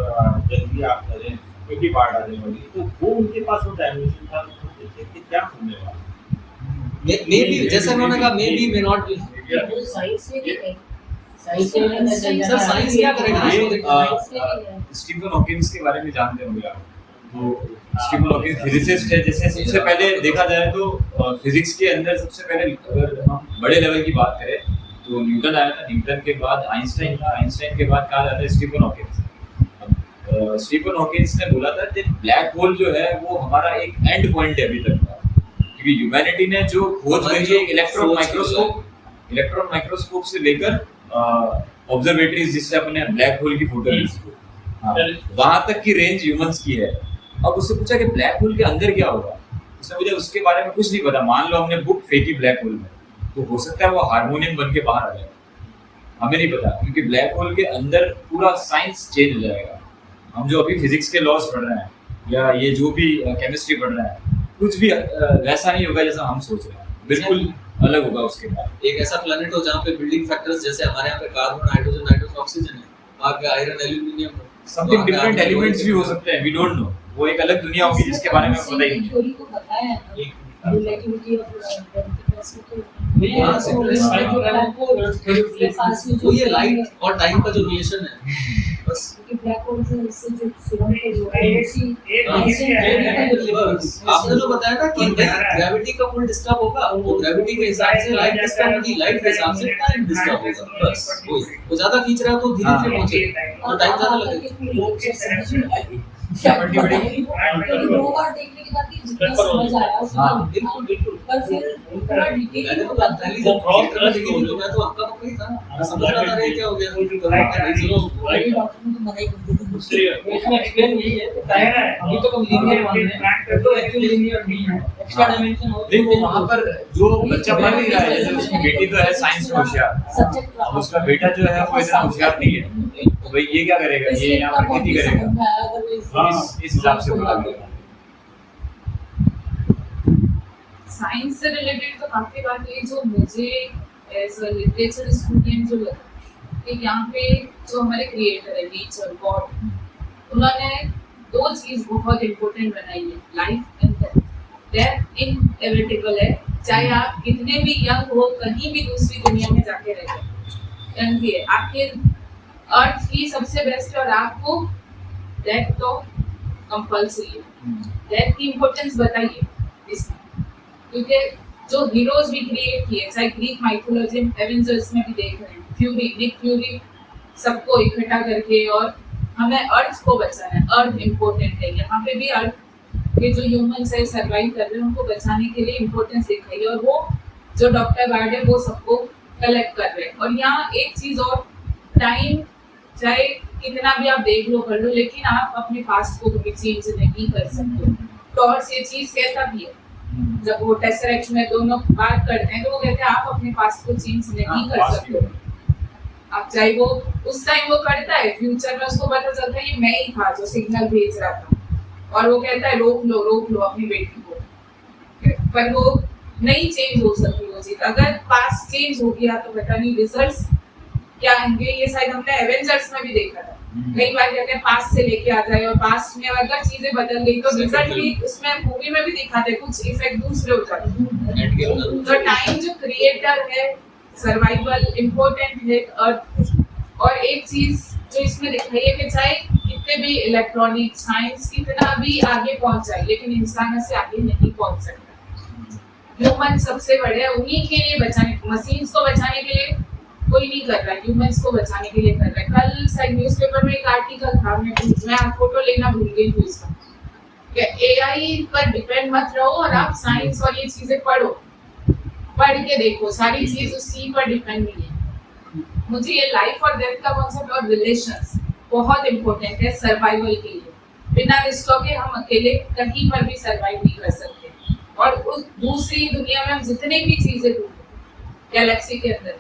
जल्दी आप करें क्योंकि बाढ़ आने वाली तो वो उनके पास वो डायमेंशन था तो देखे कि क्या होने वाला मे बी जैसे उन्होंने कहा may be may not be science में भी है सर साइंस क्या करेगा ये स्टीफन हॉकिंस के बारे में जानते होंगे आप तो स्टीफन हॉकिंस फिजिसिस्ट है जैसे सबसे पहले देखा जाए तो फिजिक्स के अंदर सबसे पहले अगर हम बड़े लेवल की बात करें तो न्यूटन आया था न्यूटन के बाद आइंस्टाइन था आइंस्टाइन के बाद कहा जाता है स्टीफन हॉकिंस स्टीफन हॉकिंस ने बोला था कि ब्लैक होल जो है वो हमारा एक एंड पॉइंट है अभी तक का क्योंकि ह्यूमैनिटी ने जो खोज करी है इलेक्ट्रॉन माइक्रोस्कोप से लेकर ऑब्जर्वेटरीज जिससे अपने ब्लैक होल की फोटो ली वहां तक की रेंज ह्यूमंस की है अब उससे पूछा कि ब्लैक होल के अंदर क्या होगा उसने मुझे उसके बारे में कुछ नहीं पता मान लो हमने बुक फेंकी ब्लैक होल में तो हो सकता है वो हार्मोनियम बन के बाहर आ जाए हमें नहीं पता क्योंकि ब्लैक होल के अंदर पूरा साइंस चेंज हो जाएगा हम जो अभी फिजिक्स के लॉज पढ़ रहे हैं या ये जो भी केमिस्ट्री पढ़ रहे हैं कुछ भी वैसा नहीं होगा जैसा हम सोच रहे हैं बिल्कुल अलग होगा उसके बाद एक ऐसा प्लेनेट हो जहाँ पे बिल्डिंग फैक्टर्स जैसे हमारे यहाँ पे कार्बन हाइड्रोजन नाइट्रोजन ऑक्सीजन है वहाँ पे iron aluminium something different elements भी हो सकते हैं वी डोंट नो वो एक अलग दुनिया होगी जिसके बारे में पता ही नहीं थ्योरी को पता है रिलेटिविटी ऑफ हाँ, तो ये लाइट और टाइम का जो रिलेशन है बस ब्लैक होल से इससे जो सुरंग को जो है आपने जो बताया ना कि ग्रेविटी का पुल डिस्टर्ब होगा वो ग्रेविटी के हिसाब से लाइट डिस्टर्ब होगी लाइट के हिसाब से टाइम डिस्टर्ब होगा बस वो ज्यादा खींच रहा है तो धीरे धीरे पहुंचे तो टाइम ज्यादा लगेगा दो बार देखने के बाद जितना समझ आया उसमें बिल्कुल बिल्कुल पर फिर पूरा डिटेल मैंने में तो पता पहली जब क्रॉस कर देखी थी तो मैं तो आपका पक्का ही था मैं समझ रहा था रे क्या हो गया नहीं चलो बड़ी डॉक्टर ने तो मना ही कर दिया था इसमें एक्सप्लेन यही है अभी तो हम लीनियर मान रहे हैं तो एक्चुअली लीनियर नहीं है एक्स्ट्रा डायमेंशन हो देखो वहां पर जो बच्चा पढ़ नहीं रहा है जैसे उसकी बेटी तो है साइंस में होशियार सब्जेक्ट अब उसका बेटा जो है वो इतना होशियार नहीं है तो भाई ये क्या करेगा ये यहाँ पर खेती करेगा इस हिसाब से बोला गया साइंस से रिलेटेड तो काफी बात हुई जो मुझे एज अ लिटरेचर स्टूडेंट जो लगा कि यहाँ पे जो हमारे क्रिएटर है नेचर गॉड उन्होंने 2 चीज बहुत इंपॉर्टेंट बनाई है life and death death inevitable है चाहे आप कितने भी यंग हो कहीं भी दूसरी दुनिया में जाके रह जाए यंग है आखिर अर्थ ही सबसे बेस्ट है और आपको डेथ तो कंपल्सरी है डेथ की इम्पोर्टेंस बताइए इसमें क्योंकि जो हीरोज भी क्रिएट किए चाहे ग्रीक माइथोलॉजी एवेंजर्स में भी देख रहे हैं फ्यूरी निक फ्यूरी सबको इकट्ठा करके और हमें अर्थ को बचाना है, अर्थ इम्पोर्टेंट है। यहाँ पे भी अर्थ के जो ह्यूमंस है सर्वाइव कर रहे हैं उनको बचाने के लिए इम्पोर्टेंस दिखाई है, और वो जो डॉक्टर गार्ड है वो सबको कलेक्ट कर रहे हैं। और यहाँ एक चीज और, टाइम चाहे कितना भी आप देख लो कर लो, लेकिन आप अपने पास्ट को कभी चेंज नहीं कर सकते। टॉर्च ये चीज कहता भी है, जब वो टेसरेक्ट में दोनों बात करते हैं तो वो कहते हैं आप अपने पास्ट को चेंज नहीं कर सकते। आप चाहे वो उस टाइम वो करता है, फ्यूचर में उसको पता चलता है ये मैं ही था जो सिग्नल भेज रहा था, और वो कहता है रोक लो अपनी बेटी को, पर वो नहीं चेंज हो सकती वो चीज। अगर पास्ट चेंज हो गया तो पता नहीं रिजल्ट्स क्या होंगे। ये शायद हमने एवेंजर्स में भी देखा था, कई बार कहते हैं पास्ट से लेके आ जाए, और पास्ट में अगर चीजें बदल गई तो रिजल्ट भी उसमें मूवी में भी दिखाते हैं, कुछ इफेक्ट दूसरे हो जाते हैं। तो टाइम जो क्रिएटर है, सर्वाइवल इम्पोर्टेंट है अर्थ। और एक चीज जो इसमें दिखाई है कि चाहे कितने भी इलेक्ट्रॉनिक साइंस कितना भी आगे पहुंच जाए, लेकिन इंसान से आगे नहीं पहुंच सकता। ह्यूमन सबसे बड़े हैं, उन्हीं के लिए बचाने, मशीन्स को बचाने के लिए कोई नहीं कर रहा है, ह्यूमंस को बचाने के लिए कर रहा है। कल शायद न्यूज़पेपर में एक आर्टिकल था, मैं फोटो लेना भूल गई थी उसका, कि एआई पर डिपेंड मत रहो और आप साइंस और ये चीजें पढ़ो, पढ़ के देखो, सारी चीज उसी पर डिपेंड नहीं है। मुझे ये लाइफ और डेथ का कॉन्सेप्ट और रिलेशंस बहुत इंपॉर्टेंट है सर्वाइवल के लिए। बिना रिश्तों के हम अकेले कहीं पर भी सर्वाइव नहीं कर सकते। और उस दूसरी दुनिया में हम जितने भी चीजें ढूंढे गैलेक्सी के अंदर,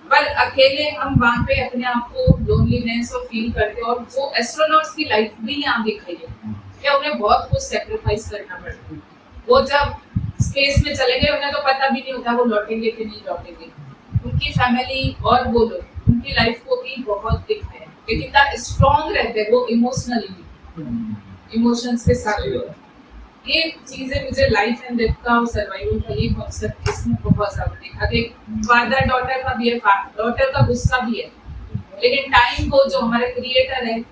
पर अकेले हम वहाँ पे अपने आप को लोनलीनेस और फील करते हैं। और जो एस्ट्रोनॉट्स की लाइफ भी यहाँ दिखाई है कि उन्हें बहुत कुछ सेक्रीफाइस करना पड़ता है। वो जब स्पेस में चले गए उन्हें तो पता भी नहीं होता वो लौटेंगे कि नहीं लौटेंगे। उनकी फैमिली और वो लोग उनकी लाइफ को भी बहुत दिखाया कि कितना स्ट्रॉन्ग रहते हैं वो इमोशनली, इमोशंस के साथ। ये चीजें मुझे लाइफ एंड डेथ का और सर्वाइवल का ये कॉन्सेप्ट इसमें बहुत ज्यादा दिखा कि फादर डॉटर का भी है, डॉटर का गुस्सा भी है, लेकिन टाइम को जो हमारे क्रिएटर है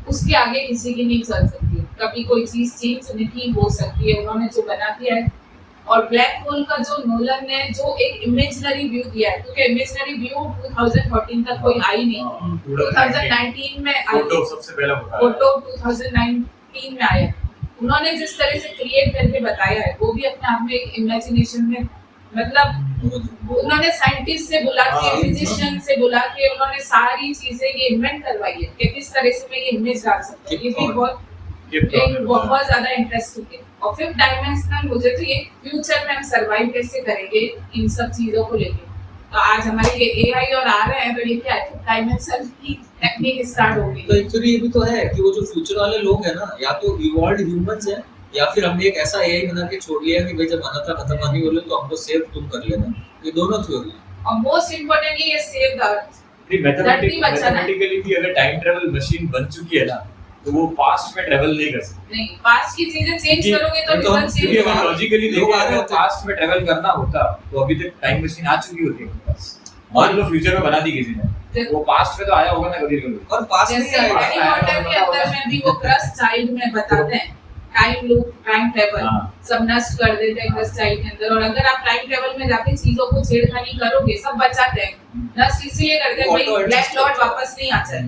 उसके आगे किसी की नहीं चल सकती। कभी कोई चीज चेंज नहीं हो सकती है, उन्होंने जो बना दिया है। और ब्लैक होल का जो नोलन ने जो एक इमेजिनरी व्यू दिया है, क्योंकि इमेजिनरी व्यू 2014 तक कोई आई नहीं, 2019 में आई, फोटो सबसे पहला फोटो 2019 में आया। उन्होंने जिस तरह से क्रिएट करके बताया है वो भी अपने आप में एक इमेजिनेशन में, मतलब उन्होंने साइंटिस्ट से बुला के, फिजिशियन से बुला के उन्होंने सारी चीजें ये इन्वेंट करवाई है कि किस तरह से मैं ये इमेज डाल सकता हूँ। ये भी बहुत ज्यादा इंटरेस्टिंग है। और फिफ्थ डायमेंशनल मुझे तो ये फ्यूचर में हम सर्वाइव कैसे करेंगे इन सब चीजों को लेके। तो आज हमारे ये एआई और आ रहे हैं, तो ये क्या है, फिफ्थ डायमेंशनल की टेक्निक स्टार्ट हो गई। तो एक्चुअली ये भी तो है कि वो जो फ्यूचर वाले लोग हैं ना, या तो इवॉल्व्ड ह्यूमंस हैं, या फिर हमने एक ऐसा एआई बना के छोड़ लिया कि भाई जब अनंता खत्म होने वाले तो हमको सेव तुम कर लेना। ये दोनों थ्योरी है। और मोस्ट इंपोर्टेंटली ये सेव द अर्थ। मैथमेटिकली भी अगर टाइम ट्रैवल मशीन बन चुकी है ना, तो वो पास्ट में ट्रैवल नहीं कर सकती। नहीं, पास्ट की चीजें चेंज करोगे तो रिजल्ट चेंज क्योंकि होगा। अगर लॉजिकली देखो अगर पास्ट में ट्रैवल करना होता तो अभी तक टाइम मशीन आ चुकी होती है। मान लो फ्यूचर में बना दी किसी ने, वो पास्ट में तो आया होगा ना कभी कभी। और पास्ट में जैसे हैरी पॉटर के अंदर में भी वो क्रस्ट चाइल्ड में बताते हैं टाइम लूप, टाइम ट्रैवल सब नष्ट कर देते हैं क्रस्ट चाइल्ड के अंदर। और अगर आप टाइम ट्रैवल में जाके चीजों को छेड़खानी करोगे सब बचाते हैं, नष्ट इसलिए करते हैं भाई ब्लैक लॉर्ड वापस नहीं आ जाए।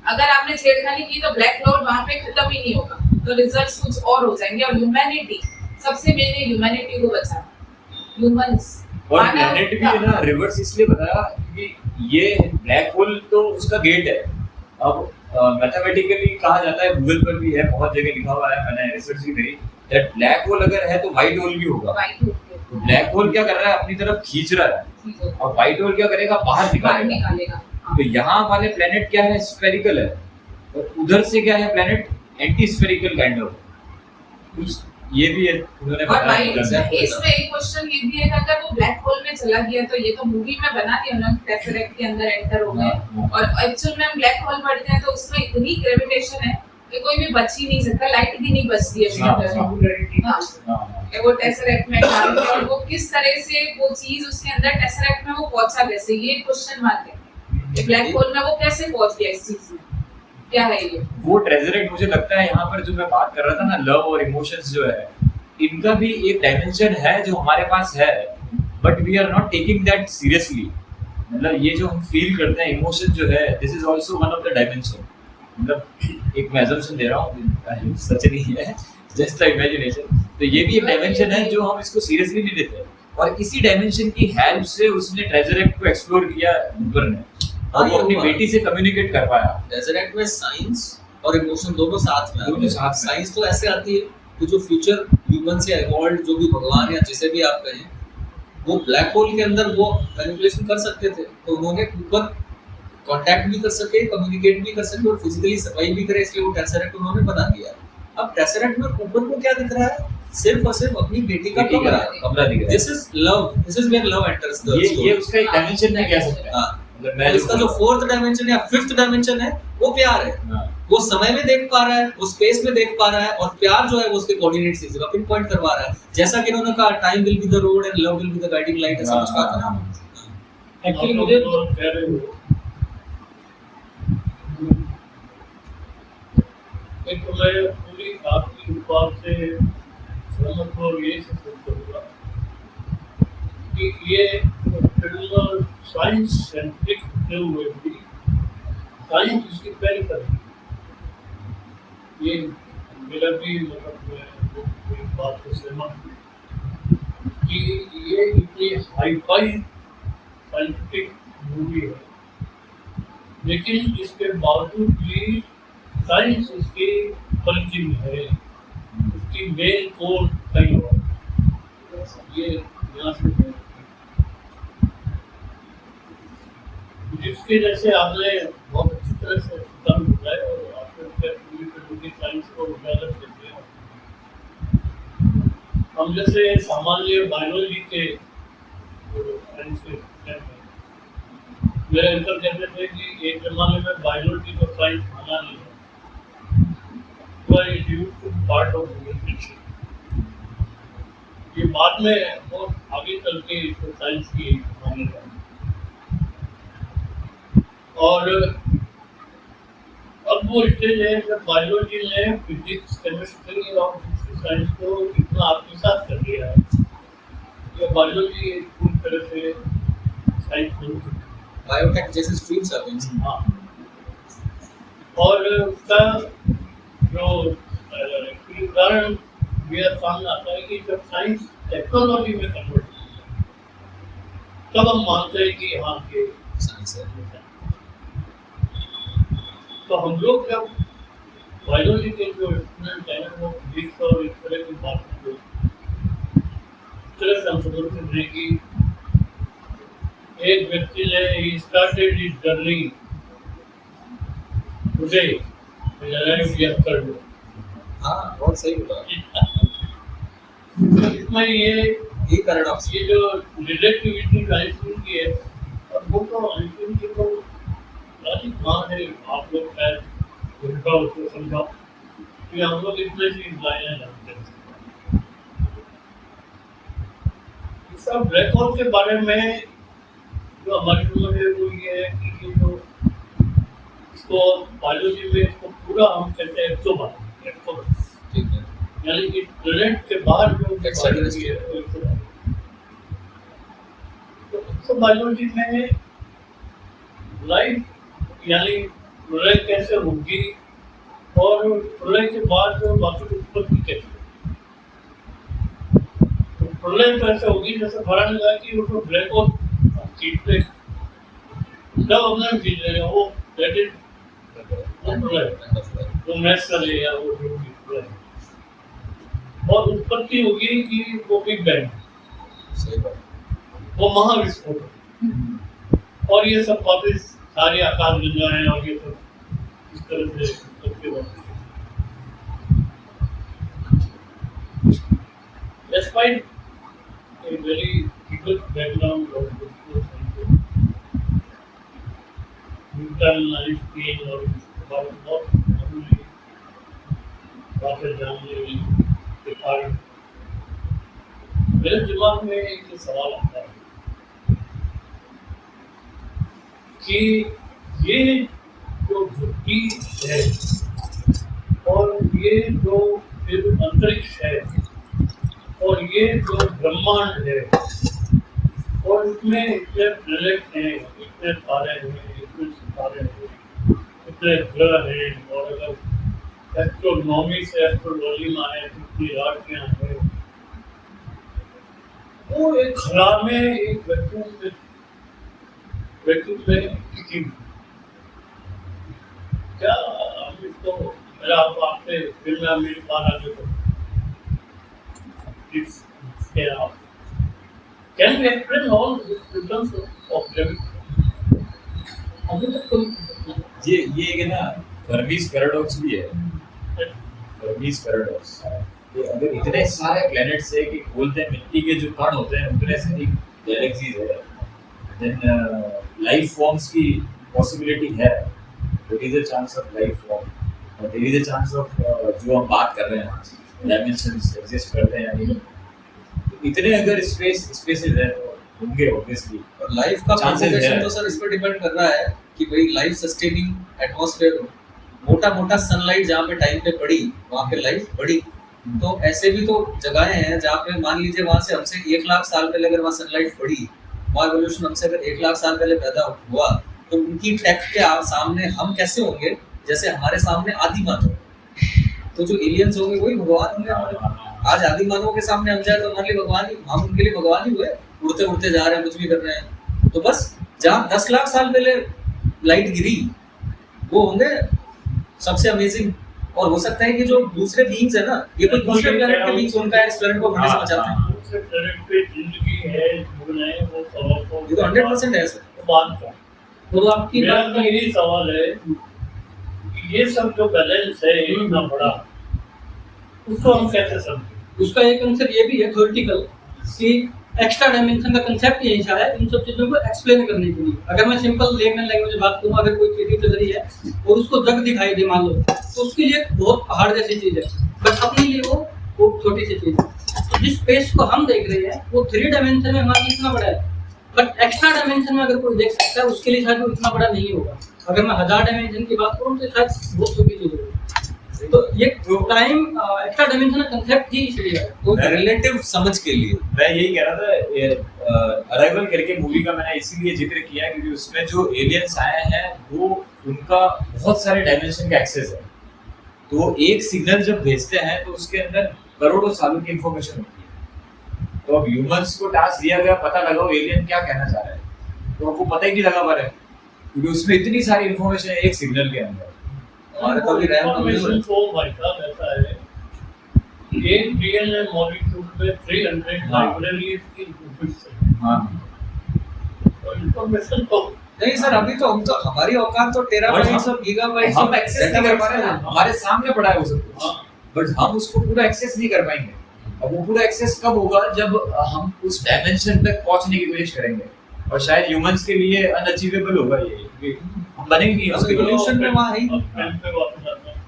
अगर आपने छेड़खानी की तो ब्लैक लॉर्ड वहां पे खत्म ही नहीं होगा, तो रिजल्ट्स कुछ और हो जाएंगे। और ह्यूमैनिटी सबसे मेन है, ह्यूमैनिटी को बचाना, ह्यूमंस। और प्लेनेट भी ना रिवर्स इसलिए बताया कि ये ब्लैक होल तो उसका गेट है। अब मैथमेटिकली कहा जाता है, गूगल पर भी है, बहुत जगह लिखा हुआ है, मैंने रिसर्च भी करी, दैट ब्लैक होल अगर है तो व्हाइट होल भी होगा। ब्लैक होल क्या कर रहा है, अपनी तरफ खींच रहा है, और व्हाइट होल क्या करेगा, बाहर निकालेगा। तो यहाँ वाले प्लेनेट क्या है, स्फेरिकल है, और उधर से क्या है planet, anti spherical kind of. ये भी है उन्होंने बताया। इसमें एक क्वेश्चन ये भी है कि अगर वो ब्लैक होल में चला गया तो ये तो मूवी में बना दिया उन्होंने, टेसरेक्ट के अंदर एंटर हो गए, और एक्चुअल में हम ब्लैक होल पढ़ते हैं तो उसमें इतनी ग्रेविटेशन है कि कोई भी बच ही नहीं सकता, लाइट भी नहीं बचती है उसके अंदर। वो टेसरेक्ट में डाल दिया, और वो किस तरह से वो चीज उसके अंदर टेसरेक्ट में वो पहुंचा कैसे, ये क्वेश्चन मार्क है। ब्लैक होल में वो कैसे पहुंच गया, इस चीज में क्या है ये वो ट्रेजरेक्ट। मुझे लगता है यहाँ पर जो मैं बात कर रहा था ना, लव और इमोशंस जो है, इनका भी एक डायमेंशन है जो हमारे पास है, but we are not taking that seriously. मतलब ये जो हम फील करते हैं इमोशन जो है, this is also one of the dimension. मतलब एक मैं assumption दे रहा हूँ, सच नहीं है, जस्ट इमेजिनेशन। तो ये भी एक डायमेंशन है जो हम इसको सीरियसली नहीं लेते, और इसी डायमेंशन की हेल्प से उसने ट्रेजरेक्ट को एक्सप्लोर किया बुबर ने, और वो अपनी बेटी से कम्युनिकेट कर पाया। ट्रेजरेक्ट में साइंस और इमोशन दोनों साथ में दोनों साथ में। साइंस तो ऐसे आती है कि जो फ्यूचर ह्यूमन से इवॉल्व जो भी भगवान या जिसे भी आप कहें, वो ब्लैक होल के अंदर वो मैनिपुलेशन कर सकते थे, तो उन्होंने ऊपर कांटेक्ट भी कर सके, कम्युनिकेट भी कर सके और फिजिकली सर्वाइव भी करे, इसलिए वो टेसरेक्ट उन्होंने बना दिया। अब टेसरेक्ट में ऊपर को क्या दिख रहा है? सिर्फ और सिर्फ अपनी बेटी का कमरा दिख रहा है। This is love, this is where love enters the story. ये उसका एक डायमेंशन नहीं कह सकते। हां, मतलब मैं इसका जो फोर्थ डायमेंशन या फिफ्थ डायमेंशन है वो प्यार है। हाँ। वो समय में देख पा रहा है, वो स्पेस में देख पा रहा है, और प्यार जो है वो उसके कोऑर्डिनेट्स इस जगह पिन पॉइंट करवा रहा है। जैसा कि उन्होंने कहा time will be the road and love will be the guiding light, ऐसा कुछ कहा था ना। एक्चुअली मुझे कह रहे हो एक तो मैं पूरी आपकी बात से सहमत हूं और यही सपोर्ट करूंगा कि ये फिल्म साइंस सेंट्रिक फिल्म हुई थी, साइंस इसकी पहली पर ये मेरा भी मतलब मैं एक बात से सहमत हूँ कि ये इतनी हाई-फाई साइंटिफिक मूवी है, लेकिन इसके बावजूद भी साइंस उसकी परिचिन है, उसकी मेन कोर कहीं और ये यहाँ से जिसके जैसे आपने बहुत अच्छी तरह से उत्तर बताया और आपने पूरी फिल्म की साइंस को उजागर कर दिया। हम जैसे सामान्य बायोलॉजी के साइंस के स्टूडेंट हैं, मेरे अंकल कहते थे कि एक जमाने में बायोलॉजी को साइंस माना नहीं है, पार्ट ऑफ ये बाद में बहुत आगे चल के इसको साइंस की मान्यता है। और अब वो स्टेज है जब बायोलॉजी ने फिजिक्स, केमिस्ट्री और साइंस को इतना आत्मसात कर लिया है कि बायोलॉजी पूरी तरह से साइंस बन चुकी है। बायोटेक जैसे स्ट्रीम्स आते हैं। हाँ, और उसका जो उदाहरण मेरा सामने आता है कि जब साइंस टेक्नोलॉजी में कन्वर्ट होती है तब हम मानते हैं कि हाँ ये साइंस है। तो हम लोग जब बायोलॉजी के जो स्टूडेंट हैं वो फिजिक्स और इस तरह की बातों को इस तरह से हम समझते हैं कि एक व्यक्ति ने started his journey today and arrived yesterday. हाँ, बहुत सही बोला। इसमें ये पैराडॉक्स, ये जो रिलेटिविटी का आइंस्टीन की है, और वो तो आइंस्टीन की तो राजी कहाँ है, आप लोग शायद उनका उसको समझाओ कि हम लोग इतने चीज लाए जानते हैं। इस सब ब्लैक होल के बारे में जो हमारी समझ है वो ये है कि ये जो इसको बायोलॉजी में इसको पूरा हम कहते हैं एक्सोबार, ठीक है, यानी कि प्लेनेट के बाहर जो Extraterrestrial है वो exobar। तो एक्सोबायोलॉजी में लाइफ यानी प्रलय कैसे होगी और प्रलय के बाद जो बाकी उत्पत्ति कैसे होगी। तो प्रलय कैसे होगी, जैसे फरहान ने कहा कि वो तो ब्लैक होल खींचते जब अपना खींच लेगा वो दैट इज वो प्रलय, वो नेचुरल है या वो जो भी प्रलय। और उत्पत्ति होगी कि वो बिग बैंग, सही बात। वो महाविस्फोट, और ये सब बातें सारे आकाश गंगाएं और ये सब इस तरह से करके बनते हैं। Despite a very good background of Newton, Einstein और बहुत मामूली बातें जानने के कारण मेरे दिमाग में एक सवाल आता है कि ये जो धरती है और ये जो फिर अंतरिक्ष है और ये जो ब्रह्मांड है और इसमें इतने प्लैनेट हैं, इतने तारे हैं, इतने सितारे हैं, कितने ग्रह हैं और अगर एस्ट्रोनॉमी से एस्ट्रोलॉजी में आए तो कितनी राशियां हैं, वो एक खला में एक वैक्यूम में किसी क्या हम इसको मेरा आपसे मिलना मेरे पास आगे तो इसके आप can we explain all returns of gravity? अभी तक तो ये एक है ना फर्मीज पैराडॉक्स भी है। फर्मीज पैराडॉक्स कि अगर इतने सारे प्लैनेट्स है कि बोलते हैं मिट्टी के जो कण होते हैं उतने से गैलेक्सीज है, देन लाइफ फॉर्म्स की पॉसिबिलिटी है, there is a chance of life form और there is a chance of जो हम बात कर रहे हैं डायमेंशंस एग्जिस्ट करते हैं, यानी तो इतने अगर स्पेसेस है तो होंगे ऑब्वियसली। और लाइफ का Chances प्रोपगेशन है। तो सर इस पर डिपेंड कर रहा है कि भाई लाइफ सस्टेनिंग एटमॉस्फेयर हो, मोटा सनलाइट जहाँ पे टाइम पे पड़ी वहाँ पे लाइफ बढ़ी। तो ऐसे भी तो जगहें हैं जहाँ पे मान लीजिए वहाँ से हमसे 1 लाख साल पहले अगर वहाँ सनलाइट पड़ी, वहाँ एवोल्यूशन हमसे अगर 1 लाख साल पहले पैदा हुआ, तो उनकी टेक के सामने हम कैसे होंगे जैसे हमारे सामने आदि मानव। तो जो एलियंस होंगे वही भगवान होंगे हमारे। आज आदि मानवों के सामने हम जाए तो हमारे लिए भगवान ही, हम उनके लिए भगवान ही हुए, उड़ते उड़ते जा रहे हैं, कुछ भी कर रहे हैं। तो बस जहाँ 10 लाख साल पहले लाइट गिरी वो होंगे सबसे अमेजिंग। और हो सकता है कि जो दूसरे बीइंग्स है ना, ये कोई दूसरे प्लेनेट के बीइंग्स उनका इस प्लेनेट को हमने समझाते हैं। दूसरे प्लेनेट पे जिंदगी है जीवन है वो सवाल तो ये तो 100% है सर। तो बात का तो आपकी मेरा बात तो यही सवाल है कि ये सब जो बैलेंस है इतना बड़ा, उसको हम कैसे समझें? उसका एक आंसर ये भी है थ्योरेटिकल कि एक्स्ट्रा डायमेंशन का कंसेप्ट यही सा है इन सब चीजों को एक्सप्लेन करने के लिए। अगर मैं सिंपल लेमन लैंग्वेज में बात करूं, अगर कोई चीज चल रही है और उसको जग दिखाई दे मान लो, तो उसके लिए बहुत पहाड़ जैसी चीज है, बट अपने लिए वो छोटी सी चीज है। तो जिस स्पेस को हम देख रहे हैं वो 3 डायमेंशन में हमारे लिए इतना बड़ा है, बट एक्स्ट्रा डायमेंशन में अगर कोई देख सकता है उसके लिए शायद वो इतना बड़ा नहीं होगा। अगर मैं 1000 डायमेंशन की बात करूं तो शायद बहुत छोटी चीज होगी। तो ये टाइम एक्स्ट्रा डायमेंशन का कंसेप्ट ही इसलिए है तो रिलेटिव समझ के लिए मैं यही कह रहा था, अराइवल करके मूवी का मैंने इसीलिए जिक्र किया क्योंकि उसमें जो एलियंस आए हैं वो उनका बहुत सारे डायमेंशन का एक्सेस है। तो वो एक सिग्नल जब भेजते हैं तो उसके अंदर करोड़ों सालों की इंफॉर्मेशन होती है। तो अब ह्यूमंस को टास्क दिया गया पता लगाओ एलियन क्या कहना चाह रहा है, तो आपको पता ही नहीं लगा पा रहे क्योंकि उसमें इतनी सारी इंफॉर्मेशन है एक सिग्नल के अंदर। हमारे को भी रैम इंफॉर्मेशन को भाई साहब ऐसा है एक डीएनए मॉलिक्यूल में 300 लाइब्रेरीज की इनपुट्स है। हाँ और इंफॉर्मेशन को नहीं सर, अभी तो हम तो हमारी औकात तो टेराबाइट्स और गीगाबाइट्स हम एक्सेस नहीं कर पा रहे हैं, हमारे सामने पड़ा है वो सब कुछ, बट हम उसको पूरा एक्सेस नहीं कर पाएंगे। अब वो पूरा एक्सेस कब होगा जब हम उस डायमेंशन तक पहुंचने की कोशिश करेंगे, और शायद ह्यूमंस के लिए अनअचीवेबल होगा ये क्योंकि हम बनेंगे नहीं उसके लिए। एवोल्यूशन में वहाँ है ही अब फ्रेंड पे वापस आता हूं।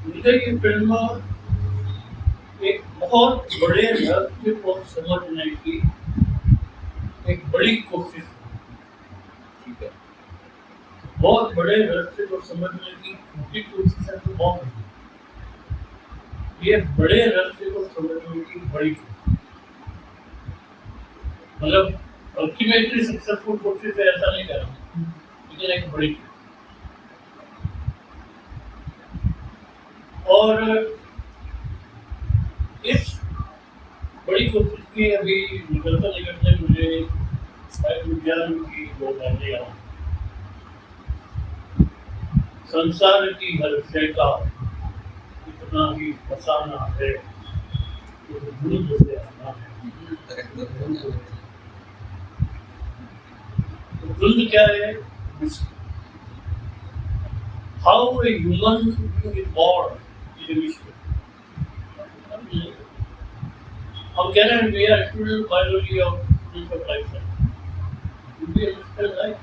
मुझे ये फिल्म एक बहुत बड़े रहस्य को समझने की एक बड़ी कोशिश है। ठीक है। बहुत बड़े रहस्य को समझने की छोटी कोशिश है तो बहुत है। ये बड़े रहस्य को समझने की बड़ी कोशिश, मतलब अल्टीमेटली सक्सेसफुल कोशिश है ऐसा नहीं कर रहा हूं, लेकिन एक बड़ी कोशिश। और इस बड़ी कोशिश की अभी निकलते मुझे विज्ञान की वो बातें याद। संसार की हर शय का इतना ही फसाना है कि धुंध से आना है। धुंध क्या है? How a human being is born in a mystery. हम कह रहे हैं we are student biology of life. You be understand life.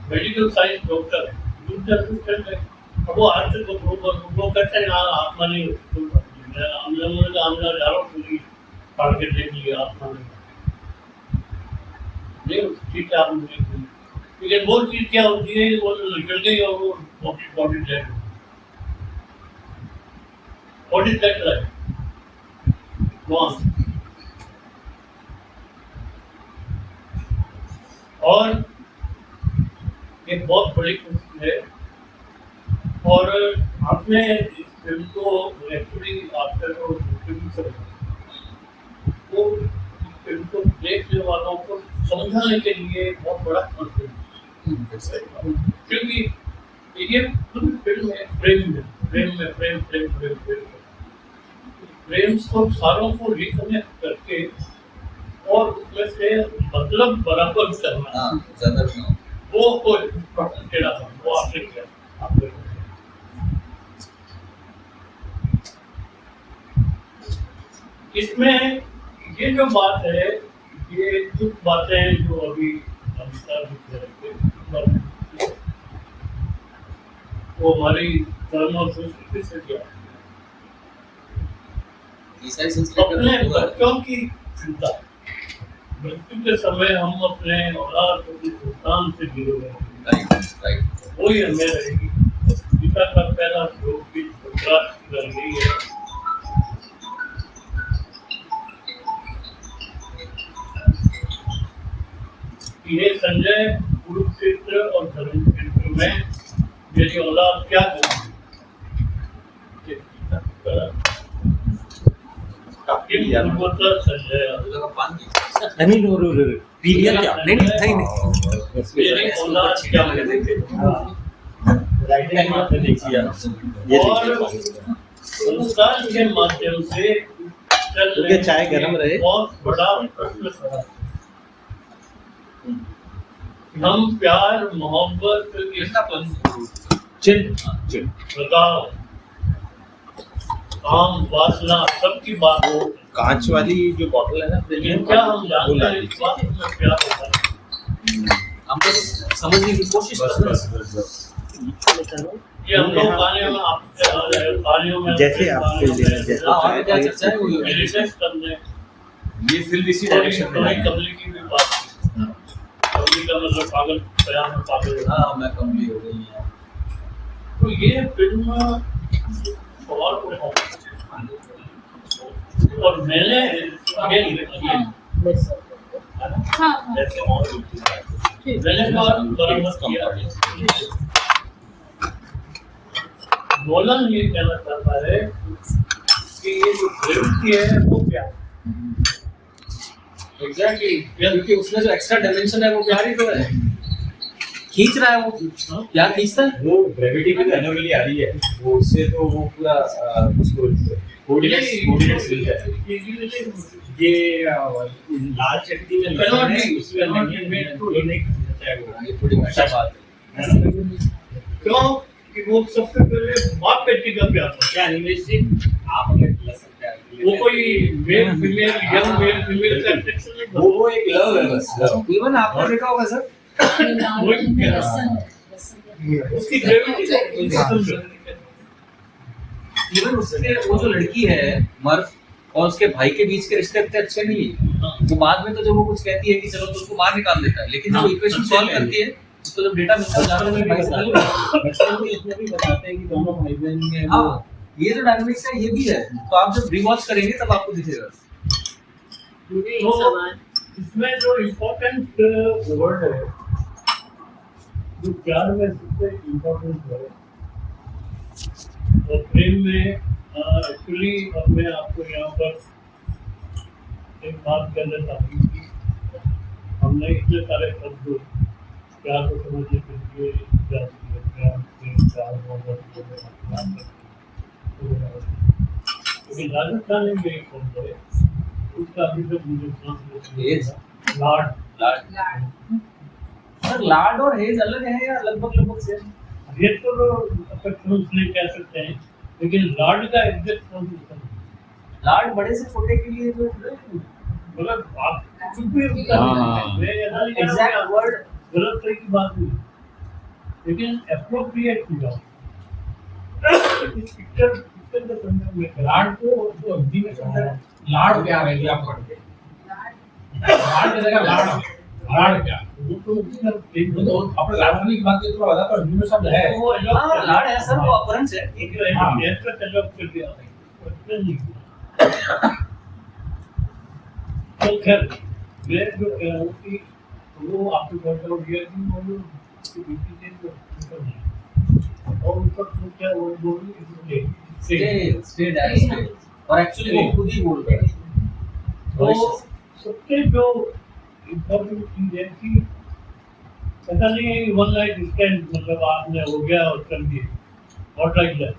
Medical science doctor है। अब वो आज तक वो कहते हैं आत्मा नहीं होती। हम लोगों ने हमने हजारों पूरी पढ़ के देख लिया आत्मा नहीं ठीक है आप लेकिन वो चीज़ क्या होती है वो निकल गई और वो बॉडी डेड। बॉडी डेड है इसमें इस फिल्म को एक्चुअली आफ्टर वो डिस्ट्रीब्यूशन वो इस फिल्म को देखने वालों को समझाने के लिए बहुत बड़ा कॉन्फिडेंस है, क्योंकि ये पूरी फिल्म है प्रेम को सारों को रिकनेक्ट करके और उसमें से मतलब बराबर करना, हाँ ज्यादा नहीं। वो टेढ़ा था, वो आपने किया आपने। इसमें ये जो बात है, ये कुछ बातें जो अभी वो हमारी धर्म और संस्कृति से क्या ईसाई संस्कृति अपने का बच्चों की चिंता, मृत्यु के समय हम अपने औलाद को भुगतान से जुड़े हुए हैं, राइट वही हमें रहेगी। पिता का पहला श्लोक भी कर रही है। ये संजय कुरुक्षेत्र और धर्मक्षेत्र में मेरी औलाद क्या करेगी? संजय पीलियन क्या नहीं नहीं मेरी औलाद क्या करेगी? और संस्थान के माध्यम से क्योंकि चाय गर्म रहे। बहुत बड़ा प्रश्न खड़ा। हम प्यार मोहब्बत बताओ काम वासना सबकी बात हो, कांच वाली जो बॉटल है ना लेकिन क्या हम जानते हैं इस बात में प्यार होता है? हम तो समझने की कोशिश कर रहे हैं। ये हम लोग कहानियों में जैसे आपके लिए जैसे हाँ क्या चर्चा है वो रिसर्च करने ये फिल्म इसी डायरेक्शन में है। कबली की भी बात की। कबली का मतलब पागल, बयान में पागल। हाँ मैं कमली हो गई है। तो ये फिल्म और मैंने नोलन ये कहना चाहता है कि ये जो ग्रेविटी है वो क्या है? एग्जैक्टली क्योंकि उसमें जो एक्स्ट्रा डायमेंशन है वो प्यार ही तो है, खींच रहा है वो प्यार खींचता है। वो ग्रेविटी पे एनोमली आ रही है, वो उससे तो वो पूरा उसको कोऑर्डिनेट्स मिल जाता है। ये लाल चटनी में Cannot be. उसमें नहीं है, ये नहीं खींचना चाहे वो। ये थोड़ी अच्छा बात है। क्यों कि वो सबसे पहले बाप बेटी का प्यार था। क्या निमेश जी आप अगर लग सकते हैं वो कोई male female young male female का अट्रैक्शन नहीं था। वो एक लव है बस, लव। इवन आपने देखा होगा सर, उसकी ग्रेविटी इवन उसके वो जो लड़की है मर्फ और उसके भाई के बीच के रिश्ते इतने अच्छे नहीं है। वो बाद में तो जब वो कुछ कहती है कि चलो तो उसको बाहर निकाल देता है, लेकिन जब इक्वेशन सॉल्व करती है तो जब डेटा मिलता है जाने में भाई से बच्चों को इसमें भी बताते हैं कि दोनों भाई बहन में हाँ ये जो डायनामिक्स है ये भी है, तो आप जब रिवॉच करेंगे तब आपको दिखेगा। तो इसमें जो इम्पोर्टेंट वर्ड है, जो प्यार में सबसे इम्पोर्टेंट है और प्रेम में एक्चुअली अब मैं आपको यहाँ पर एक बात कहना चाहती हूँ कि हमने इतने सारे शब्द प्यार को समझने के लिए प्यार लेकिन राजस्थान में एक शब्द है उसका अभी तक मुझे लाड सर लाड और हेज अलग है या लगभग सेम? ये तो अफेक्शन नहीं कह सकते हैं, लेकिन लाड का एग्जैक्ट लाड बड़े से छोटे के लिए जो मतलब आप कुछ भी एग्जैक्ट वर्ड गलत सही की बात नहीं, लेकिन एप्रोप्रिएट किया इस पिक्चर का संदर्भ में लाड को जो हिंदी में कहते हैं लाड प्यार है, ये आप पढ़ते हैं लाड की जगह लाड क्या वो तो अपने लाडली की बात की तो बता पर हिंदी में शब्द है। वो हाँ लाड है सर, वो अपरंस है। एक ऐसा तलब कर दिया तो खैर मैं जो कह रहा हूँ कि वो आपको पता हो गया कि वो जो बीपी के जो और उनका तो क्या वो बोल स्टे और एक्चुअली वो खुद ही बोल रहे हैं। तो सबसे जो इम्पोर्टेंट चीज है कि ऐसा नहीं है कि वन नाइट स्टैंड मतलब आपने हो गया और कर दिए नॉट लाइक दैट।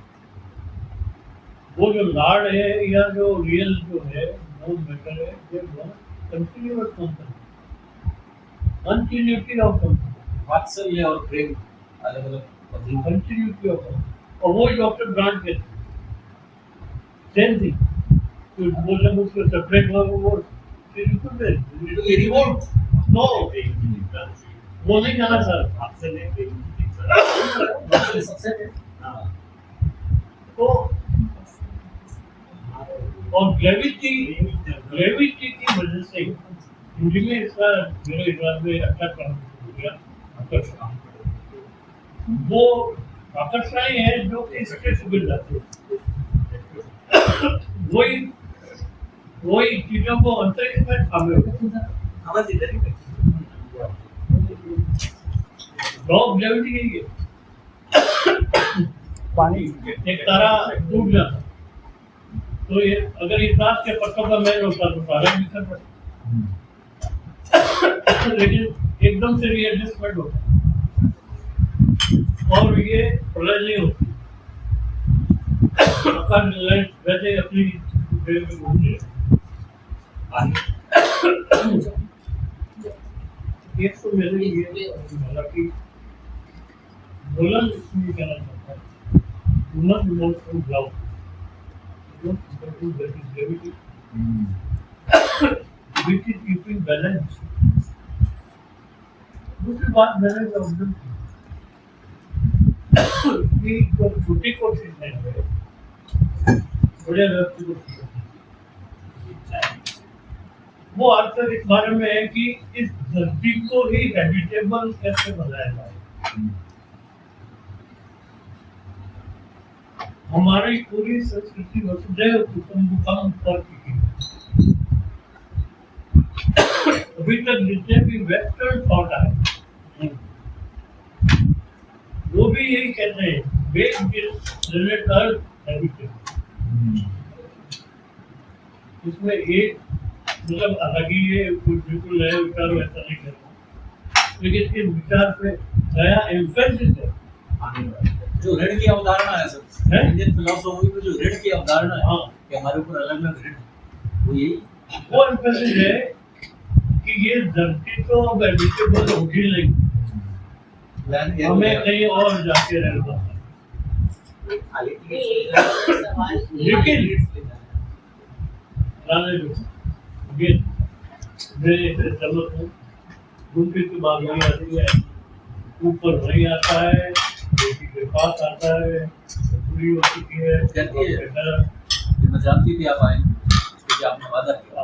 वो जो लाड है या जो रियल जो है वो मैटर है वो कंटिन्यूअस कंटिन्यूटी ऑफ वात्सल्य और प्रेम अलग अलग कंटिन्यूटी ऑफ और वो डॉक्टर ब्रांड कहते हैं सेम थिंग तो वो जब उसको सेपरेट हुआ वो ये रिवोल्ट नो वो नहीं जाना सर आपसे नहीं सबसे तो और ग्रेविटी की वजह से हिंदी में इसका मेरे हिसाब में अच्छा काम किया आकर्षण वो आकर्षण है जो इसके सुविध जाते वही चीजों को अंतरिक्ष में थामे ड्रॉप ग्रेविटी यही है पानी एक तारा टूट जाता तो ये अगर ये सांस के पत्तों का मेल होता तो तारा बिखर पड़ता लेकिन एकदम से रीएडजस्टमेंट होता और ये प्रलय नहीं होती वैसे अपनी जगह में घूमते एक तो मेरे लिए हालांकि बोलन इसमें कहना चाहता है human emotional ground gravity which is keeping balance दूसरी बात मैंने जो ऑब्जर्व की जो छोटी कोशिश है बड़े व्यक्ति को वो आज तक इस बारे में है कि इस धरती को ही हैबिटेबल कैसे बनाया जाए। हमारी पूरी संस्कृति वसुधैव कुटुंबकम पर टिकी अभी तक जितने भी वेस्टर्न थॉट आए वो भी यही कहते हैं बेक दिस अर्थ हैबिटेबल। इसमें एक मतलब हालांकि ये कुछ बिल्कुल नए विचार ऐसा नहीं करता लेकिन इस विचार पे नया एम्फेसिस है जो ऋण की अवधारणा है सर इंडियन फिलोसॉफी में जो ऋण की अवधारणा है कि हमारे ऊपर अलग अलग ऋण है वो यही वो एम्फेसिस है कि ये धरती तो अब एडिटेबल होगी नहीं हमें कहीं और जाके रहना लेकिन मेरे चमक हूँ घूमने की बात नहीं आती है ऊपर नहीं आता है बेटी के पास आता है पूरी हो चुकी है कहती है मैं जानती थी आप आएंगे क्योंकि आपने वादा किया